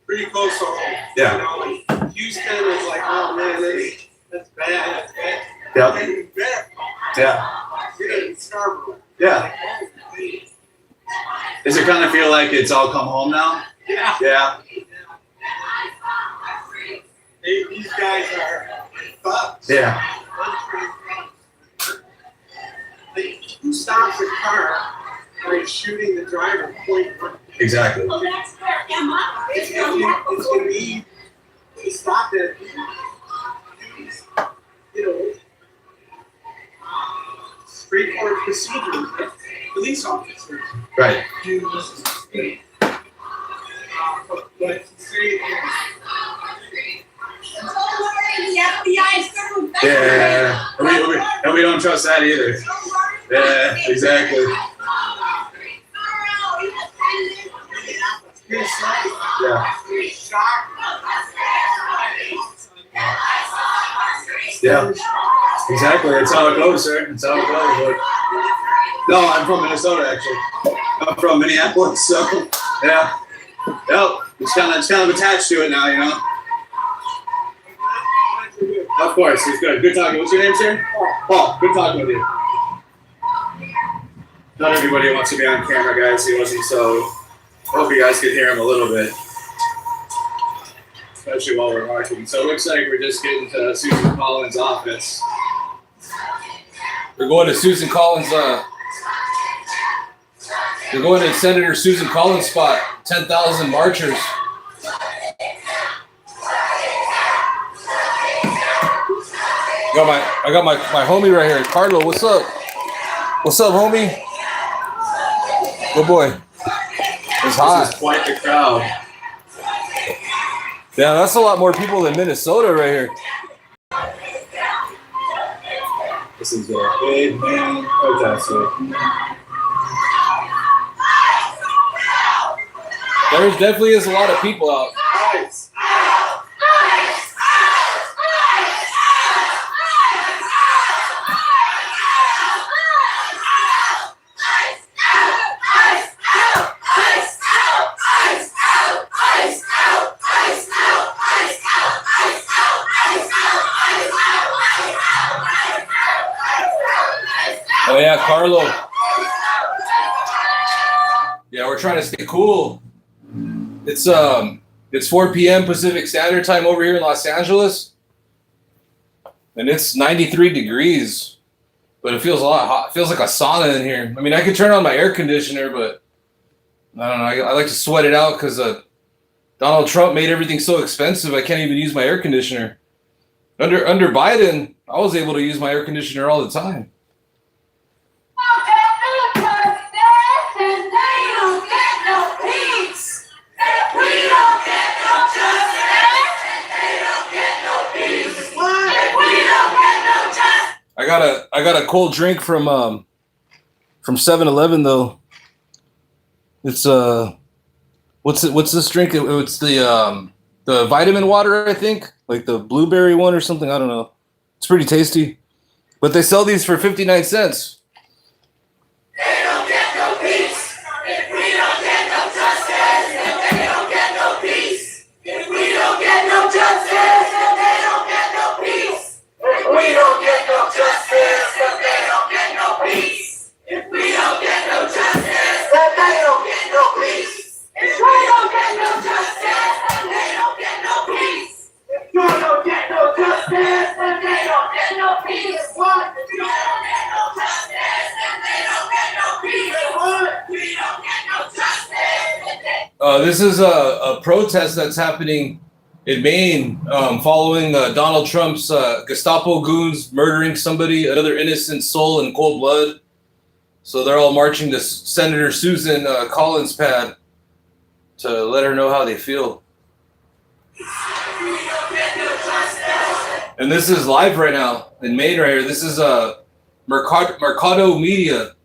Pretty close to home. Yeah. You know, like Houston is like, oh man, that's bad. That's bad. Yeah. Even better. Yeah. Here in Scarborough. Yeah. Does it kind of feel like it's all come home now? Yeah. Yeah. These guys are thugs. Yeah. Who stops a car by shooting the driver point blank? Exactly. It's going to be to stop that. You know, straightforward procedures that police officers. Right. But to say Yeah. And we don't trust that either. Yeah, exactly. Yeah. Yeah. Exactly. That's how it goes, sir. That's how it goes. But no, I'm from Minnesota actually. I'm from Minneapolis, so yeah. Yep. It's kind of attached to it now, you know. Of course, it's good. Good talking. What's your name, sir? Paul. Good talking with you. Not everybody wants to be on camera, guys. He wasn't, so I hope you guys could hear him a little bit, especially while we're marching. So it looks like we're just getting to Susan Collins' office. We're going to Susan Collins. We're going to Senator Susan Collins' spot. 10,000 marchers. I got my homie right here, Carlo. What's up? What's up, homie? Good boy. It's hot. This is quite the crowd. Yeah, that's a lot more people than Minnesota right here. This is a big man protest here. There definitely is a lot of people out. Oh yeah, Carlo. Yeah, we're trying to stay cool. It's 4 p.m. Pacific Standard Time over here in Los Angeles, and it's 93 degrees, but it feels a lot hot. It feels like a sauna in here. I mean, I could turn on my air conditioner, but I don't know. I like to sweat it out because Donald Trump made everything so expensive. I can't even use my air conditioner. Under Biden, I was able to use my air conditioner all the time. I got a cold drink from 7-Eleven though. It's what's this drink? It's the vitamin water, I think, like the blueberry one or something. I don't know. It's pretty tasty, but they sell these for 59 cents. They don't get no peace if we don't get no justice. If they don't get no peace, if we don't get no justice, if they don't get no peace. If we don't get no justice, if they don't get no peace. If we don't get no justice, if they don't get no peace. If we don't get no justice, if they don't get no peace. If we don't get no justice, if they don't get no peace. What? If we don't get no justice. This is a protest that's happening in Maine following Donald Trump's Gestapo goons murdering somebody, another innocent soul in cold blood. So they're all marching to Senator Susan Collins' pad to let her know how they feel. And this is live right now in Maine right here. This is Mercado Media.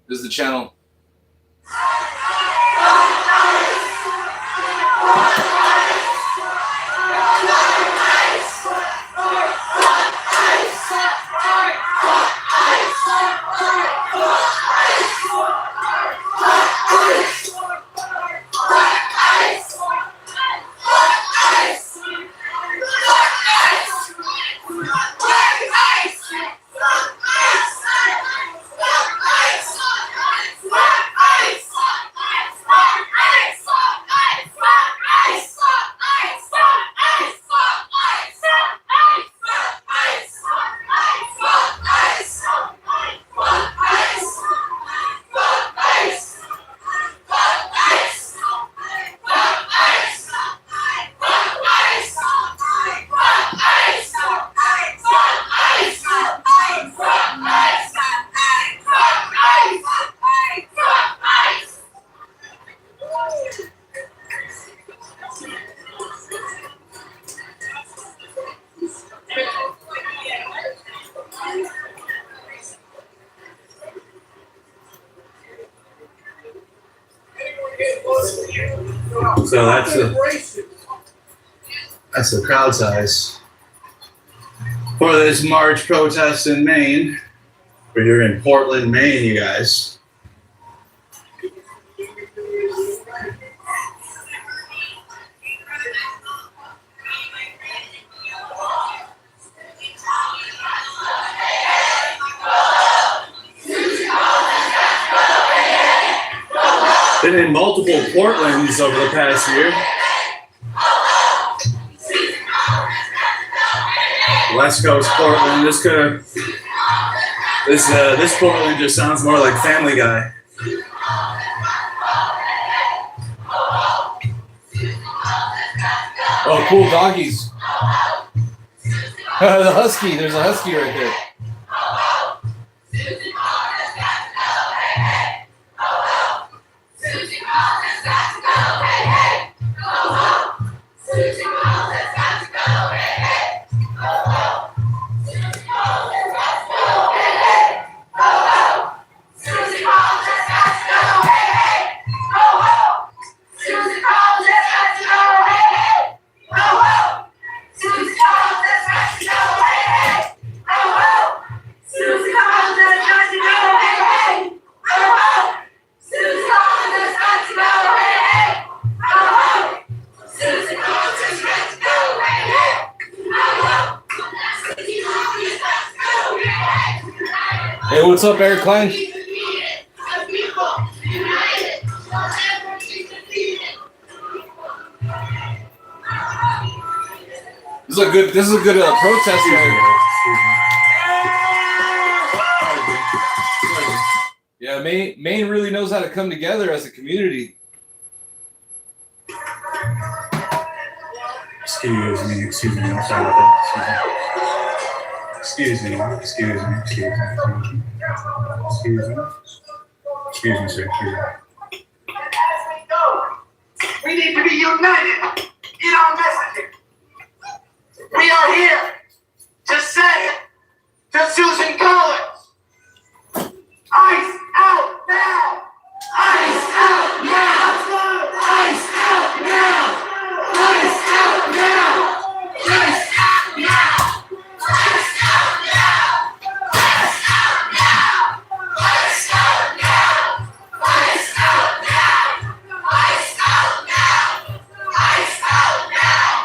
This is the channel. So that's the crowd size for this March protest in Maine. We're here in Portland, Maine, you guys. Been in multiple Portlands over the past year. West Coast Portland. This Portland just sounds more like Family Guy. Oh, cool doggies. The husky. There's a husky right there. Hey, what's up, Eric Klein? This is a good protest right. Yeah, Maine really knows how to come together as a community. Excuse me, I'm sorry about that. Excuse me, sir. We need to be united in our messaging. We are here to say to Susan Collins, ice out now! Ice out now! Ice out now! Ice out now! Ice out now! Ice out now! Ice out now! Ice out now! Ice out now! Ice out now! Ice out now!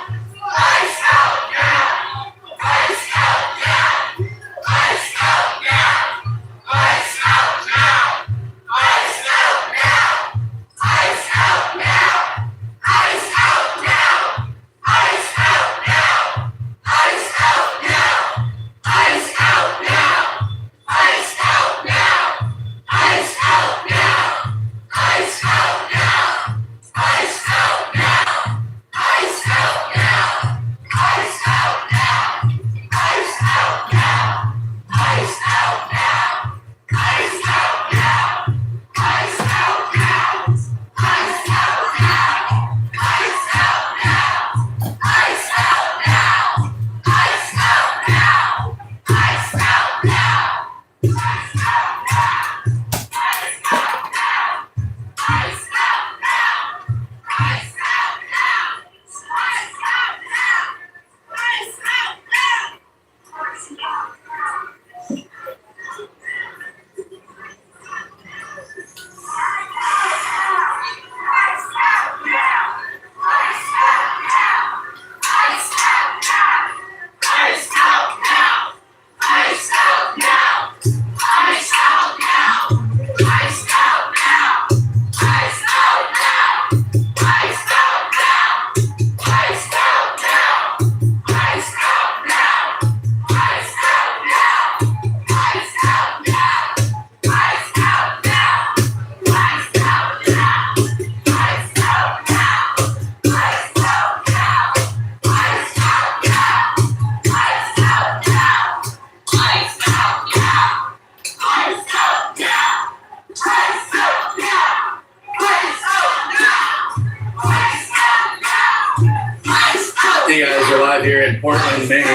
Hey guys, we're live here in Portland, Maine.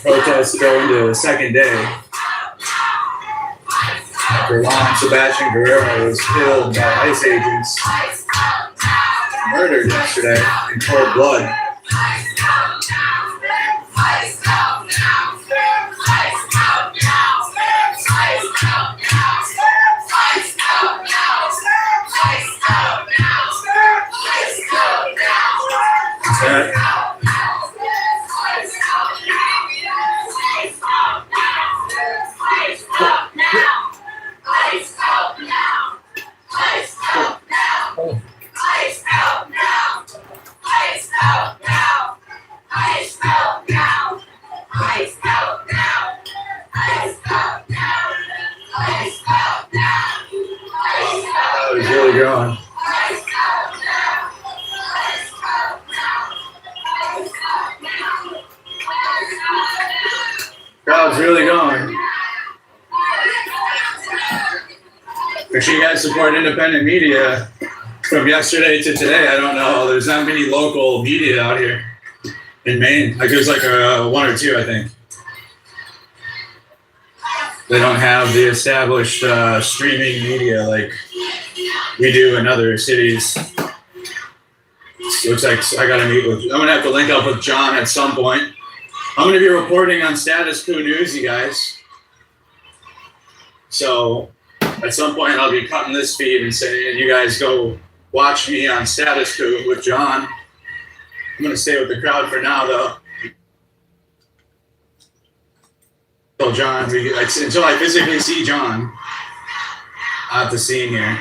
Protests go into the second day. After Juan Sebastian Guerrero was killed by ICE agents, murdered yesterday in cold blood. That was really going. Crowd's really going. Make sure you guys support independent media. From yesterday to today, I don't know. There's not many local media out here in Maine. Like there's like one or two, I think. They don't have the established streaming media like we do in other cities. Looks like I gotta meet with. I'm gonna have to link up with John at some point. I'm gonna be reporting on Status Coup News, you guys. So at some point, I'll be cutting this feed and saying, "You guys go watch me on Status Coup with John." I'm gonna stay with the crowd for now, though. So John, until I physically see John at the scene here.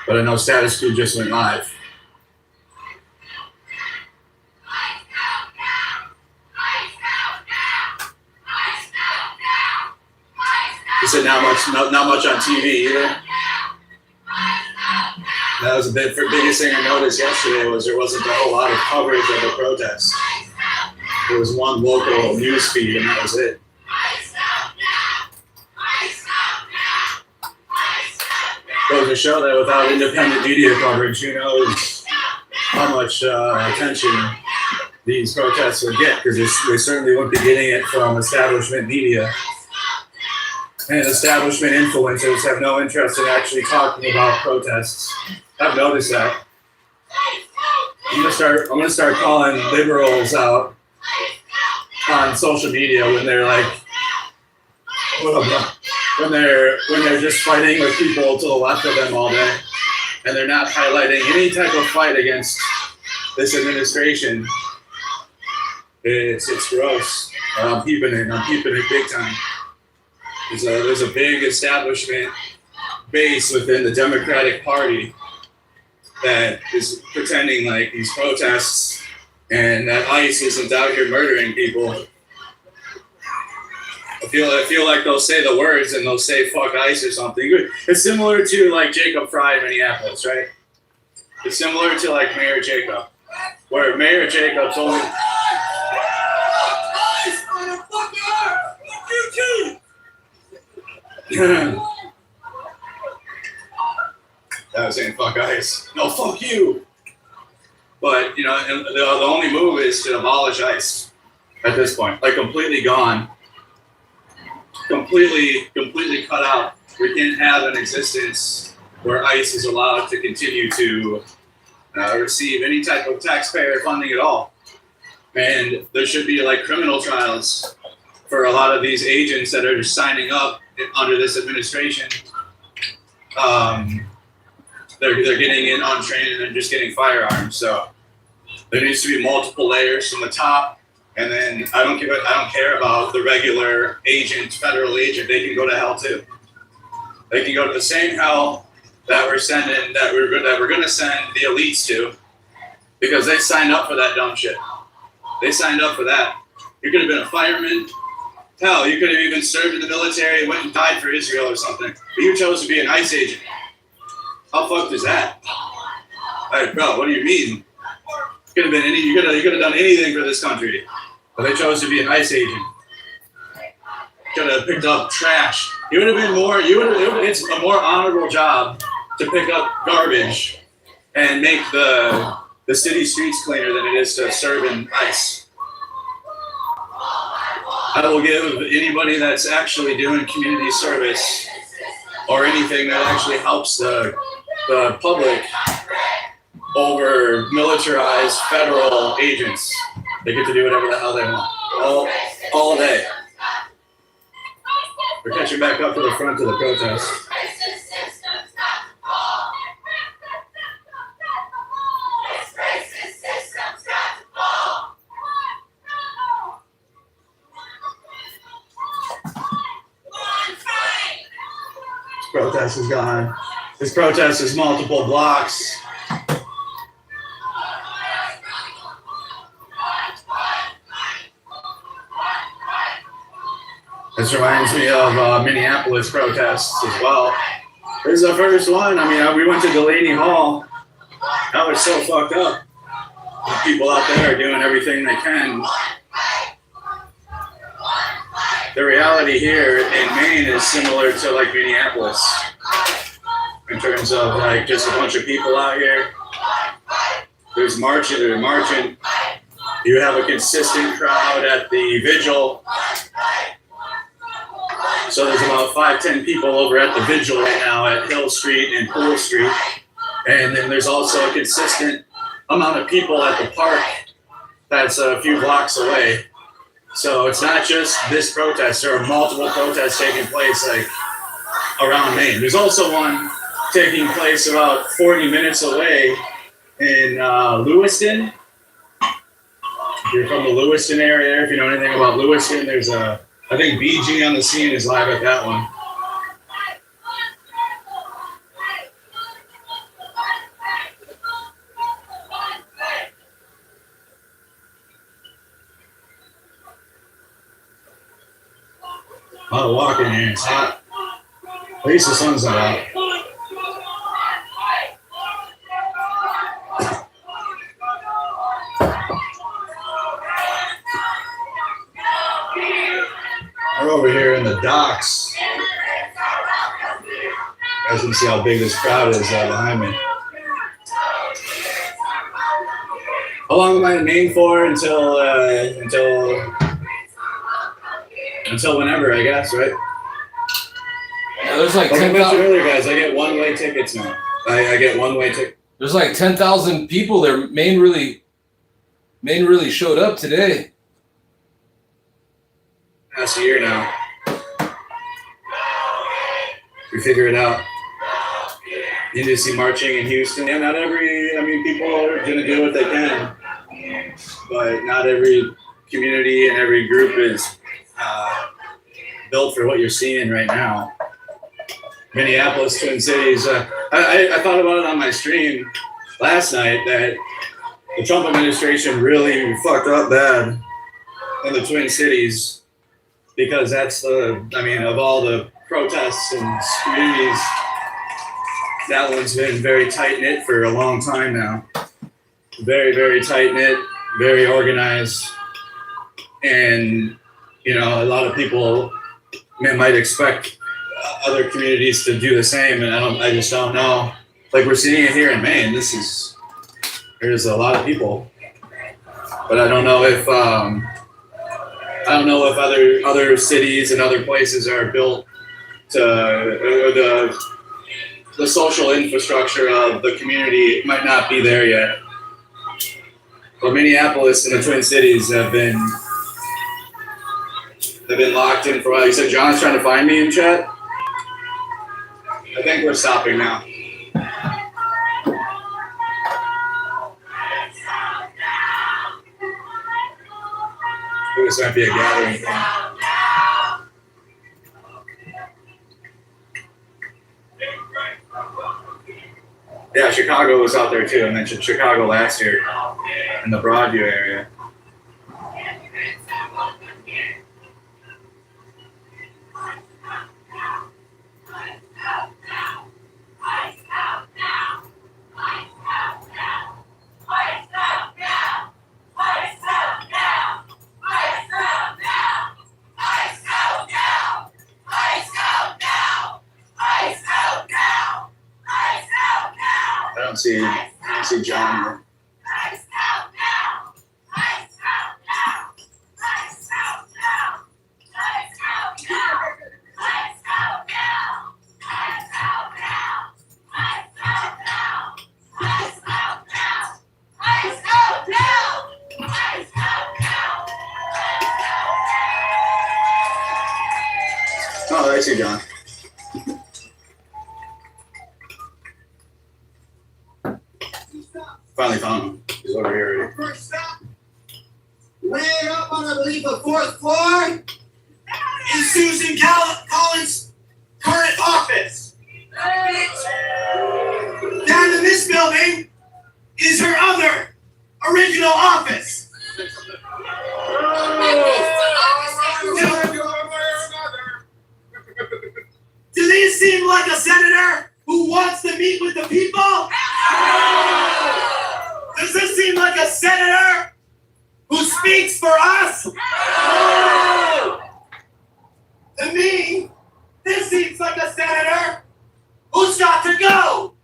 But I know Status Coup just went live. He said not much on TV either. That was the biggest thing I noticed yesterday was there wasn't a whole lot of coverage of the protests. There was one local news feed and that was it. Goes to show that without independent media coverage, who knows how much attention these protests would get, because they certainly wouldn't be getting it from establishment media. And establishment influencers have no interest in actually talking about protests. I've noticed that. I'm gonna start calling liberals out on social media when they're like, when they're just fighting with people to the left of them all day, and they're not highlighting any type of fight against this administration. It's gross. I'm keeping it big time. There's a big establishment base within the Democratic Party that is pretending like these protests and that ICE isn't out here murdering people. I feel like they'll say the words and they'll say fuck ICE or something. It's similar to like Jacob Fry in Minneapolis, right? It's similar to like Mayor Jacob, where Mayor Jacob's only. I was saying fuck ICE. No, fuck you. But you know, and the only move is to abolish ICE at this point, like completely gone, completely cut out. We can't have an existence where ICE is allowed to continue to receive any type of taxpayer funding at all. And there should be like criminal trials for a lot of these agents that are just signing up under this administration. They're getting in untrained and they're just getting firearms. So there needs to be multiple layers from the top. And then I don't care about the regular agent, federal agent. They can go to hell too. They can go to the same hell that we're gonna send the elites to, because they signed up for that dumb shit. They signed up for that. You could have been a fireman. Hell, you could have even served in the military and went and died for Israel or something. But you chose to be an ICE agent. How fucked is that? Hey, bro, what do you mean? You could have done anything for this country, but they chose to be an ICE agent. Could have picked up trash. It would have been more. It's a more honorable job to pick up garbage and make the the city streets cleaner than it is to serve in ICE. I will give anybody that's actually doing community service or anything that actually helps the public over militarized federal agents. They get to do whatever the hell they want all day. We're catching back up to the front of the protest. This protest is gone. This protest is multiple blocks. This reminds me of Minneapolis protests as well. This is the first one. I mean, we went to Delaney Hall. That was so fucked up. The people out there are doing everything they can. The reality here in Maine is similar to like Minneapolis in terms of like just a bunch of people out here. There's marching, they're marching. You have a consistent crowd at the vigil. So there's about 5-10 people over at the vigil right now at Hill Street and Pool Street. And then there's also a consistent amount of people at the park that's a few blocks away. So it's not just this protest. There are multiple protests taking place like around Maine. There's also one taking place about 40 minutes away in Lewiston. If you're from the Lewiston area, if you know anything about Lewiston, there's I think BG on the Scene is live at that one. A lot of walking here. It's hot. At least the sun's not out. We're over here in the docks. You guys can see how big this crowd is behind me. How long am I in Maine for? Until whenever, I guess, right? Yeah, there's like 10,000 10,000 earlier, guys. I get one-way tickets now. I get one-way tickets. There's like 10,000 people there. Maine really showed up today. Past a year now. We figure it out. You need to see marching in Houston. Yeah, not every, people are going to do what they can. But not every community and every group is built for what you're seeing right now. Minneapolis, Twin Cities. I thought about it on my stream last night that the Trump administration really fucked up bad in the Twin Cities because that's of all the protests and communities, that one's been very tight-knit for a long time now. Very, very tight-knit, very organized. And, a lot of people might expect other communities to do the same, and I just don't know. Like we're seeing it here in Maine. There's a lot of people, but I don't know if other cities and other places are built to the social infrastructure of the community might not be there yet. But Minneapolis and the Twin Cities have been locked in for a while. You said John's trying to find me in chat? I think we're stopping now. I think this might be a gathering thing. Yeah, Chicago was out there too. I mentioned Chicago last year in the Broadview area. I don't see John here. Text you, John. Finally found him. He's over here already. First stop, ran up on, I believe, the 4th floor in Susan Collins' current office. Down in this building is her other original office. Do these seem like a senator who wants to meet with the people? Does this seem like a senator who speaks for us? To me, this seems like a senator who's got to go.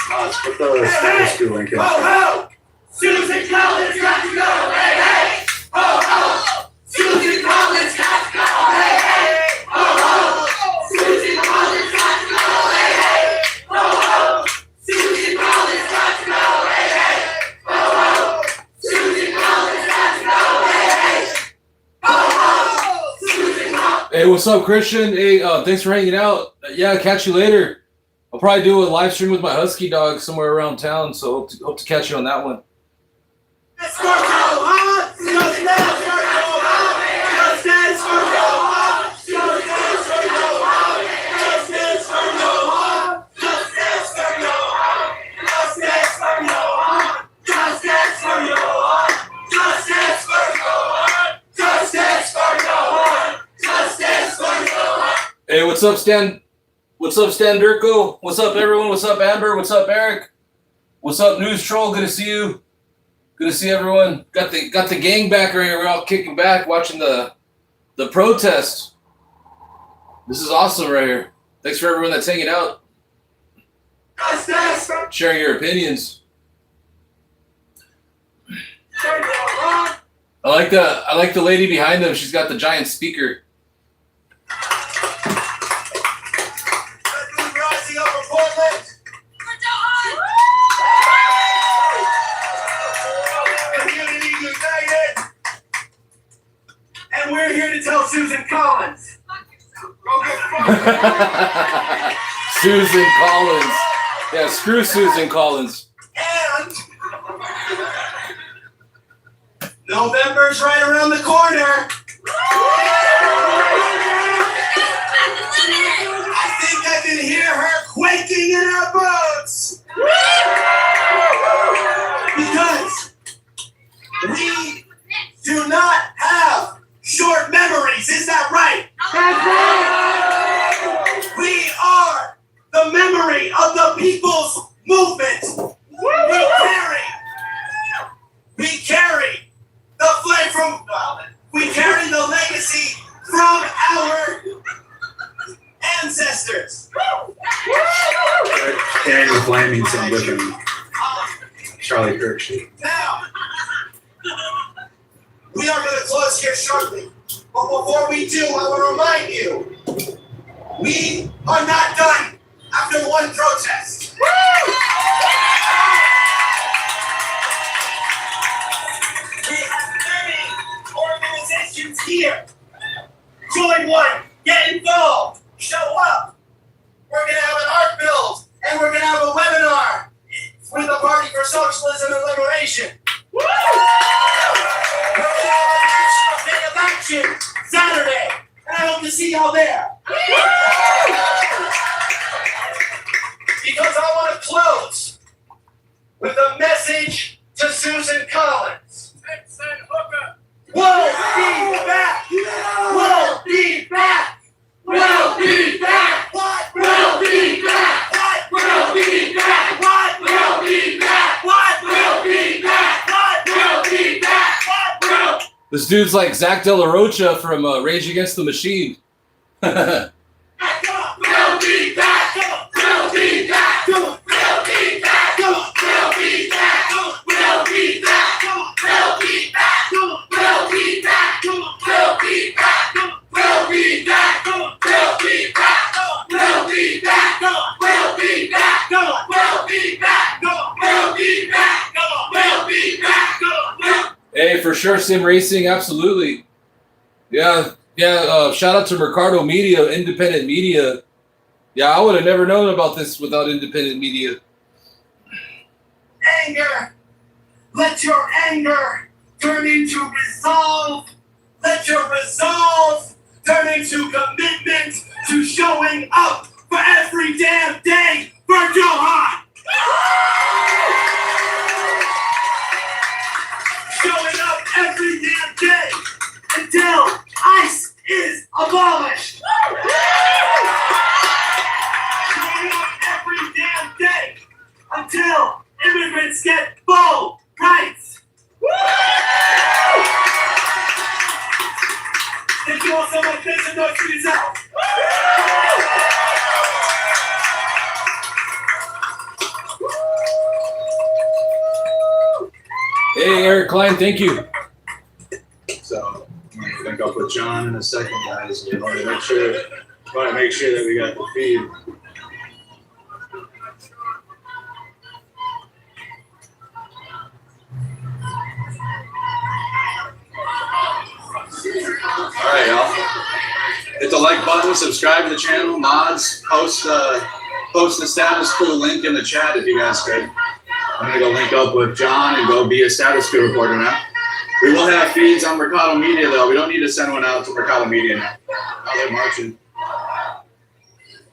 Let's put the status quo link in. Ho ho! Susan Collins got to go. Hey hey! Ho ho! Susan Collins got to go. Hey hey! Ho ho! Susan Collins got to go. Hey hey! Ho ho! Susan Collins got to go. Hey hey! Ho ho! Susan Collins got to go. Hey hey! Ho ho! Susan Collins. Hey, what's up, Christian? Hey, thanks for hanging out. Yeah, catch you later. I'll probably do a live stream with my husky dog somewhere around town, so hope to catch you on that one. Hey, what's up, Stan? What's up, Stan Durko? What's up, everyone? What's up, Amber? What's up, Eric? What's up, News Troll? Good to see you. Good to see everyone. Got the gang back right here. We're all kicking back, watching the protest. This is awesome right here. Thanks for everyone that's hanging out, sharing your opinions. I like the lady behind them. She's got the giant speaker. And we're here to tell Susan Collins. Susan Collins. Yeah, screw Susan Collins. And November's right around the corner. I think I can hear her quaking in her boots. Because we do not have short memories, is that right? We are the memory of the people's movement. We carry the flame from, we carry the legacy from our ancestors. Daniel Flaming some different Charlie Kirk shit. Now, we are going to close here shortly. But before we do, I want to remind you, we are not done after one protest. We have many organizations here. Join one, get involved, show up. We're going to have an art build, and we're going to have a webinar with the Party for Socialism and Liberation. We're going to have a national day of action Saturday, and I hope to see y'all there. Because I want to close with a message to Susan Collins. We'll be back. We'll be back. We'll be back. What? We'll be back. What? We'll be back. What? We'll be back. What? We'll be back. What? We'll be back. What? We'll. This dude's like Zach De La Rocha from Rage Against the Machine. We'll be back. We'll be back. We'll be back. We'll be back. We'll be back. We'll be back. We'll be back. We'll be back. We'll be back. We'll be back. We'll be back. We'll be back. We'll be back. We'll be back. We'll be back. Hey, for sure, sim racing, absolutely. Yeah. Shout out to Mercado Media, independent media. Yeah, I would have never known about this without independent media. Anger. Let your anger turn into resolve. Let your resolve turn into commitment to showing up for every damn day for Johan. Showing up every damn day until ICE is abolished. Showing up every damn day until immigrants get full rights. Thank you all so much. Make some noise for yourself. Hey, Eric Klein, thank you. So I'm gonna link up with John in a second, guys. We want to make sure that we got the feed. All right, y'all. Hit the like button, subscribe to the channel, mods, post the status crew link in the chat if you guys could. I'm gonna go link up with John and go be a status crew reporter now. We will have feeds on Mercado Media though. We don't need to send one out to Mercado Media now. Oh, they're marching.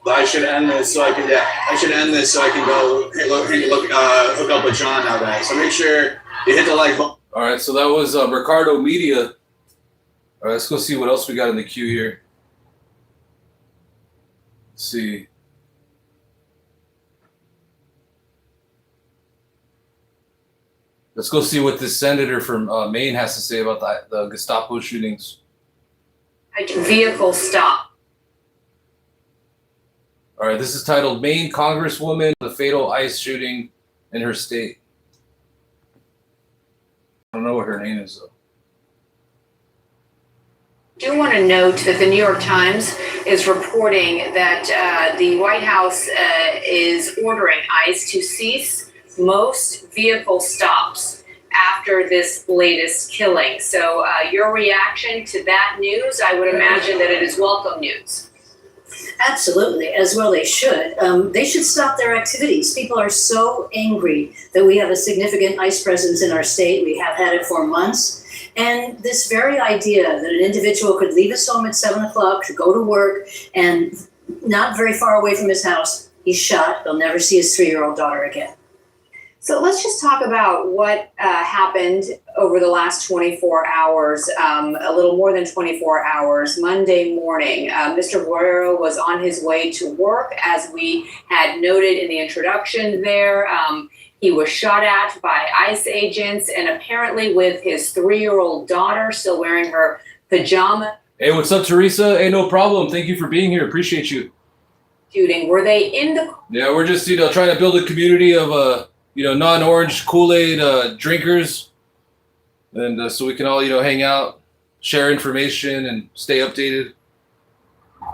But I should end this so I can go hook up with John now, guys. So make sure you hit the like button. All right, so that was Mercado Media. All right, let's go see what else we got in the queue here. Let's see. Let's go see what this senator from Maine has to say about the Gestapo shootings. Vehicle stop. All right, this is titled Maine Congresswoman, the fatal ICE shooting in her state. I don't know what her name is, though. I do want to note that the New York Times is reporting that the White House is ordering ICE to cease most vehicle stops after this latest killing. So your reaction to that news, I would imagine that it is welcome news. Absolutely, as well they should. They should stop their activities. People are so angry that we have a significant ICE presence in our state. We have had it for months. And this very idea that an individual could leave his home at 7 o'clock to go to work and not very far away from his house, he's shot. They'll never see his 3-year-old daughter again. So let's just talk about what happened over the last 24 hours, a little more than 24 hours. Monday morning, Mr. Guerrero was on his way to work, as we had noted in the introduction there. He was shot at by ICE agents, and apparently with his 3-year-old daughter still wearing her pajama. Hey, what's up, Teresa? Hey, no problem. Thank you for being here. Appreciate you. Shooting. Were they in the? Yeah, we're just trying to build a community of non-orange Kool-Aid drinkers, and so we can all hang out, share information, and stay updated,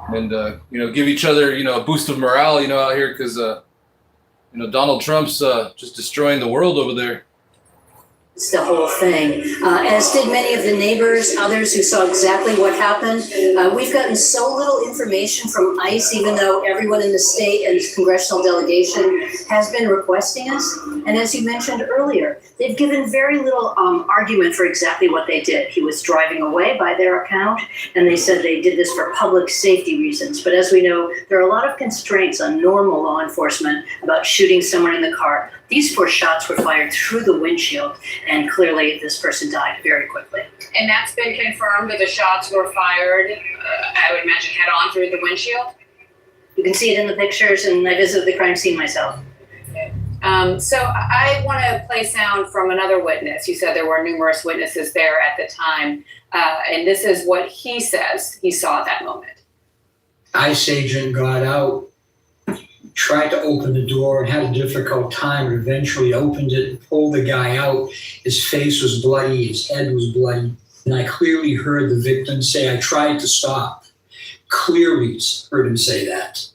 and give each other a boost of morale out here, because Donald Trump's just destroying the world over there. It's the whole thing. As did many of the neighbors, others who saw exactly what happened. We've gotten so little information from ICE, even though everyone in the state and congressional delegation has been requesting us. And as you mentioned earlier, they've given very little argument for exactly what they did. He was driving away by their account, and they said they did this for public safety reasons. But as we know, there are a lot of constraints on normal law enforcement about shooting someone in the car. These 4 shots were fired through the windshield, and clearly this person died very quickly. And that's been confirmed that the shots were fired, I would imagine, head on through the windshield? You can see it in the pictures, and I visited the crime scene myself. Okay. So I want to play sound from another witness. You said there were numerous witnesses there at the time, and this is what he says he saw at that moment. ICE agent got out, tried to open the door and had a difficult time, but eventually opened it and pulled the guy out. His face was bloody, his head was bloody. And I clearly heard the victim say, "I tried to stop." Clearly heard him say that.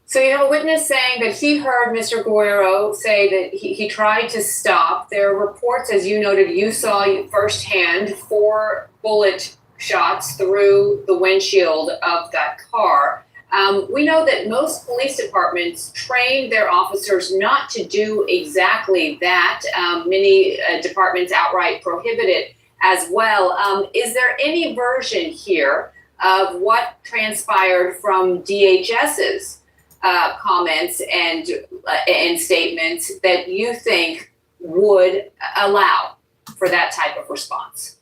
So you have a witness saying that he heard Mr. Guerrero say that he tried to stop. There are reports, as you noted, you saw firsthand 4 bullet shots through the windshield of that car. We know that most police departments train their officers not to do exactly that. Many departments outright prohibit it as well. Is there any version here of what transpired from DHS's comments and statements that you think would allow for that type of response?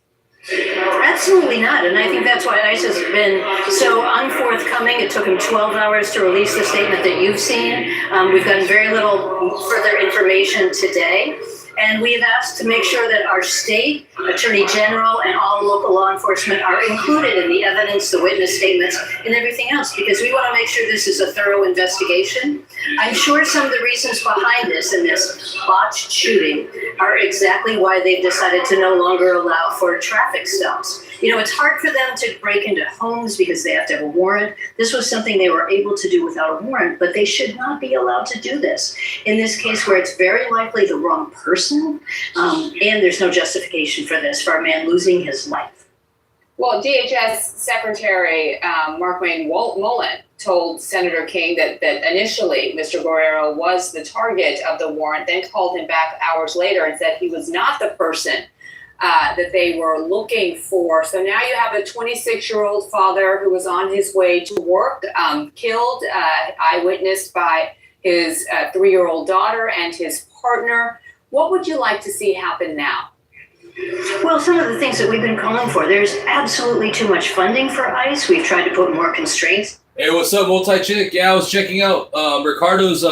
Absolutely not, and I think that's why ICE has been so unforthcoming. It took them 12 hours to release the statement that you've seen. We've gotten very little further information today, and we've asked to make sure that our state attorney general and all local law enforcement are included in the evidence, the witness statements, and everything else, because we want to make sure this is a thorough investigation. I'm sure some of the reasons behind this and this botched shooting are exactly why they've decided to no longer allow for traffic stops. You know, it's hard for them to break into homes because they have to have a warrant. This was something they were able to do without a warrant, but they should not be allowed to do this. In this case, where it's very likely the wrong person, and there's no justification for this, for a man losing his life. Well, DHS Secretary Markwayne Mullen told Senator King that initially Mr. Guerrero was the target of the warrant, then called him back hours later and said he was not the person that they were looking for. So now you have a 26-year-old father who was on his way to work, killed, eyewitnessed by his 3-year-old daughter and his partner. What would you like to see happen now? Well, some of the things that we've been calling for, there's absolutely too much funding for ICE. We've tried to put more constraints. Hey, what's up, multi-chick? Yeah, I was checking out Ricardo's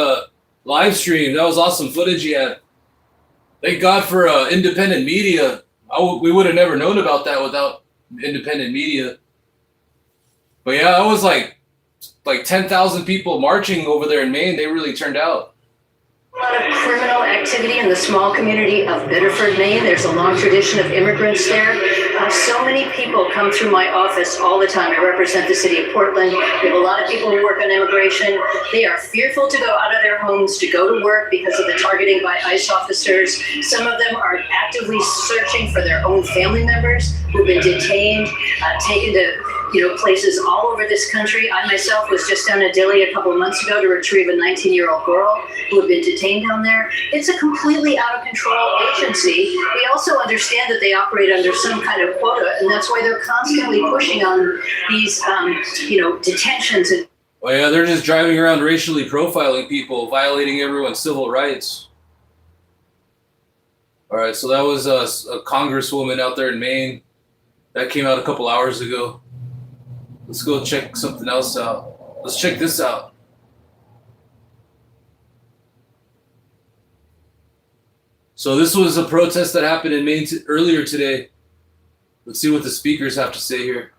live stream. That was awesome footage he had. Thank God for independent media. We would have never known about that without independent media. But yeah, I was like 10,000 people marching over there in Maine. They really turned out. A lot of criminal activity in the small community of Biddeford, Maine. There's a long tradition of immigrants there. So many people come through my office all the time. I represent the city of Portland. We have a lot of people who work on immigration. They are fearful to go out of their homes to go to work because of the targeting by ICE officers. Some of them are actively searching for their own family members who've been detained, taken to places all over this country. I myself was just down at Dilley a couple of months ago to retrieve a 19-year-old girl who had been detained down there. It's a completely out of control agency. We also understand that they operate under some kind of quota, and that's why they're constantly pushing on these, detentions. Well, yeah, they're just driving around racially profiling people, violating everyone's civil rights. All right, so that was a congresswoman out there in Maine. That came out a couple hours ago. Let's go check something else out. Let's check this out. So this was a protest that happened in Maine earlier today. Let's see what the speakers have to say here.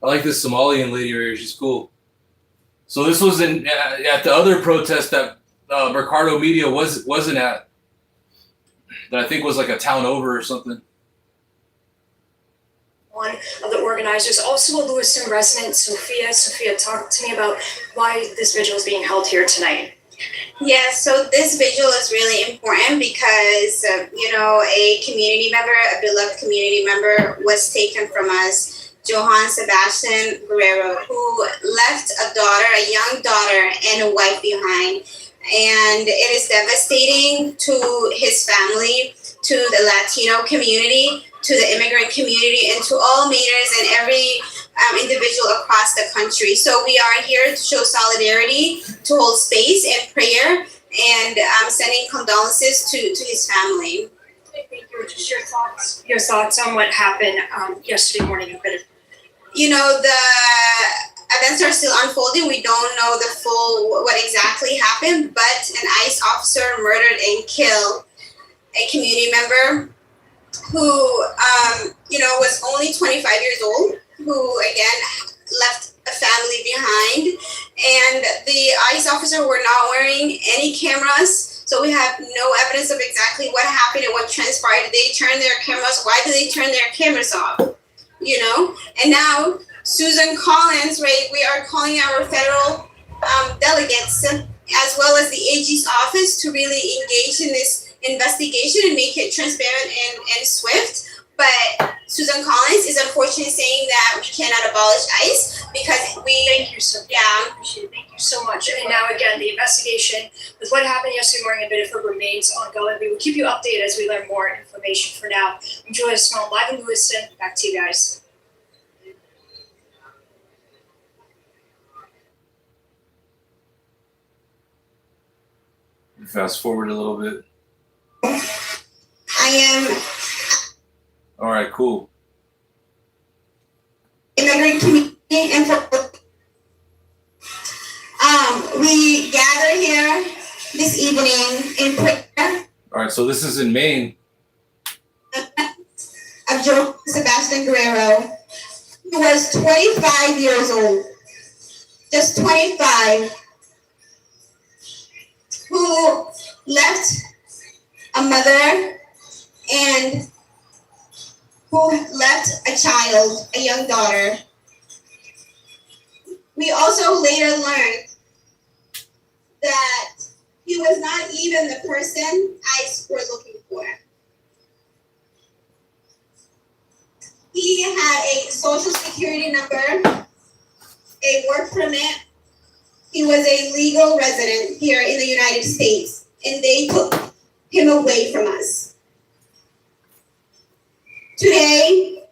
I like this Somalian lady right here. She's cool. So this was at the other protest that Ricardo Media wasn't at. That I think was like a town over or something. One of the organizers, also a Lewiston resident, Sophia. Sophia, talk to me about why this vigil is being held here tonight. Yeah, so this vigil is really important because, a community member, a beloved community member was taken from us, Johan Sebastian Guerrero, who left a young daughter and a wife behind. And it is devastating to his family, to the Latino community, to the immigrant community, and to all Mainers and every individual across the country. So we are here to show solidarity, to hold space and prayer, and sending condolences to his family. Thank you. Just your thoughts on what happened yesterday morning in Biddeford. The events are still unfolding. We don't know the full what exactly happened, but an ICE officer murdered and killed a community member who, was only 25 years old, who, again, left a family behind. And the ICE officer were not wearing any cameras, so we have no evidence of exactly what happened and what transpired. Did they turn their cameras? Why did they turn their cameras off? And now Susan Collins, right, we are calling our federal delegates as well as the AG's office to really engage in this investigation and make it transparent and swift. But Susan Collins is unfortunately saying that we cannot abolish ICE because Thank you so much. Yeah. Appreciate it. Thank you so much. And now again, the investigation with what happened yesterday morning in Biddeford remains ongoing. We will keep you updated as we learn more information. For now, I'm Julia Small, live in Lewiston. Back to you guys. Fast forward a little bit. I am All right, cool. immigrant community and we gather here this evening in prayer All right, so this is in Maine. of Joe Sebastian Guerrero, who was 25 years old, just 25, who left a mother and who left a child, a young daughter. We also later learned that he was not even the person ICE were looking for. He had a social security number, a work permit. He was a legal resident here in the United States, and they took him away from us. Today,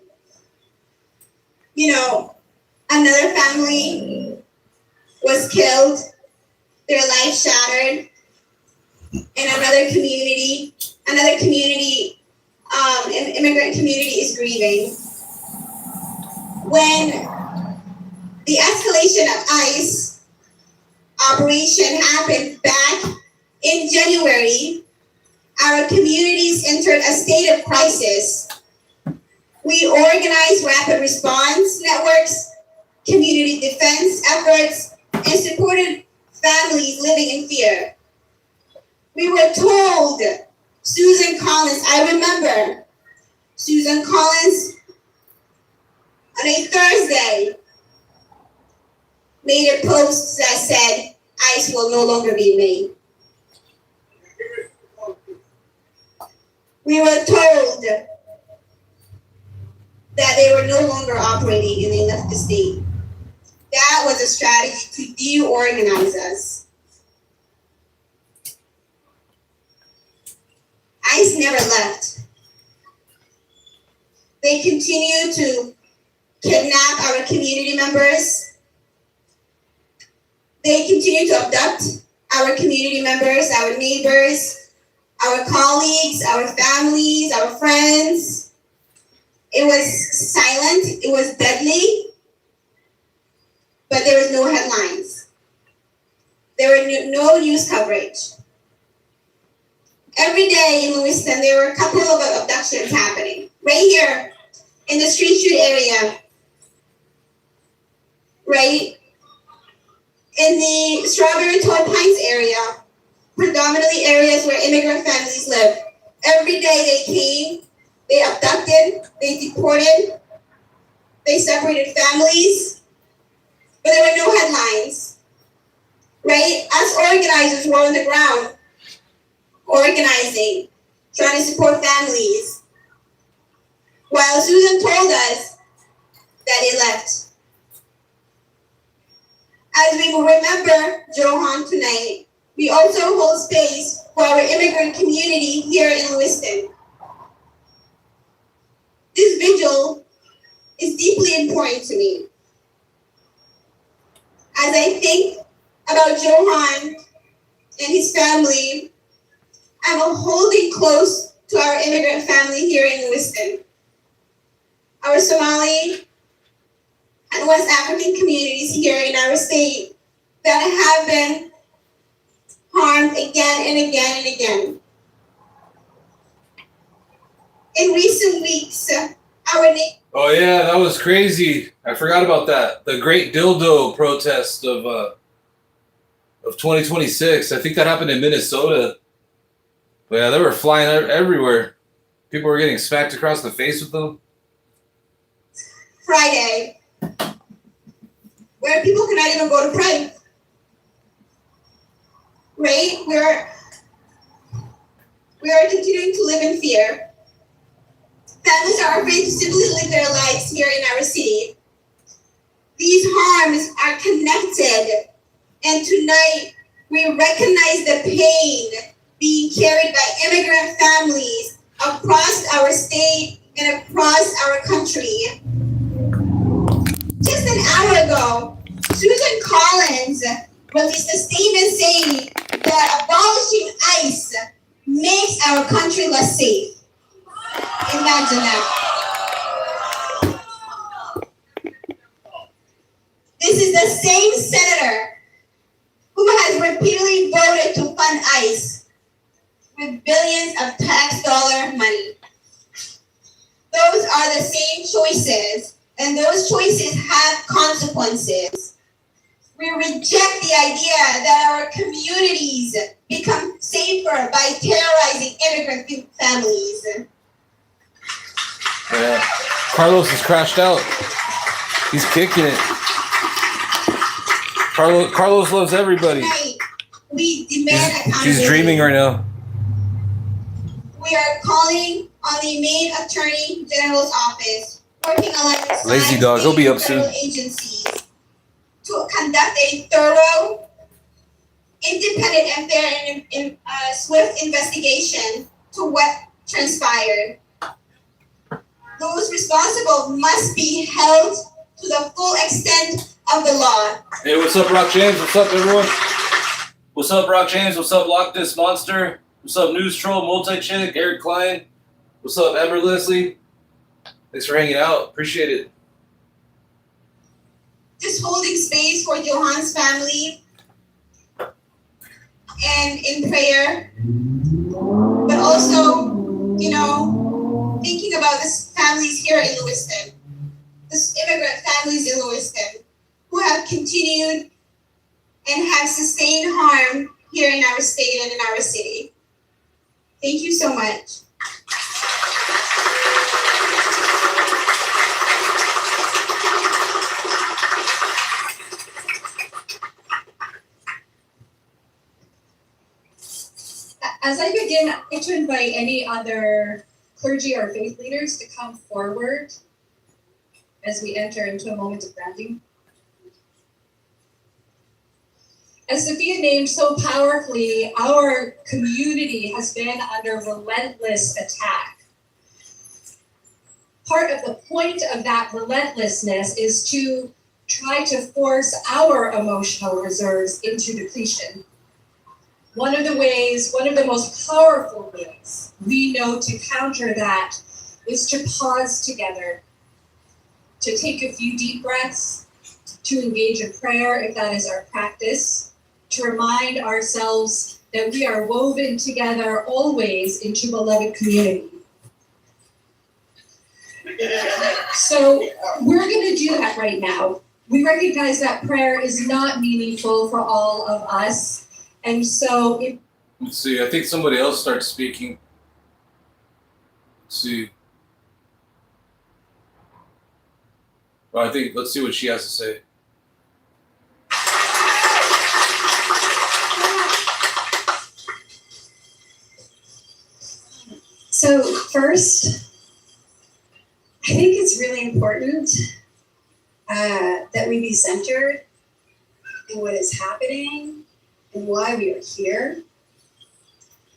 another family was killed, their life shattered, and another community, an immigrant community is grieving. When the escalation of ICE operation happened back in January, our communities entered a state of crisis. We organized rapid response networks, community defense efforts, and supported families living in fear. We were told, Susan Collins, I remember Susan Collins on a Thursday made a post that said, ICE will no longer be made. We were told that they were no longer operating and they left the state. That was a strategy to de-organize us. ICE never left. They continue to kidnap our community members. They continue to abduct our community members, our neighbors, our colleagues, our families, our friends. It was silent, it was deadly, but there was no headlines. There were no news coverage. Every day in Lewiston, there were a couple of abductions happening. Right here in the Street area, right? In the Strawberry Toll Pines area, predominantly areas where immigrant families live. Every day they came, they abducted, they deported, they separated families, but there were no headlines, right? Us organizers were on the ground, organizing, trying to support families, while Susan told us that they left. As we remember Johan tonight, we also hold space for our immigrant community here in Lewiston. This vigil is deeply important to me. As I think about Johan and his family, I'm holding close to our immigrant family here in Lewiston. Our Somali and West African communities here in our state that have been harmed again and again and again. In recent weeks, Oh yeah, that was crazy. I forgot about that. The Great Dildo protest of 2026. I think that happened in Minnesota. But yeah, they were flying everywhere. People were getting smacked across the face with them. Friday, where people cannot even go to pray. Right? We are continuing to live in fear. Families are afraid to simply live their lives here in our city. These harms are connected, and tonight we recognize the pain being carried by immigrant families across our state and across our country. Just an hour ago, Susan Collins released a statement saying that abolishing ICE makes our country less safe. Imagine that. This is the same senator who has repeatedly voted to fund ICE with billions of tax dollar money. Those are the same choices, and those choices have consequences. We reject the idea that our communities become safer by terrorizing immigrant families. Yeah. Carlos has crashed out. He's kicking it. Carlos loves everybody. Tonight, we demand accountability. She's dreaming right now. We are calling on the Maine Attorney General's office, working alongside Lazy dog, he'll be up federal soon. agencies to conduct a thorough, independent, and fair and swift investigation to what transpired. Those responsible must be held to the full extent of the law. Hey, what's up, Rock James? What's up, everyone? What's up, Rock James? What's up, Lock This Monster? What's up, News Troll, Multi-Chick, Eric Klein? What's up, Amber Leslie? Thanks for hanging out. Appreciate it. Just holding space for Johan's family and in prayer, but also, thinking about the families here in Lewiston, the immigrant families in Lewiston, who have continued and have sustained harm here in our state and in our city. Thank you so much. As I begin, I'd like to invite any other clergy or faith leaders to come forward as we enter into a moment of grounding. As Sophia named so powerfully, our community has been under relentless attack. Part of the point of that relentlessness is to try to force our emotional reserves into depletion. One of the most powerful ways we know to counter that is to pause together, to take a few deep breaths, to engage in prayer if that is our practice, to remind ourselves that we are woven together always into beloved community. So we're going to do that right now. We recognize that prayer is not meaningful for all of us. And so Let's see. I think somebody else starts speaking. Let's see. Well, let's see what she has to say. So first, I think it's really important that we be centered in what is happening and why we are here.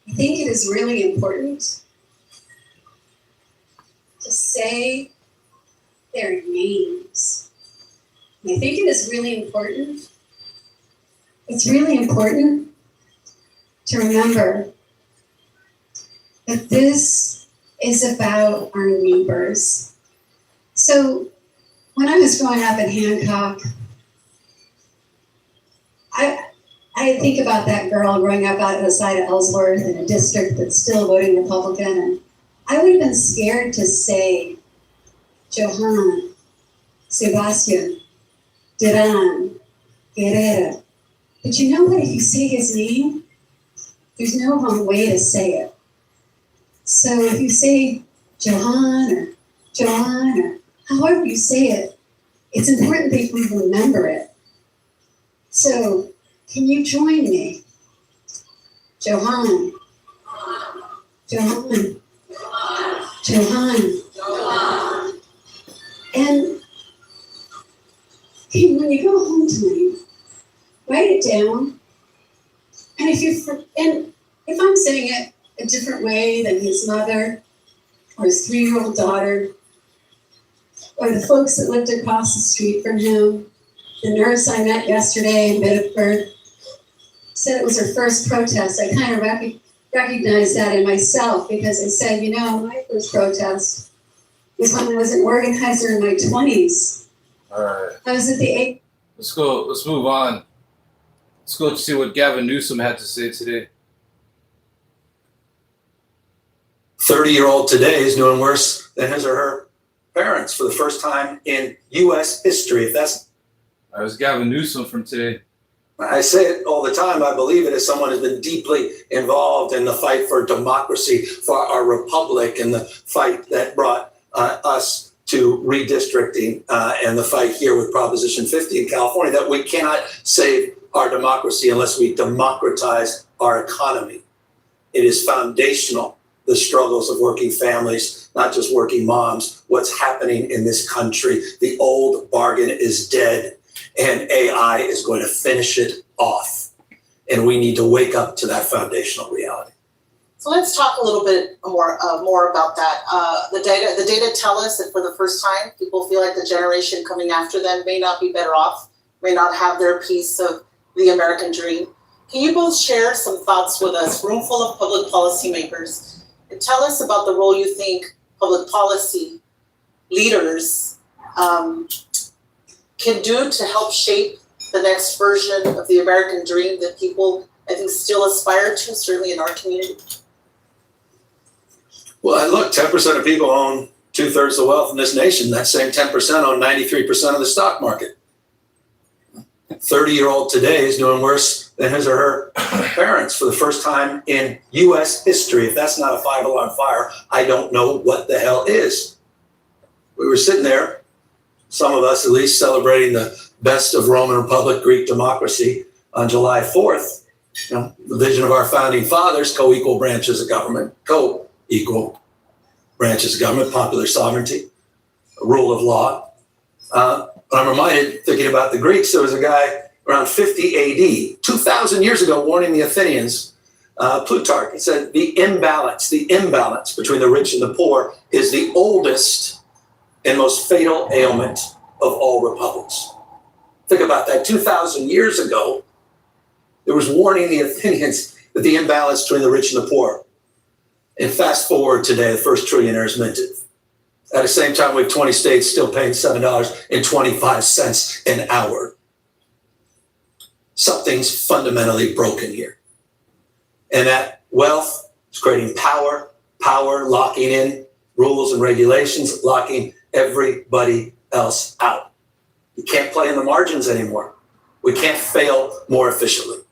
I think it is really important to say their names. And I think it is really important. It's really important to remember that this is about our neighbors. So when I was growing up in Hancock, I think about that girl growing up out outside of Ellsworth in a district that's still voting Republican, and I would have been scared to say Johan, Sebastian, Duran, Guerrero. But you know what? If you say his name, there's no wrong way to say it. So if you say Johan or Joan or however you say it, it's important that we remember it. So can you join me? Johan. Johan. Johan. And when you go home tonight, write it down. And if I'm saying it a different way than his mother or his 3-year-old daughter, or the folks that lived across the street from him, the nurse I met yesterday in Bedford said it was her first protest. I kind of recognized that in myself because I said, my first protest was when I was an organizer in my 20s. All right. I was at the 8th. Let's go. Let's move on. Let's go see what Gavin Newsom had to say today. 30-year-old today is doing worse than his or her parents for the first time in U.S. history. If that's, that was Gavin Newsom from today. I say it all the time. I believe it as someone who's been deeply involved in the fight for democracy, for our republic, and the fight that brought us to redistricting and the fight here with Proposition 50 in California, that we cannot save our democracy unless we democratize our economy. It is foundational, the struggles of working families, not just working moms, what's happening in this country. The old bargain is dead, and AI is going to finish it off. And we need to wake up to that foundational reality. So let's talk a little bit more about that. The data tell us that for the first time, people feel like the generation coming after them may not be better off, may not have their piece of the American dream. Can you both share some thoughts with us, room full of public policymakers, and tell us about the role you think public policy leaders can do to help shape the next version of the American dream that people, I think, still aspire to, certainly in our community? Well, look, 10% of people own 2/3 of the wealth in this nation. That same 10% own 93% of the stock market. 30-year-old today is doing worse than his or her parents for the first time in U.S. history. If that's not a 5-alarm fire, I don't know what the hell is. We were sitting there, some of us at least, celebrating the best of Roman Republic, Greek democracy on July 4th. The vision of our founding fathers, co-equal branches of government, co-equal branches of government, popular sovereignty, rule of law. I'm reminded, thinking about the Greeks, there was a guy around 50 AD, 2,000 years ago, warning the Athenians, Plutarch. He said, the imbalance between the rich and the poor is the oldest and most fatal ailment of all republics. Think about that. 2,000 years ago, there was warning the Athenians that the imbalance between the rich and the poor. And fast forward today, the first trillionaire is minted. At the same time, we have 20 states still paying $7.25 an hour. Something's fundamentally broken here. And that wealth is creating power locking in rules and regulations, locking everybody else out. You can't play in the margins anymore. We can't fail more efficiently.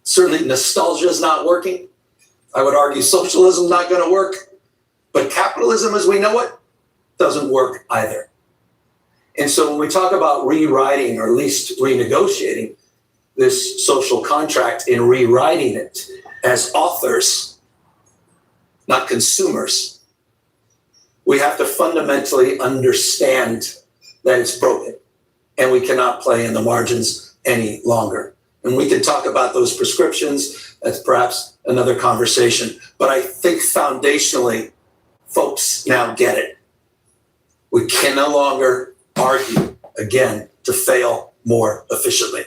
Certainly nostalgia is not working. I would argue socialism is not going to work. But capitalism as we know it doesn't work either. And so when we talk about rewriting, or at least renegotiating this social contract and rewriting it as authors, not consumers, we have to fundamentally understand that it's broken and we cannot play in the margins any longer. And we can talk about those prescriptions. That's perhaps another conversation. But I think foundationally, folks now get it. We can no longer argue, again, to fail more efficiently.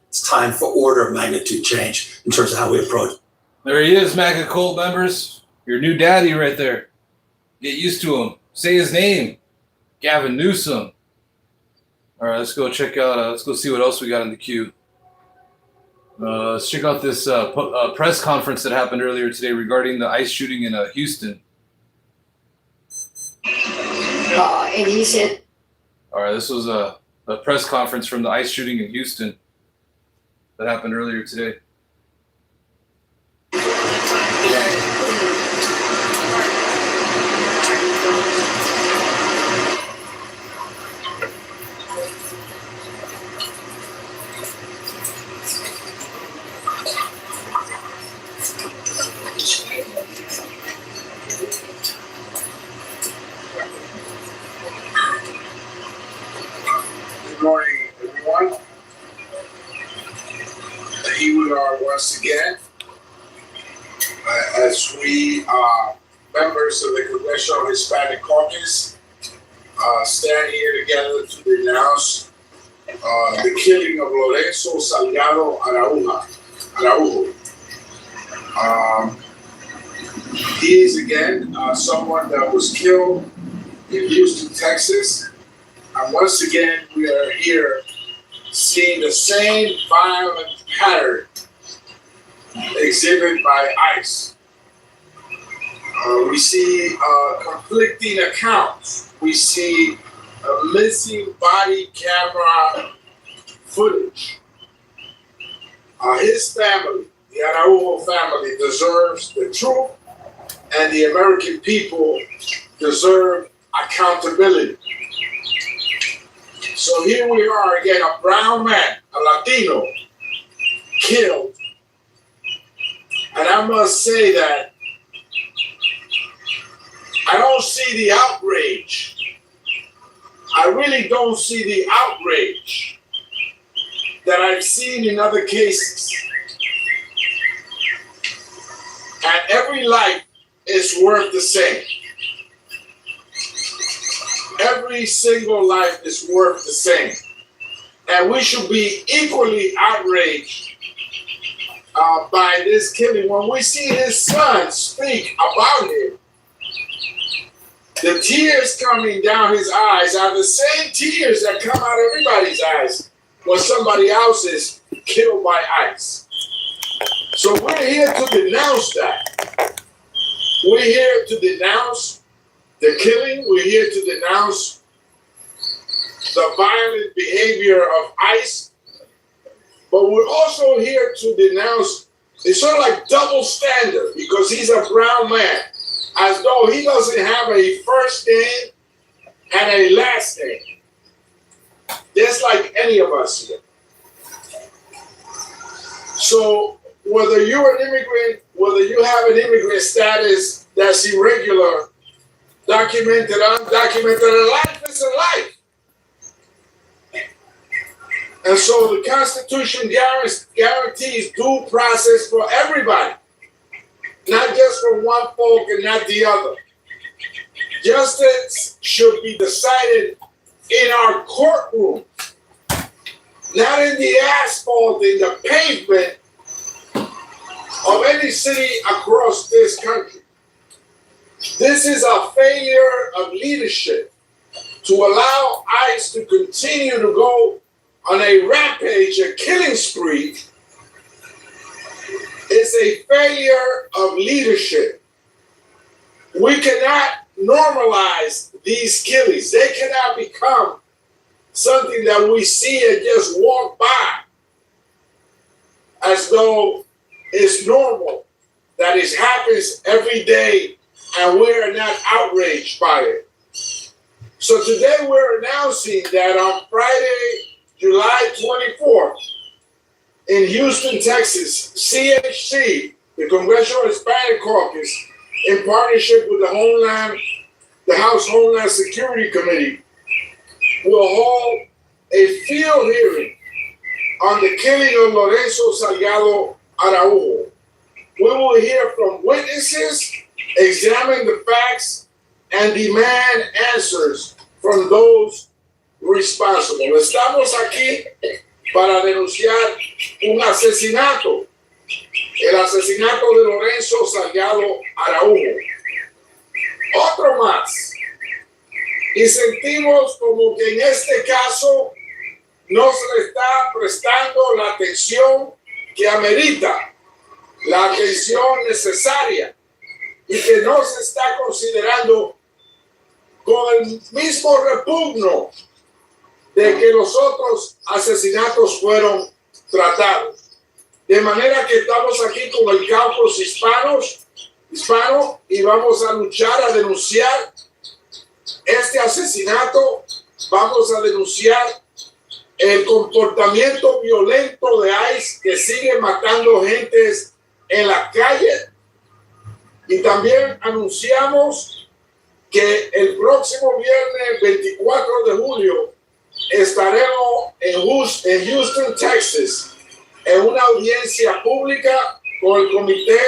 It's time for order of magnitude change in terms of how we approach it. There he is, MAGA cult members. Your new daddy right there. Get used to him. Say his name. Gavin Newsom. All right, let's go check out, let's go see what else we got in the queue. Let's check out this press conference that happened earlier today regarding the ICE shooting in Houston. And he said, all right, this was a press conference from the ICE shooting in Houston that happened earlier today. as we, members of the Congressional Hispanic Caucus, stand here together to denounce the killing of Lorenzo Salgado Araujo. He is again someone that was killed in Houston, Texas. And once again, we are here seeing the same violent pattern exhibited by ICE. We see conflicting accounts. We see missing body camera footage. His family, the Araujo family, deserves the truth, and the American people deserve accountability. So here we are again, a brown man, a Latino, killed. And I must say that I don't see the outrage. I really don't see the outrage that I've seen in other cases. And every life is worth the same. Every single life is worth the same. And we should be equally outraged by this killing. When we see his son speak about him, the tears coming down his eyes are the same tears that come out everybody's eyes when somebody else is killed by ICE. So we're here to denounce that. We're here to denounce the killing. We're here to denounce the violent behavior of ICE. But we're also here to denounce, it's sort of like double standard, because he's a brown man, as though he doesn't have a first name and a last name, just like any of us here. So whether you're an immigrant, whether you have an immigrant status that's irregular, documented, undocumented, a life is a life. And so the Constitution guarantees due process for everybody, not just for one folk and not the other. Justice should be decided in our courtroom, not in the asphalt, in the pavement of any city across this country. This is a failure of leadership to allow ICE to continue to go on a rampage, a killing spree. It's a failure of leadership. We cannot normalize these killings. They cannot become something that we see and just walk by as though it's normal, that it happens every day and we're not outraged by it. So today we're announcing that on Friday, July 24th, in Houston, Texas, CHC, the Congressional Hispanic Caucus, in partnership with the House Homeland Security Committee, will hold a field hearing on the killing of Lorenzo Salgado Araujo. We will hear from witnesses, examine the facts, and demand answers from those responsible. Estamos aquí para denunciar un asesinato, el asesinato de Lorenzo Salgado Araujo. Otro más. Y sentimos como que en este caso no se le está prestando la atención que amerita, la atención necesaria, y que no se está considerando con el mismo repugno de que los otros asesinatos fueron tratados. De manera que estamos aquí con el campus hispano y vamos a luchar, a denunciar este asesinato. Vamos a denunciar el comportamiento violento de ICE, que sigue matando gentes en la calle. Y también anunciamos que el próximo viernes 24 de julio estaremos en Houston, Texas, en una audiencia pública con el Comité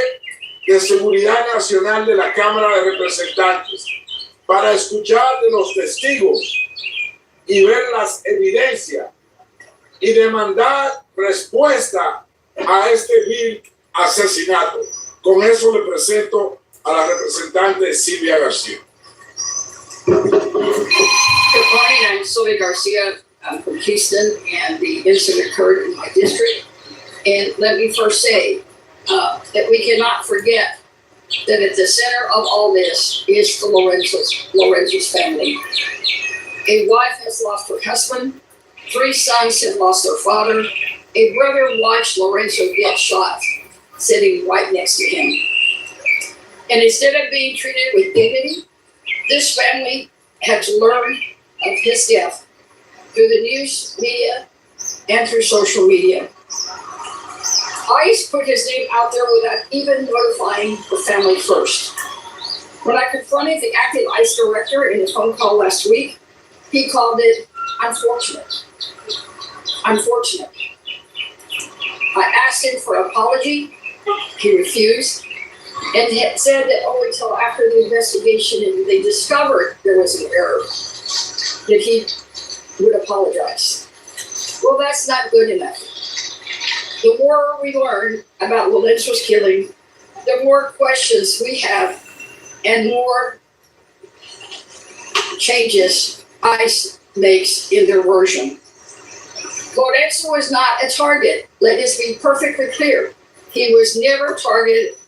de Seguridad Nacional de la Cámara de Representantes para escuchar de los testigos y ver las evidencias y demandar respuesta a este vil asesinato. Con eso le presento a la representante Silvia García. Good morning, I'm Sylvia Garcia. I'm from Houston, and the incident occurred in my district. And let me first say that we cannot forget that at the center of all this is the Lorenzo's family. A wife has lost her husband. 3 sons have lost their father. A brother watched Lorenzo get shot, sitting right next to him. And instead of being treated with dignity, this family had to learn of his death through the news media and through social media. ICE put his name out there without even notifying the family first. When I confronted the acting ICE director in a phone call last week, he called it unfortunate. Unfortunate. I asked him for an apology. He refused and had said that only until after the investigation and they discovered there was an error that he would apologize. Well, that's not good enough. The more we learn about Lorenzo's killing, the more questions we have and more changes ICE makes in their version. Lorenzo was not a target. Let this be perfectly clear. He was never target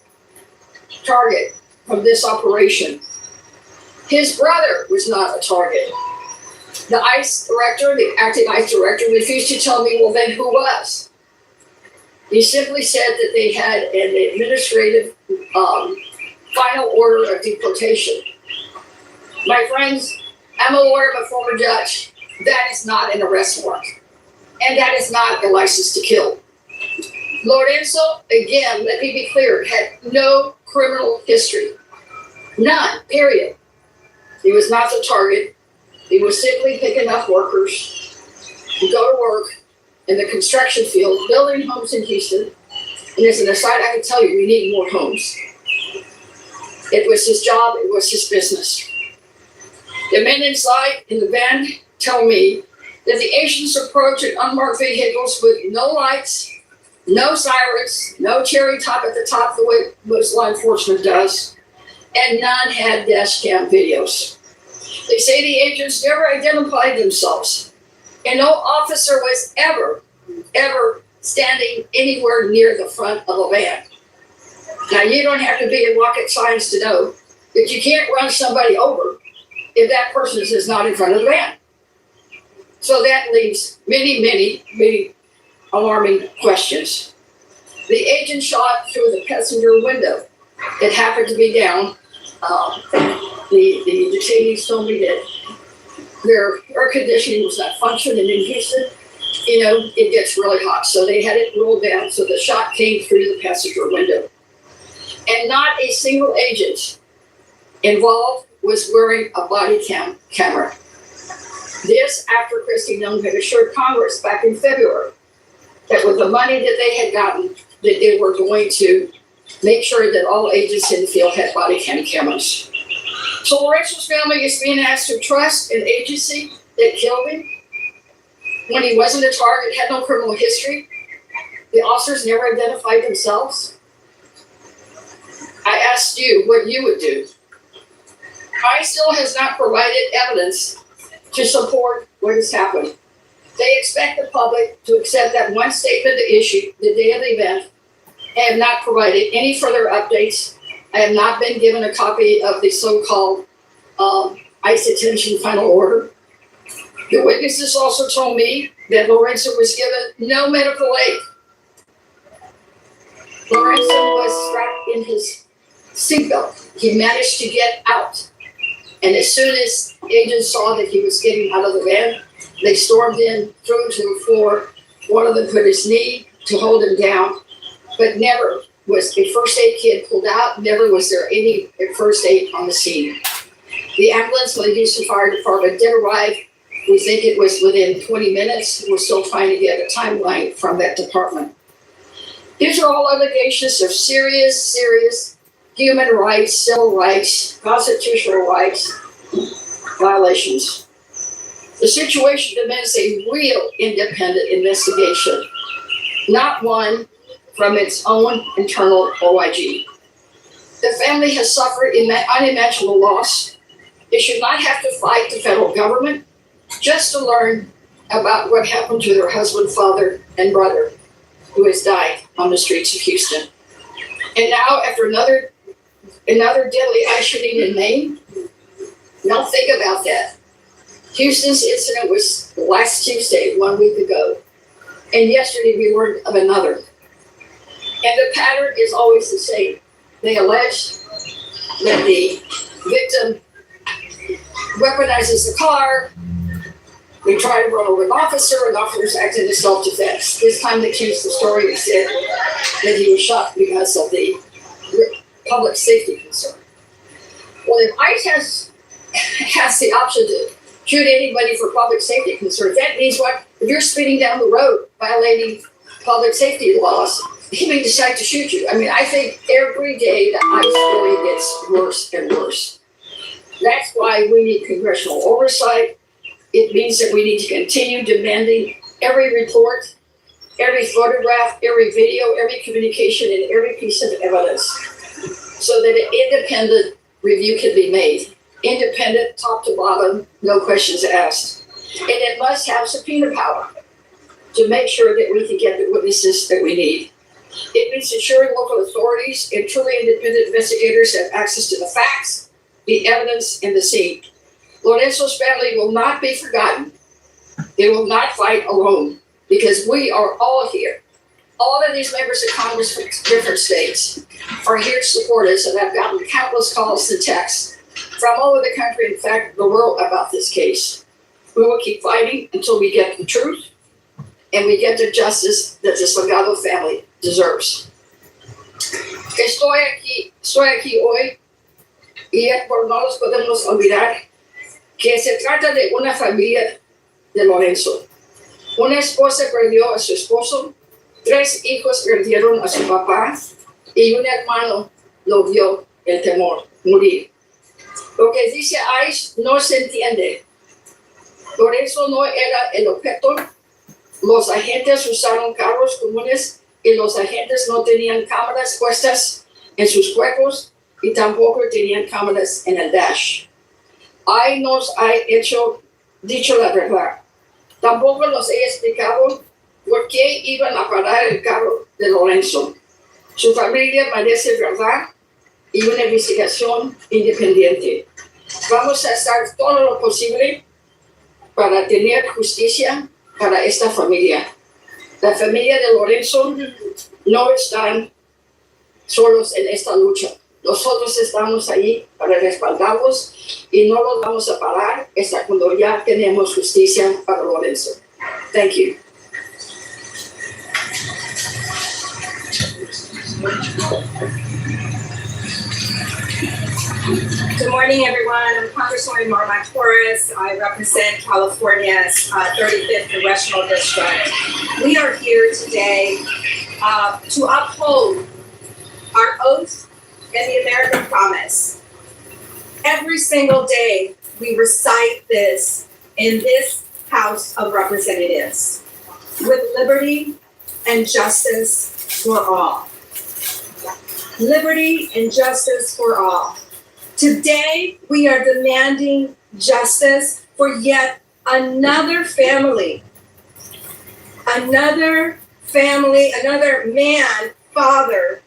from this operation. His brother was not a target. The ICE director, the acting ICE director, refused to tell me, well, then who was? He simply said that they had an administrative final order of deportation. My friends, I'm a lawyer, I'm a former judge. That is not an arrest warrant. And that is not a license to kill. Lorenzo, again, let me be clear, had no criminal history. None, period. He was not the target. He was simply picking up workers to go to work in the construction field, building homes in Houston. And as an aside, I can tell you, we need more homes. It was his job, it was his business. The men inside in the van tell me that the agents approached in unmarked vehicles with no lights, no sirens, no cherry top at the top the way most law enforcement does, and none had dash cam videos. They say the agents never identified themselves, and no officer was ever standing anywhere near the front of a van. Now, you don't have to be in rocket science to know that you can't run somebody over if that person is not in front of the van. So that leaves many alarming questions. The agent shot through the passenger window. It happened to be down. The detainees told me that their air conditioning was not functioning in Houston. You know, it gets really hot. So they had it rolled down. So the shot came through the passenger window. And not a single agent involved was wearing a body camera. This after Kristi Noem had assured Congress back in February that with the money that they had gotten, that they were going to make sure that all agents in the field had body cam cameras. So Lorenzo's family is being asked to trust an agency that killed him when he wasn't a target, had no criminal history. The officers never identified themselves. I asked you what you would do. ICE still has not provided evidence to support what has happened. They expect the public to accept that one statement they issued the day of the event. I have not provided any further updates. I have not been given a copy of the so-called ICE detention final order. The witnesses also told me that Lorenzo was given no medical aid. Lorenzo was strapped in his seatbelt. He managed to get out. And as soon as agents saw that he was getting out of the van, they stormed in, threw him to the floor. One of them put his knee to hold him down, but never was a first aid kit pulled out. Never was there any first aid on the scene. The ambulance from the Houston Fire Department did arrive. We think it was within 20 minutes. We're still trying to get a timeline from that department. These are all allegations of serious human rights, civil rights, constitutional rights violations. The situation demands a real independent investigation, not one from its own internal OIG. The family has suffered unimaginable loss. They should not have to fight the federal government just to learn about what happened to their husband, father, and brother, who has died on the streets of Houston. And now, after another deadly ICE shooting in Maine, now think about that. Houston's incident was last Tuesday, 1 week ago. And yesterday we learned of another. And the pattern is always the same. They allege that the victim weaponizes the car. They try to run over an officer acted in self-defense. This time they changed the story and said that he was shot because of the public safety concern. Well, if ICE has the option to shoot anybody for public safety concerns, that means what? If you're speeding down the road violating public safety laws, he may decide to shoot you. I mean, I think every day the ICE story gets worse and worse. That's why we need congressional oversight. It means that we need to continue demanding every report, every photograph, every video, every communication, and every piece of evidence so that an independent review can be made. Independent, top to bottom, no questions asked. And it must have subpoena power to make sure that we can get the witnesses that we need. It means ensuring local authorities and truly independent investigators have access to the facts, the evidence, and the scene. Lorenzo's family will not be forgotten. They will not fight alone because we are all here. All of these members of Congress from different states are here to support us, and I've gotten countless calls and texts from all over the country, in fact, the world, about this case. We will keep fighting until we get the truth and we get the justice that the Salgado family deserves. Estoy aquí hoy y no nos podemos olvidar que se trata de una familia de Lorenzo. Una esposa perdió a su esposo, 3 hijos perdieron a su papá y un hermano lo vio el temor morir. Lo que dice ICE no se entiende. Lorenzo no era el objeto. Los agentes usaron carros comunes y los agentes no tenían cámaras puestas en sus cuerpos y tampoco tenían cámaras en el dash. ICE nos ha dicho la verdad. Tampoco nos he explicado por qué iban a parar el carro de Lorenzo. Su familia merece verdad y una investigación independiente. Vamos a hacer todo lo posible para tener justicia para esta familia. La familia de Lorenzo no están solos en esta lucha. Nosotros estamos ahí para respaldarlos y no los vamos a parar hasta cuando ya tenemos justicia para Lorenzo. Thank you. Good morning, everyone. I'm Congresswoman Marma Torres. I represent California's 35th Congressional District. We are here today to uphold our oath and the American promise. Every single day, we recite this in this House of Representatives with liberty and justice for all. Liberty and justice for all. Today, we are demanding justice for yet another family. Another man, father,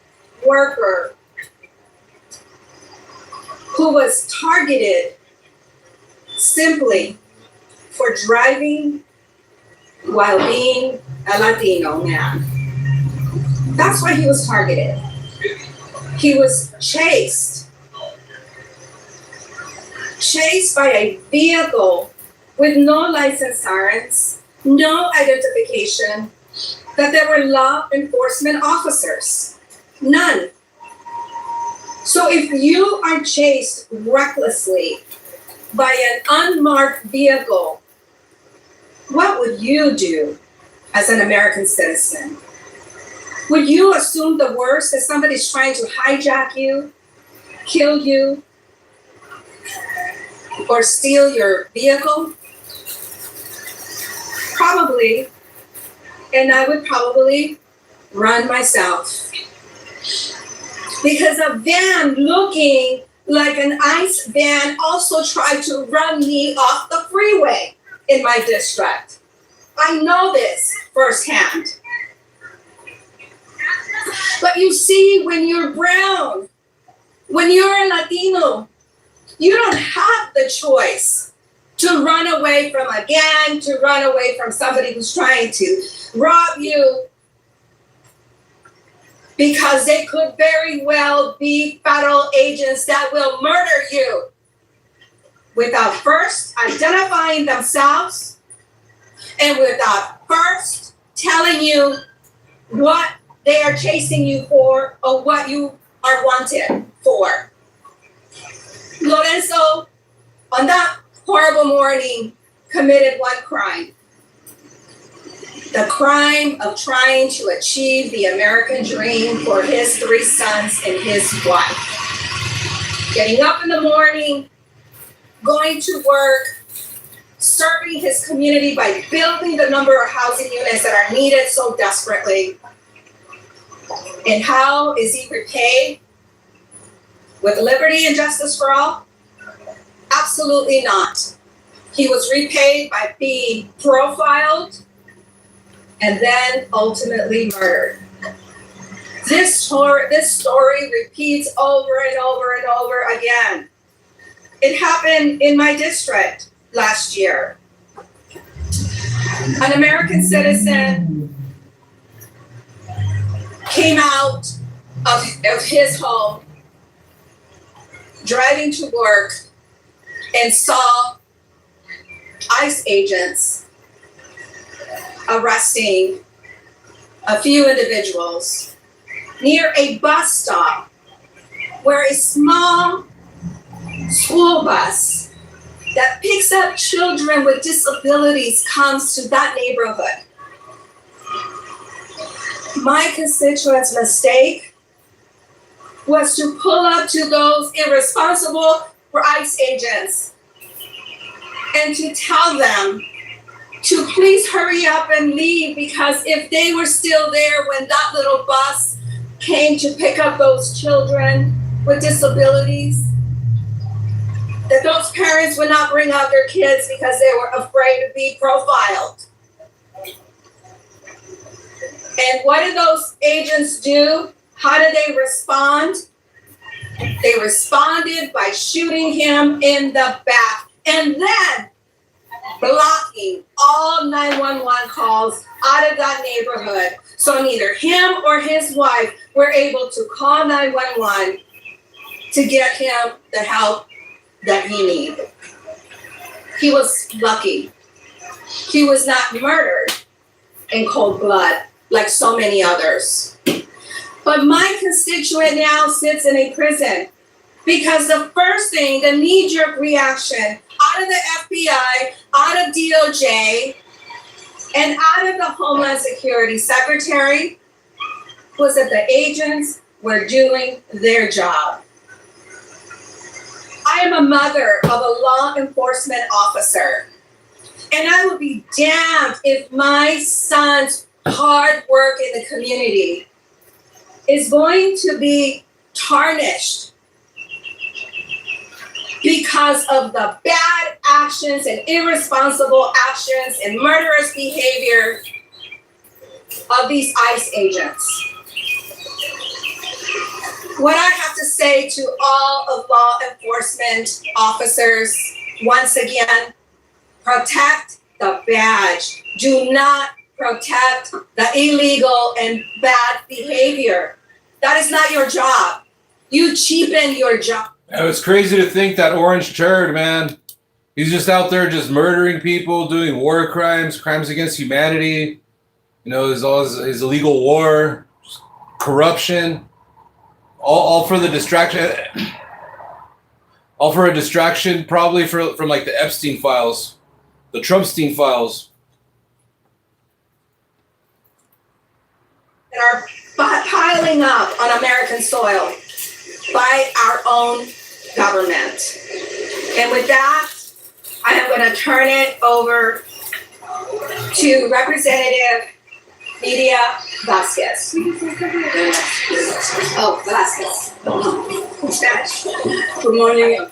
worker, who was targeted simply for driving while being a Latino man. That's why he was targeted. He was chased by a vehicle with no license sirens, no identification, that there were law enforcement officers. None. So if you are chased recklessly by an unmarked vehicle, what would you do as an American citizen? Would you assume the worst, that somebody's trying to hijack you kill you, or steal your vehicle? Probably. And I would probably run myself. Because a van looking like an ICE van also tried to run me off the freeway in my district. I know this firsthand. But you see, when you're brown, when you're a Latino, you don't have the choice to run away from a gang, to run away from somebody who's trying to rob you, because they could very well be federal agents that will murder you without first identifying themselves and without first telling you what they are chasing you for or what you are wanted for. Lorenzo, on that horrible morning, committed one crime. The crime of trying to achieve the American dream for his 3 sons and his wife. Getting up in the morning, going to work, serving his community by building the number of housing units that are needed so desperately. And how is he repaid? With liberty and justice for all? Absolutely not. He was repaid by being profiled and then ultimately murdered. This story repeats over and over and over again. It happened in my district last year. An American citizen came out of his home, driving to work, and saw ICE agents arresting a few individuals near a bus stop where a small school bus that picks up children with disabilities comes to that neighborhood. My constituents' mistake was to pull up to those irresponsible ICE agents and to tell them to please hurry up and leave, because if they were still there when that little bus came to pick up those children with disabilities, that those parents would not bring out their kids because they were afraid to be profiled. And what did those agents do? How did they respond? They responded by shooting him in the back and then blocking all 911 calls out of that neighborhood. So neither him or his wife were able to call 911 to get him the help that he needed. He was lucky. He was not murdered in cold blood like so many others. But my constituent now sits in a prison because the first thing, the knee-jerk reaction out of the FBI, out of DOJ, and out of the Homeland Security Secretary was that the agents were doing their job. I am a mother of a law enforcement officer, and I would be damned if my son's hard work in the community is going to be tarnished because of the bad actions and irresponsible actions and murderous behavior of these ICE agents. What I have to say to all of law enforcement officers, once again, protect the badge. Do not protect the illegal and bad behavior. That is not your job. You cheapen your job. It was crazy to think that orange turd, man. He's just out there just murdering people, doing war crimes, crimes against humanity. You know, his illegal war, corruption, all for the distraction. All for a distraction, probably from like the Epstein files, the Trumpstein files. That are piling up on American soil. by our own government. And with that, I am going to turn it over to Representative Media Vasquez. Oh, Vasquez. Spanish. Good morning.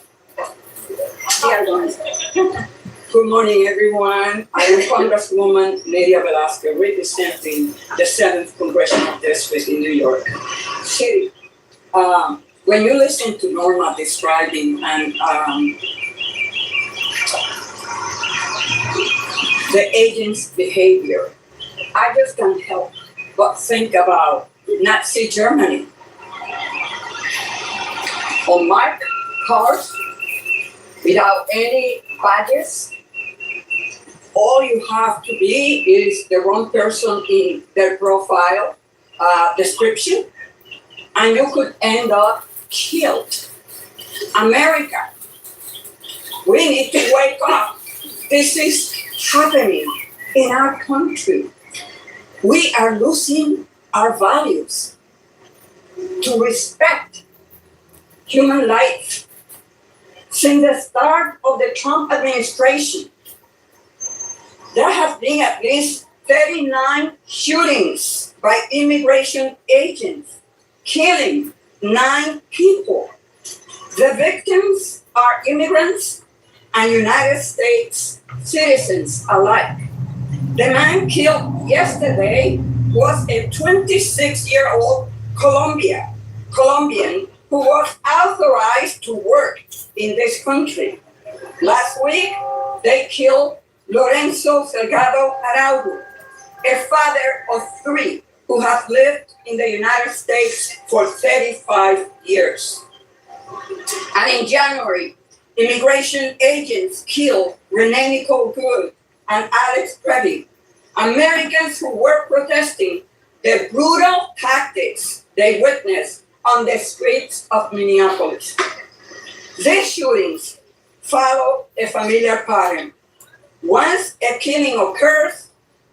Good morning, everyone. I am Congresswoman Lydia Velasquez, representing the 7th Congressional District in New York City. When you listen to Norma describing the agent's behavior, I just can't help but think about Nazi Germany. On marked cars, without any badges, all you have to be is the wrong person in their profile description, and you could end up killed. America, we need to wake up. This is happening in our country. We are losing our values to respect human life. Since the start of the Trump administration, there have been at least 39 shootings by immigration agents, killing 9 people. The victims are immigrants and United States citizens alike. The man killed yesterday was a 26-year-old Colombian who was authorized to work in this country. Last week, they killed Lorenzo Salgado Araujo, a father of 3 who has lived in the United States for 35 years. And in January, immigration agents killed Renee Nicole Good and Alex Preby, Americans who were protesting the brutal tactics they witnessed on the streets of Minneapolis. These shootings follow a familiar pattern. Once a killing occurs,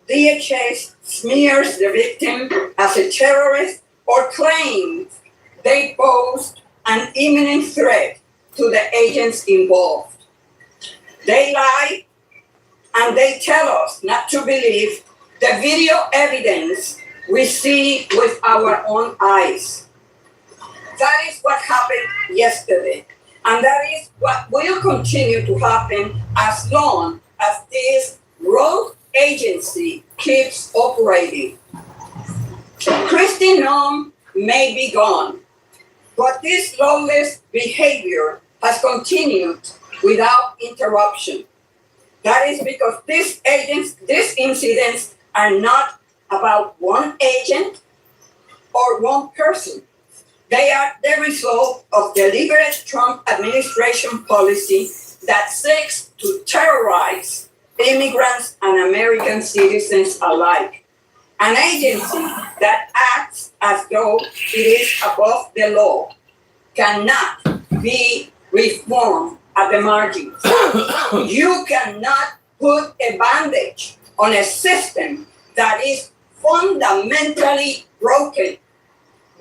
DHS smears the victim as a terrorist or claims they posed an imminent threat to the agents involved. They lie and they tell us not to believe the video evidence we see with our own eyes. That is what happened yesterday, and that is what will continue to happen as long as this rogue agency keeps operating. Kristi Noem may be gone, but this lawless behavior has continued without interruption. That is because these incidents are not about one agent or one person. They are the result of deliberate Trump administration policy that seeks to terrorize immigrants and American citizens alike. An agency that acts as though it is above the law cannot be reformed at the margins. You cannot put a bandage on a system that is fundamentally broken.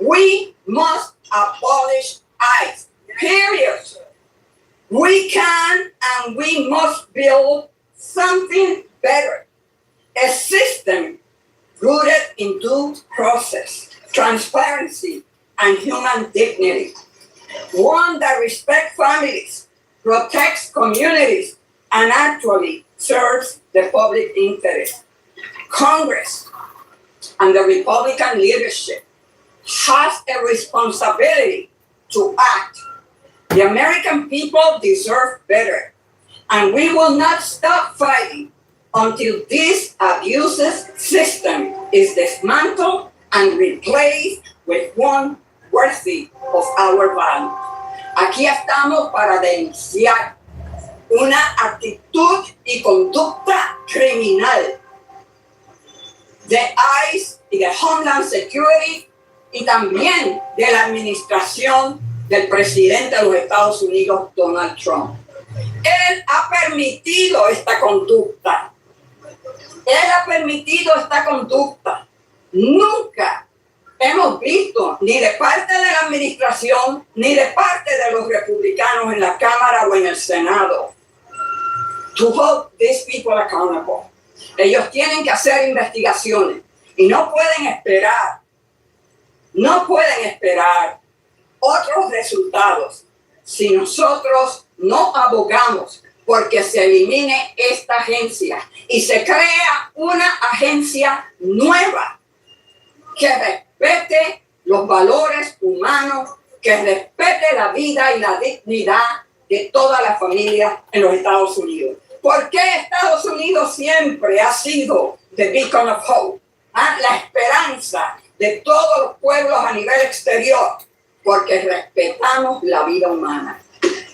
We must abolish ICE, period. We can and we must build something better, a system rooted in due process, transparency, and human dignity. One that respects families, protects communities, and actually serves the public interest. Congress and the Republican leadership has a responsibility to act. The American people deserve better, and we will not stop fighting until this abusive system is dismantled and replaced with one worthy of our value. Aquí estamos para denunciar una actitud y conducta criminal de ICE y de Homeland Security y también de la administración del presidente de los Estados Unidos, Donald Trump. Él ha permitido esta conducta. Nunca hemos visto ni de parte de la administración ni de parte de los republicanos en la Cámara o en el Senado to hold these people accountable. Ellos tienen que hacer investigaciones y no pueden esperar otros resultados si nosotros no abogamos porque se elimine esta agencia y se crea una agencia nueva que respete los valores humanos, que respete la vida y la dignidad de toda la familia en los Estados Unidos. ¿Por qué Estados Unidos siempre ha sido the beacon of hope? La esperanza de todos los pueblos a nivel exterior, porque respetamos la vida humana.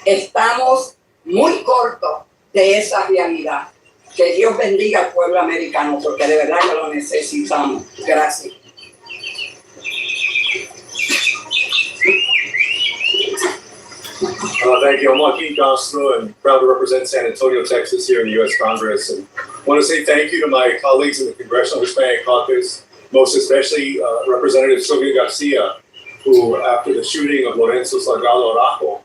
Estamos muy cortos de esa realidad. Que Dios bendiga al pueblo americano, porque de verdad que lo necesitamos. Gracias. Thank you. I'm Joaquin Castro and proud to represent San Antonio, Texas here in the U.S. Congress. And I want to say thank you to my colleagues in the Congressional Hispanic Caucus, most especially Representative Sylvia Garcia, who, after the shooting of Lorenzo Salgado Araujo,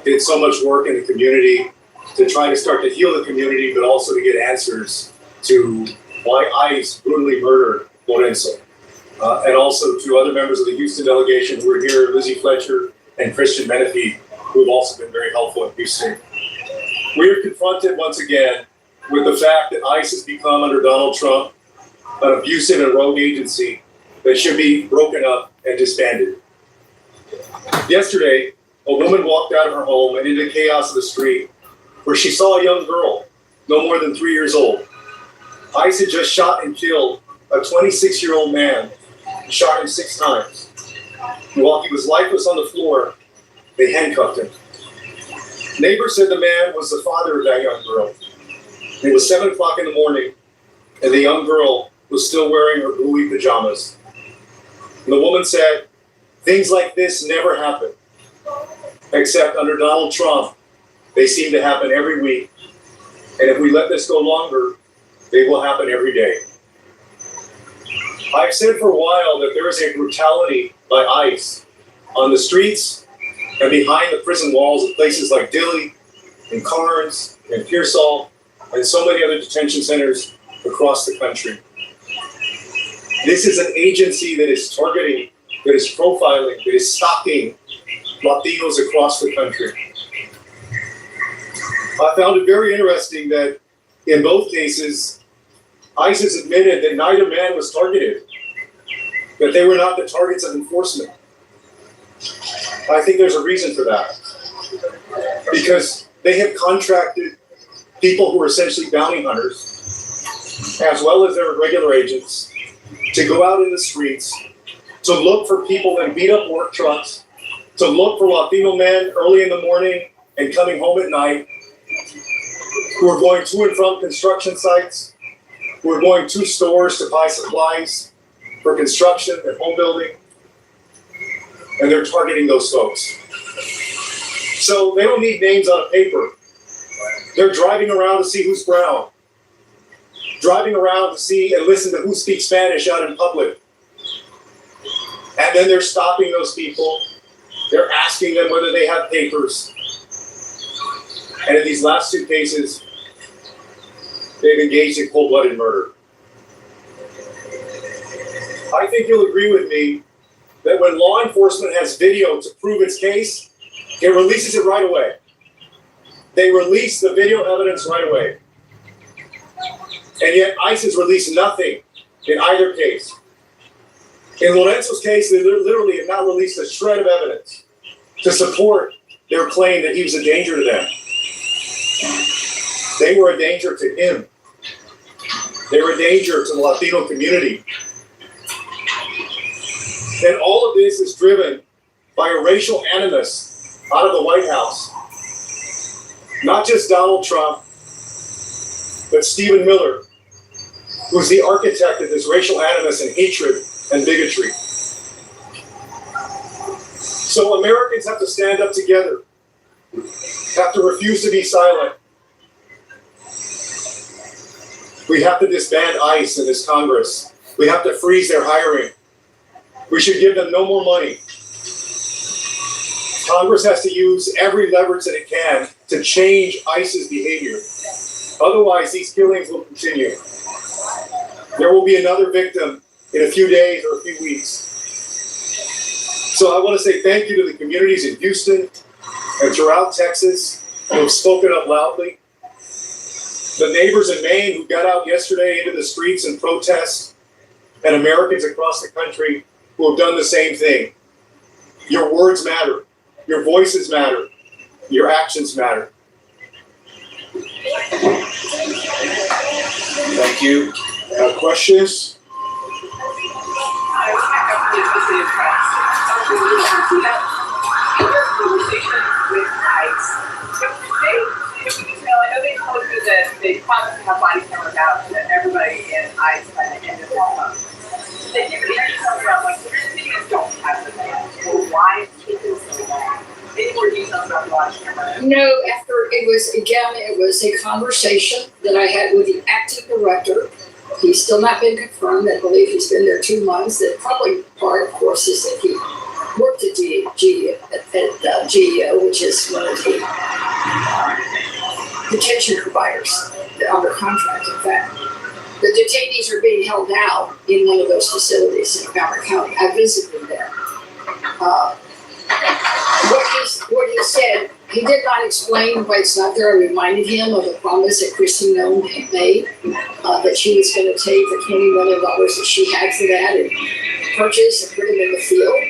did so much work in the community to try to start to heal the community, but also to get answers to why ICE brutally murdered Lorenzo. And also to other members of the Houston delegation who were here, Lizzie Fletcher and Christian Menefee, who have also been very helpful in Houston. We are confronted once again with the fact that ICE has become, under Donald Trump, an abusive and rogue agency that should be broken up and disbanded. Yesterday, a woman walked out of her home and into the chaos of the street where she saw a young girl, no more than 3 years old. ICE had just shot and killed a 26-year-old man, shot him 6 times. And while he was lifeless on the floor, they handcuffed him. Neighbors said the man was the father of that young girl. It was 7 o'clock in the morning, and the young girl was still wearing her bluey pajamas. And the woman said, things like this never happen, except under Donald Trump, they seem to happen every week. And if we let this go longer, they will happen every day. I've said for a while that there is a brutality by ICE on the streets and behind the prison walls of places like Dilley and Carnes and Pearsall and so many other detention centers across the country. This is an agency that is targeting, that is profiling, that is stalking Latinos across the country. I found it very interesting that in both cases, ICE has admitted that neither man was targeted, that they were not the targets of enforcement. I think there's a reason for that. Because they have contracted people who are essentially bounty hunters, as well as their regular agents, to go out in the streets, to look for people that beat up work trucks, to look for Latino men early in the morning and coming home at night, who are going to and from construction sites, who are going to stores to buy supplies for construction and home building, and they're targeting those folks. So they don't need names on a paper. They're driving around to see who's brown, driving around to see and listen to who speaks Spanish out in public. And then they're stopping those people. They're asking them whether they have papers. And in these last 2 cases, they've engaged in cold-blooded murder. I think you'll agree with me that when law enforcement has video to prove its case, it releases it right away. They release the video evidence right away. And yet ICE has released nothing in either case. In Lorenzo's case, they literally have not released a shred of evidence to support their claim that he was a danger to them. They were a danger to him. They were a danger to the Latino community. And all of this is driven by a racial animus out of the White House. Not just Donald Trump, but Stephen Miller, who's the architect of this racial animus and hatred and bigotry. So Americans have to stand up together, have to refuse to be silent. We have to disband ICE in this Congress. We have to freeze their hiring. We should give them no more money. Congress has to use every leverage that it can to change ICE's behavior. Otherwise, these killings will continue. There will be another victim in a few days or a few weeks. So I want to say thank you to the communities in Houston and throughout Texas who have spoken up loudly. The neighbors in Maine who got out yesterday into the streets and protest, and Americans across the country who have done the same thing. Your words matter. Your voices matter. Your actions matter. Thank you. Questions? I know they told you that they promised to have body cameras out to everybody in ICE by the end of this month. They give any details about like the videos don't have the van, or why it's taking so long. Any more details about the body camera? No, it was a conversation that I had with the acting director. He's still not been confirmed. I believe he's been there 2 months. That probably part, of course, is that he worked at GEO, which is one of the detention providers under contract. In fact, the detainees are being held now in one of those facilities in Montgomery County. I visited there. What he said, he did not explain why it's not there. I reminded him of a promise that Christy Nome had made, that she was going to take the $20 million that she had for that and purchase and put them in the field.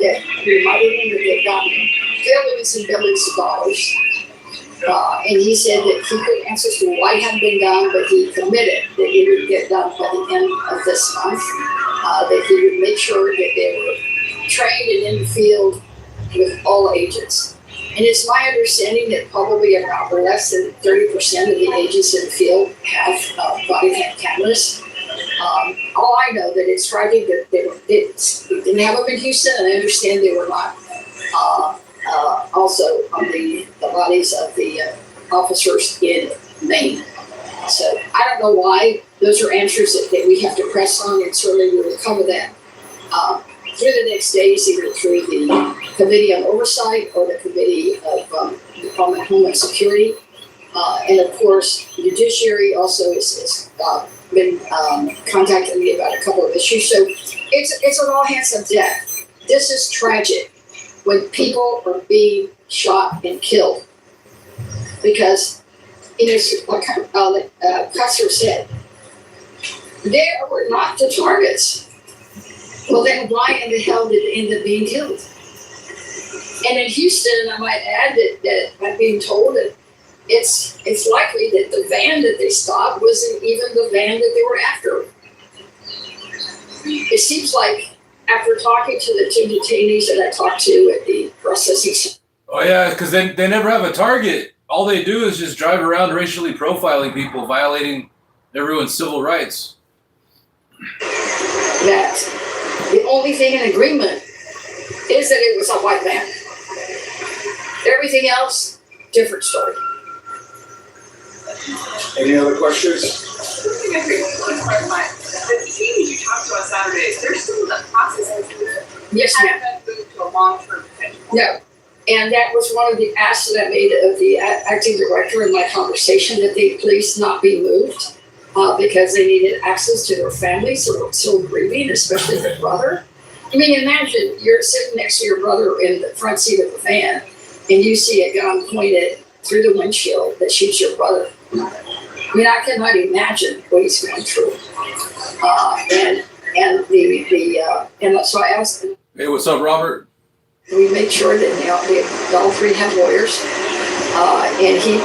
That reminded him that they've gotten billions and billions of dollars. And he said that he couldn't answer as to why it hadn't been done, but he committed that it would get done by the end of this month, that he would make sure that they were trained and in the field with all agents. And it's my understanding that probably about less than 30% of the agents in the field have body cam cameras. All I know that it's tragic that they didn't have them in Houston, and I understand they were not also on the bodies of the officers in Maine. So I don't know why. Those are answers that we have to press on, and certainly we will cover that through the next days, either through the Committee on Oversight or the Committee of Department of Homeland Security. And of course, the Judiciary also has been contacting me about a couple of issues. So it's an all hands on deck. This is tragic when people are being shot and killed. Because, like Custer said, they were not the targets. Well, then why in the hell did they end up being killed? And in Houston, I might add that I'm being told that it's likely that the van that they stopped wasn't even the van that they were after. It seems like after talking to the 2 detainees that I talked to at the processing center. Oh yeah, because they never have a target. All they do is just drive around racially profiling people, violating everyone's civil rights. That the only thing in agreement is that it was a white man. Everything else, different story. Any other questions? The team you talked to on Saturday, they're still in the process of Yes, ma'am. haven't moved to a long-term detention. No. And that was one of the asks that I made of the acting director in my conversation, that they please not be moved because they needed access to their families who were still grieving, especially their brother. I mean, imagine you're sitting next to your brother in the front seat of the van and you see a gun pointed through the windshield that shoots your brother. I mean, I cannot imagine what he's going through. And so I asked them. Hey, what's up, Robert? We made sure that all 3 had lawyers, and he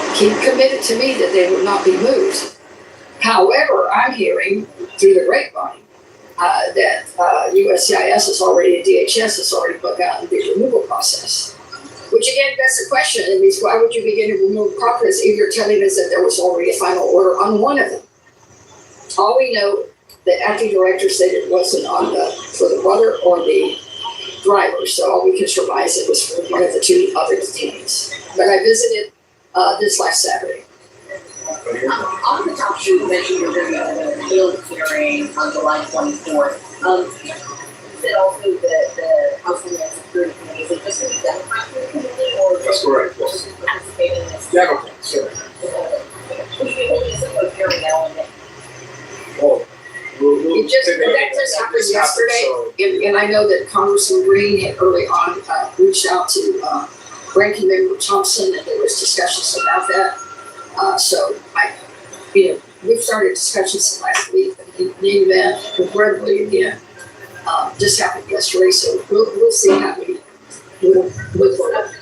committed to me that they would not be moved. However, I'm hearing through the grapevine that USCIS is already, and DHS has already begun the removal process. Which again, that's the question. It means, why would you begin to remove properties if you're telling us that there was already a final order on one of them? All we know, the acting director said it wasn't for the brother or the driver, so all we can surmise it was for one of the 2 other detainees. But I visited this last Saturday. On the topic you mentioned within the bill hearing on July 24th, You said also the House Homeland Security Committee, is it just the Democrats in the committee or? That's correct, yes. Just participating in this? Democrats, sir. Would you be holding a similar hearing now and then? Well, we'll It just, take a look that at just that. happened This yesterday, and I know that Congressman Green had early on reached out to Ranking Member Thompson, and there was discussions about that. So we've started discussions last week, but in the event, regrettably again, just happened yesterday, so we'll see how we'll look for it.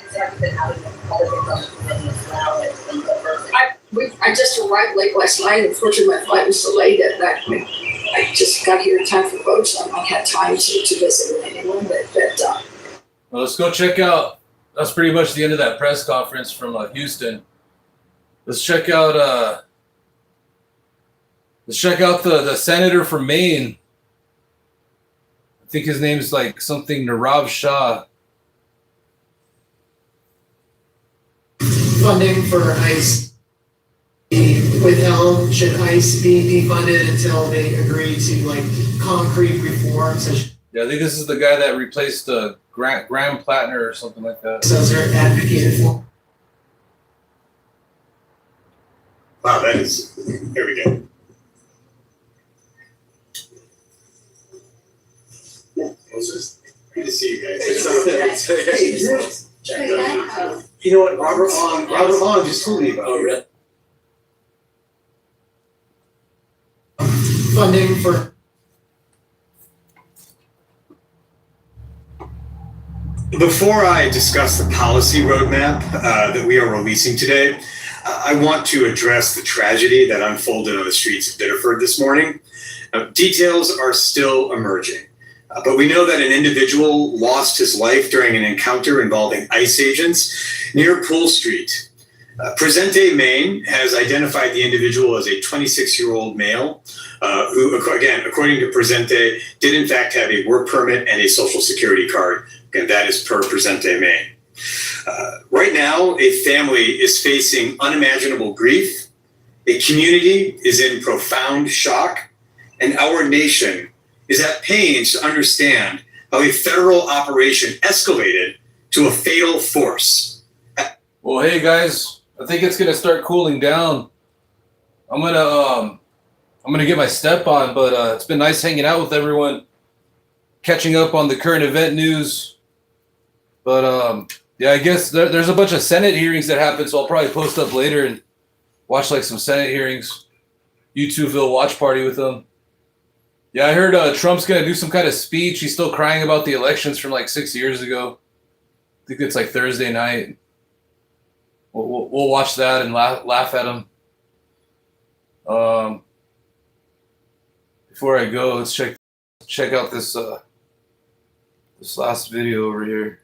I just arrived late last night. Unfortunately, my flight was delayed at that point. I just got here in time for vote, so I've not had time to visit with anyone. Well, let's go check out. That's pretty much the end of that press conference from Houston. Let's check out. Let's check out the senator from Maine. I think his name's like something Nirav Shah. Funding for ICE be withheld? Should ICE be defunded until they agree to like concrete reforms? Yeah, I think this is the guy that replaced Graham Plattner or something like that. So they're advocated for. Wow, that is. Here we go. It's just good to see you guys. You know what Robert Long just told me about. Oh, really? Funding for. Before I discuss the policy roadmap that we are releasing today, I want to address the tragedy that unfolded on the streets of Biddeford this morning. Details are still emerging, but we know that an individual lost his life during an encounter involving ICE agents near Poole Street. Presente, Maine has identified the individual as a 26-year-old male who, again, according to Presente, did in fact have a work permit and a social security card. Again, that is per Presente, Maine. Right now, a family is facing unimaginable grief. A community is in profound shock, and our nation is at pains to understand how a federal operation escalated to a fatal force. Well, hey guys, I think it's gonna start cooling down. I'm gonna get my step on, but it's been nice hanging out with everyone, catching up on the current event news. But yeah, I guess there's a bunch of Senate hearings that happen, so I'll probably post up later and watch like some Senate hearings. YouTubeville watch party with them. Yeah, I heard Trump's gonna do some kind of speech. He's still crying about the elections from like 6 years ago. I think it's like Thursday night. We'll watch that and laugh at him. Before I go, let's check out this this last video over here.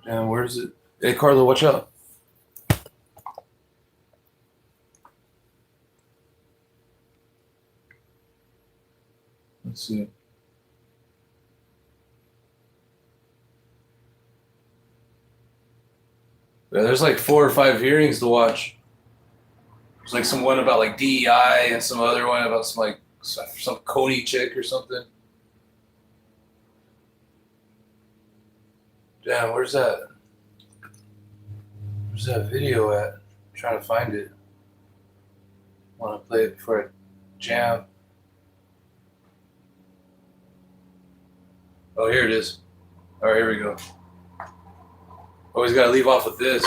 And where is it? Hey, Carlo, watch out. Let's see. Yeah, there's like 4 or 5 hearings to watch. There's like some one about like DEI and some other one about some Coney chick or something. Damn, where's that? Where's that video at? I'm trying to find it. I want to play it before I jam. Oh, here it is. All right, here we go. Always got to leave off with this.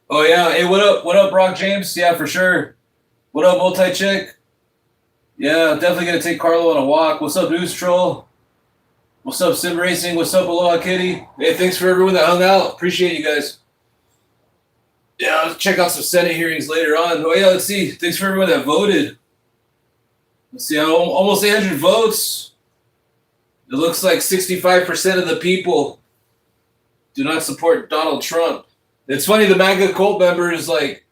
Oh yeah, hey, what up, Brock James? Yeah, for sure. What up, multi-check? Yeah, definitely gonna take Carlo on a walk. What's up, News Troll? What's up, Sim Racing? What's up, Aloha Kitty? Hey, thanks for everyone that hung out. Appreciate you guys. Yeah, let's check out some Senate hearings later on. Oh yeah, let's see. Thanks for everyone that voted. Let's see, almost 800 votes. It looks like 65% of the people do not support Donald Trump. It's funny, the MAGA cult members, like,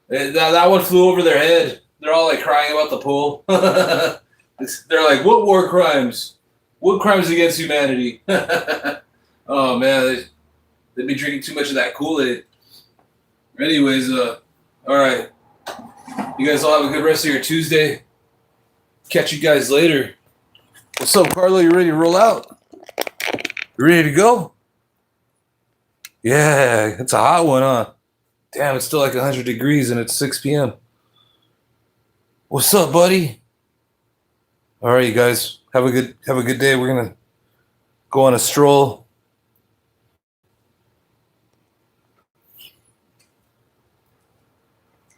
that one flew over their head. They're all, like, crying about the poll. They're like, what war crimes? What crimes against humanity? Oh, man, they'd be drinking too much of that Kool-Aid. Anyways, all right. You guys all have a good rest of your Tuesday. Catch you guys later. What's up, Carlo? You ready to roll out? You ready to go? Yeah, it's a hot one, huh? Damn, it's still like 100 degrees and it's 6 p.m. What's up, buddy? All right, you guys, have a good day. We're gonna go on a stroll.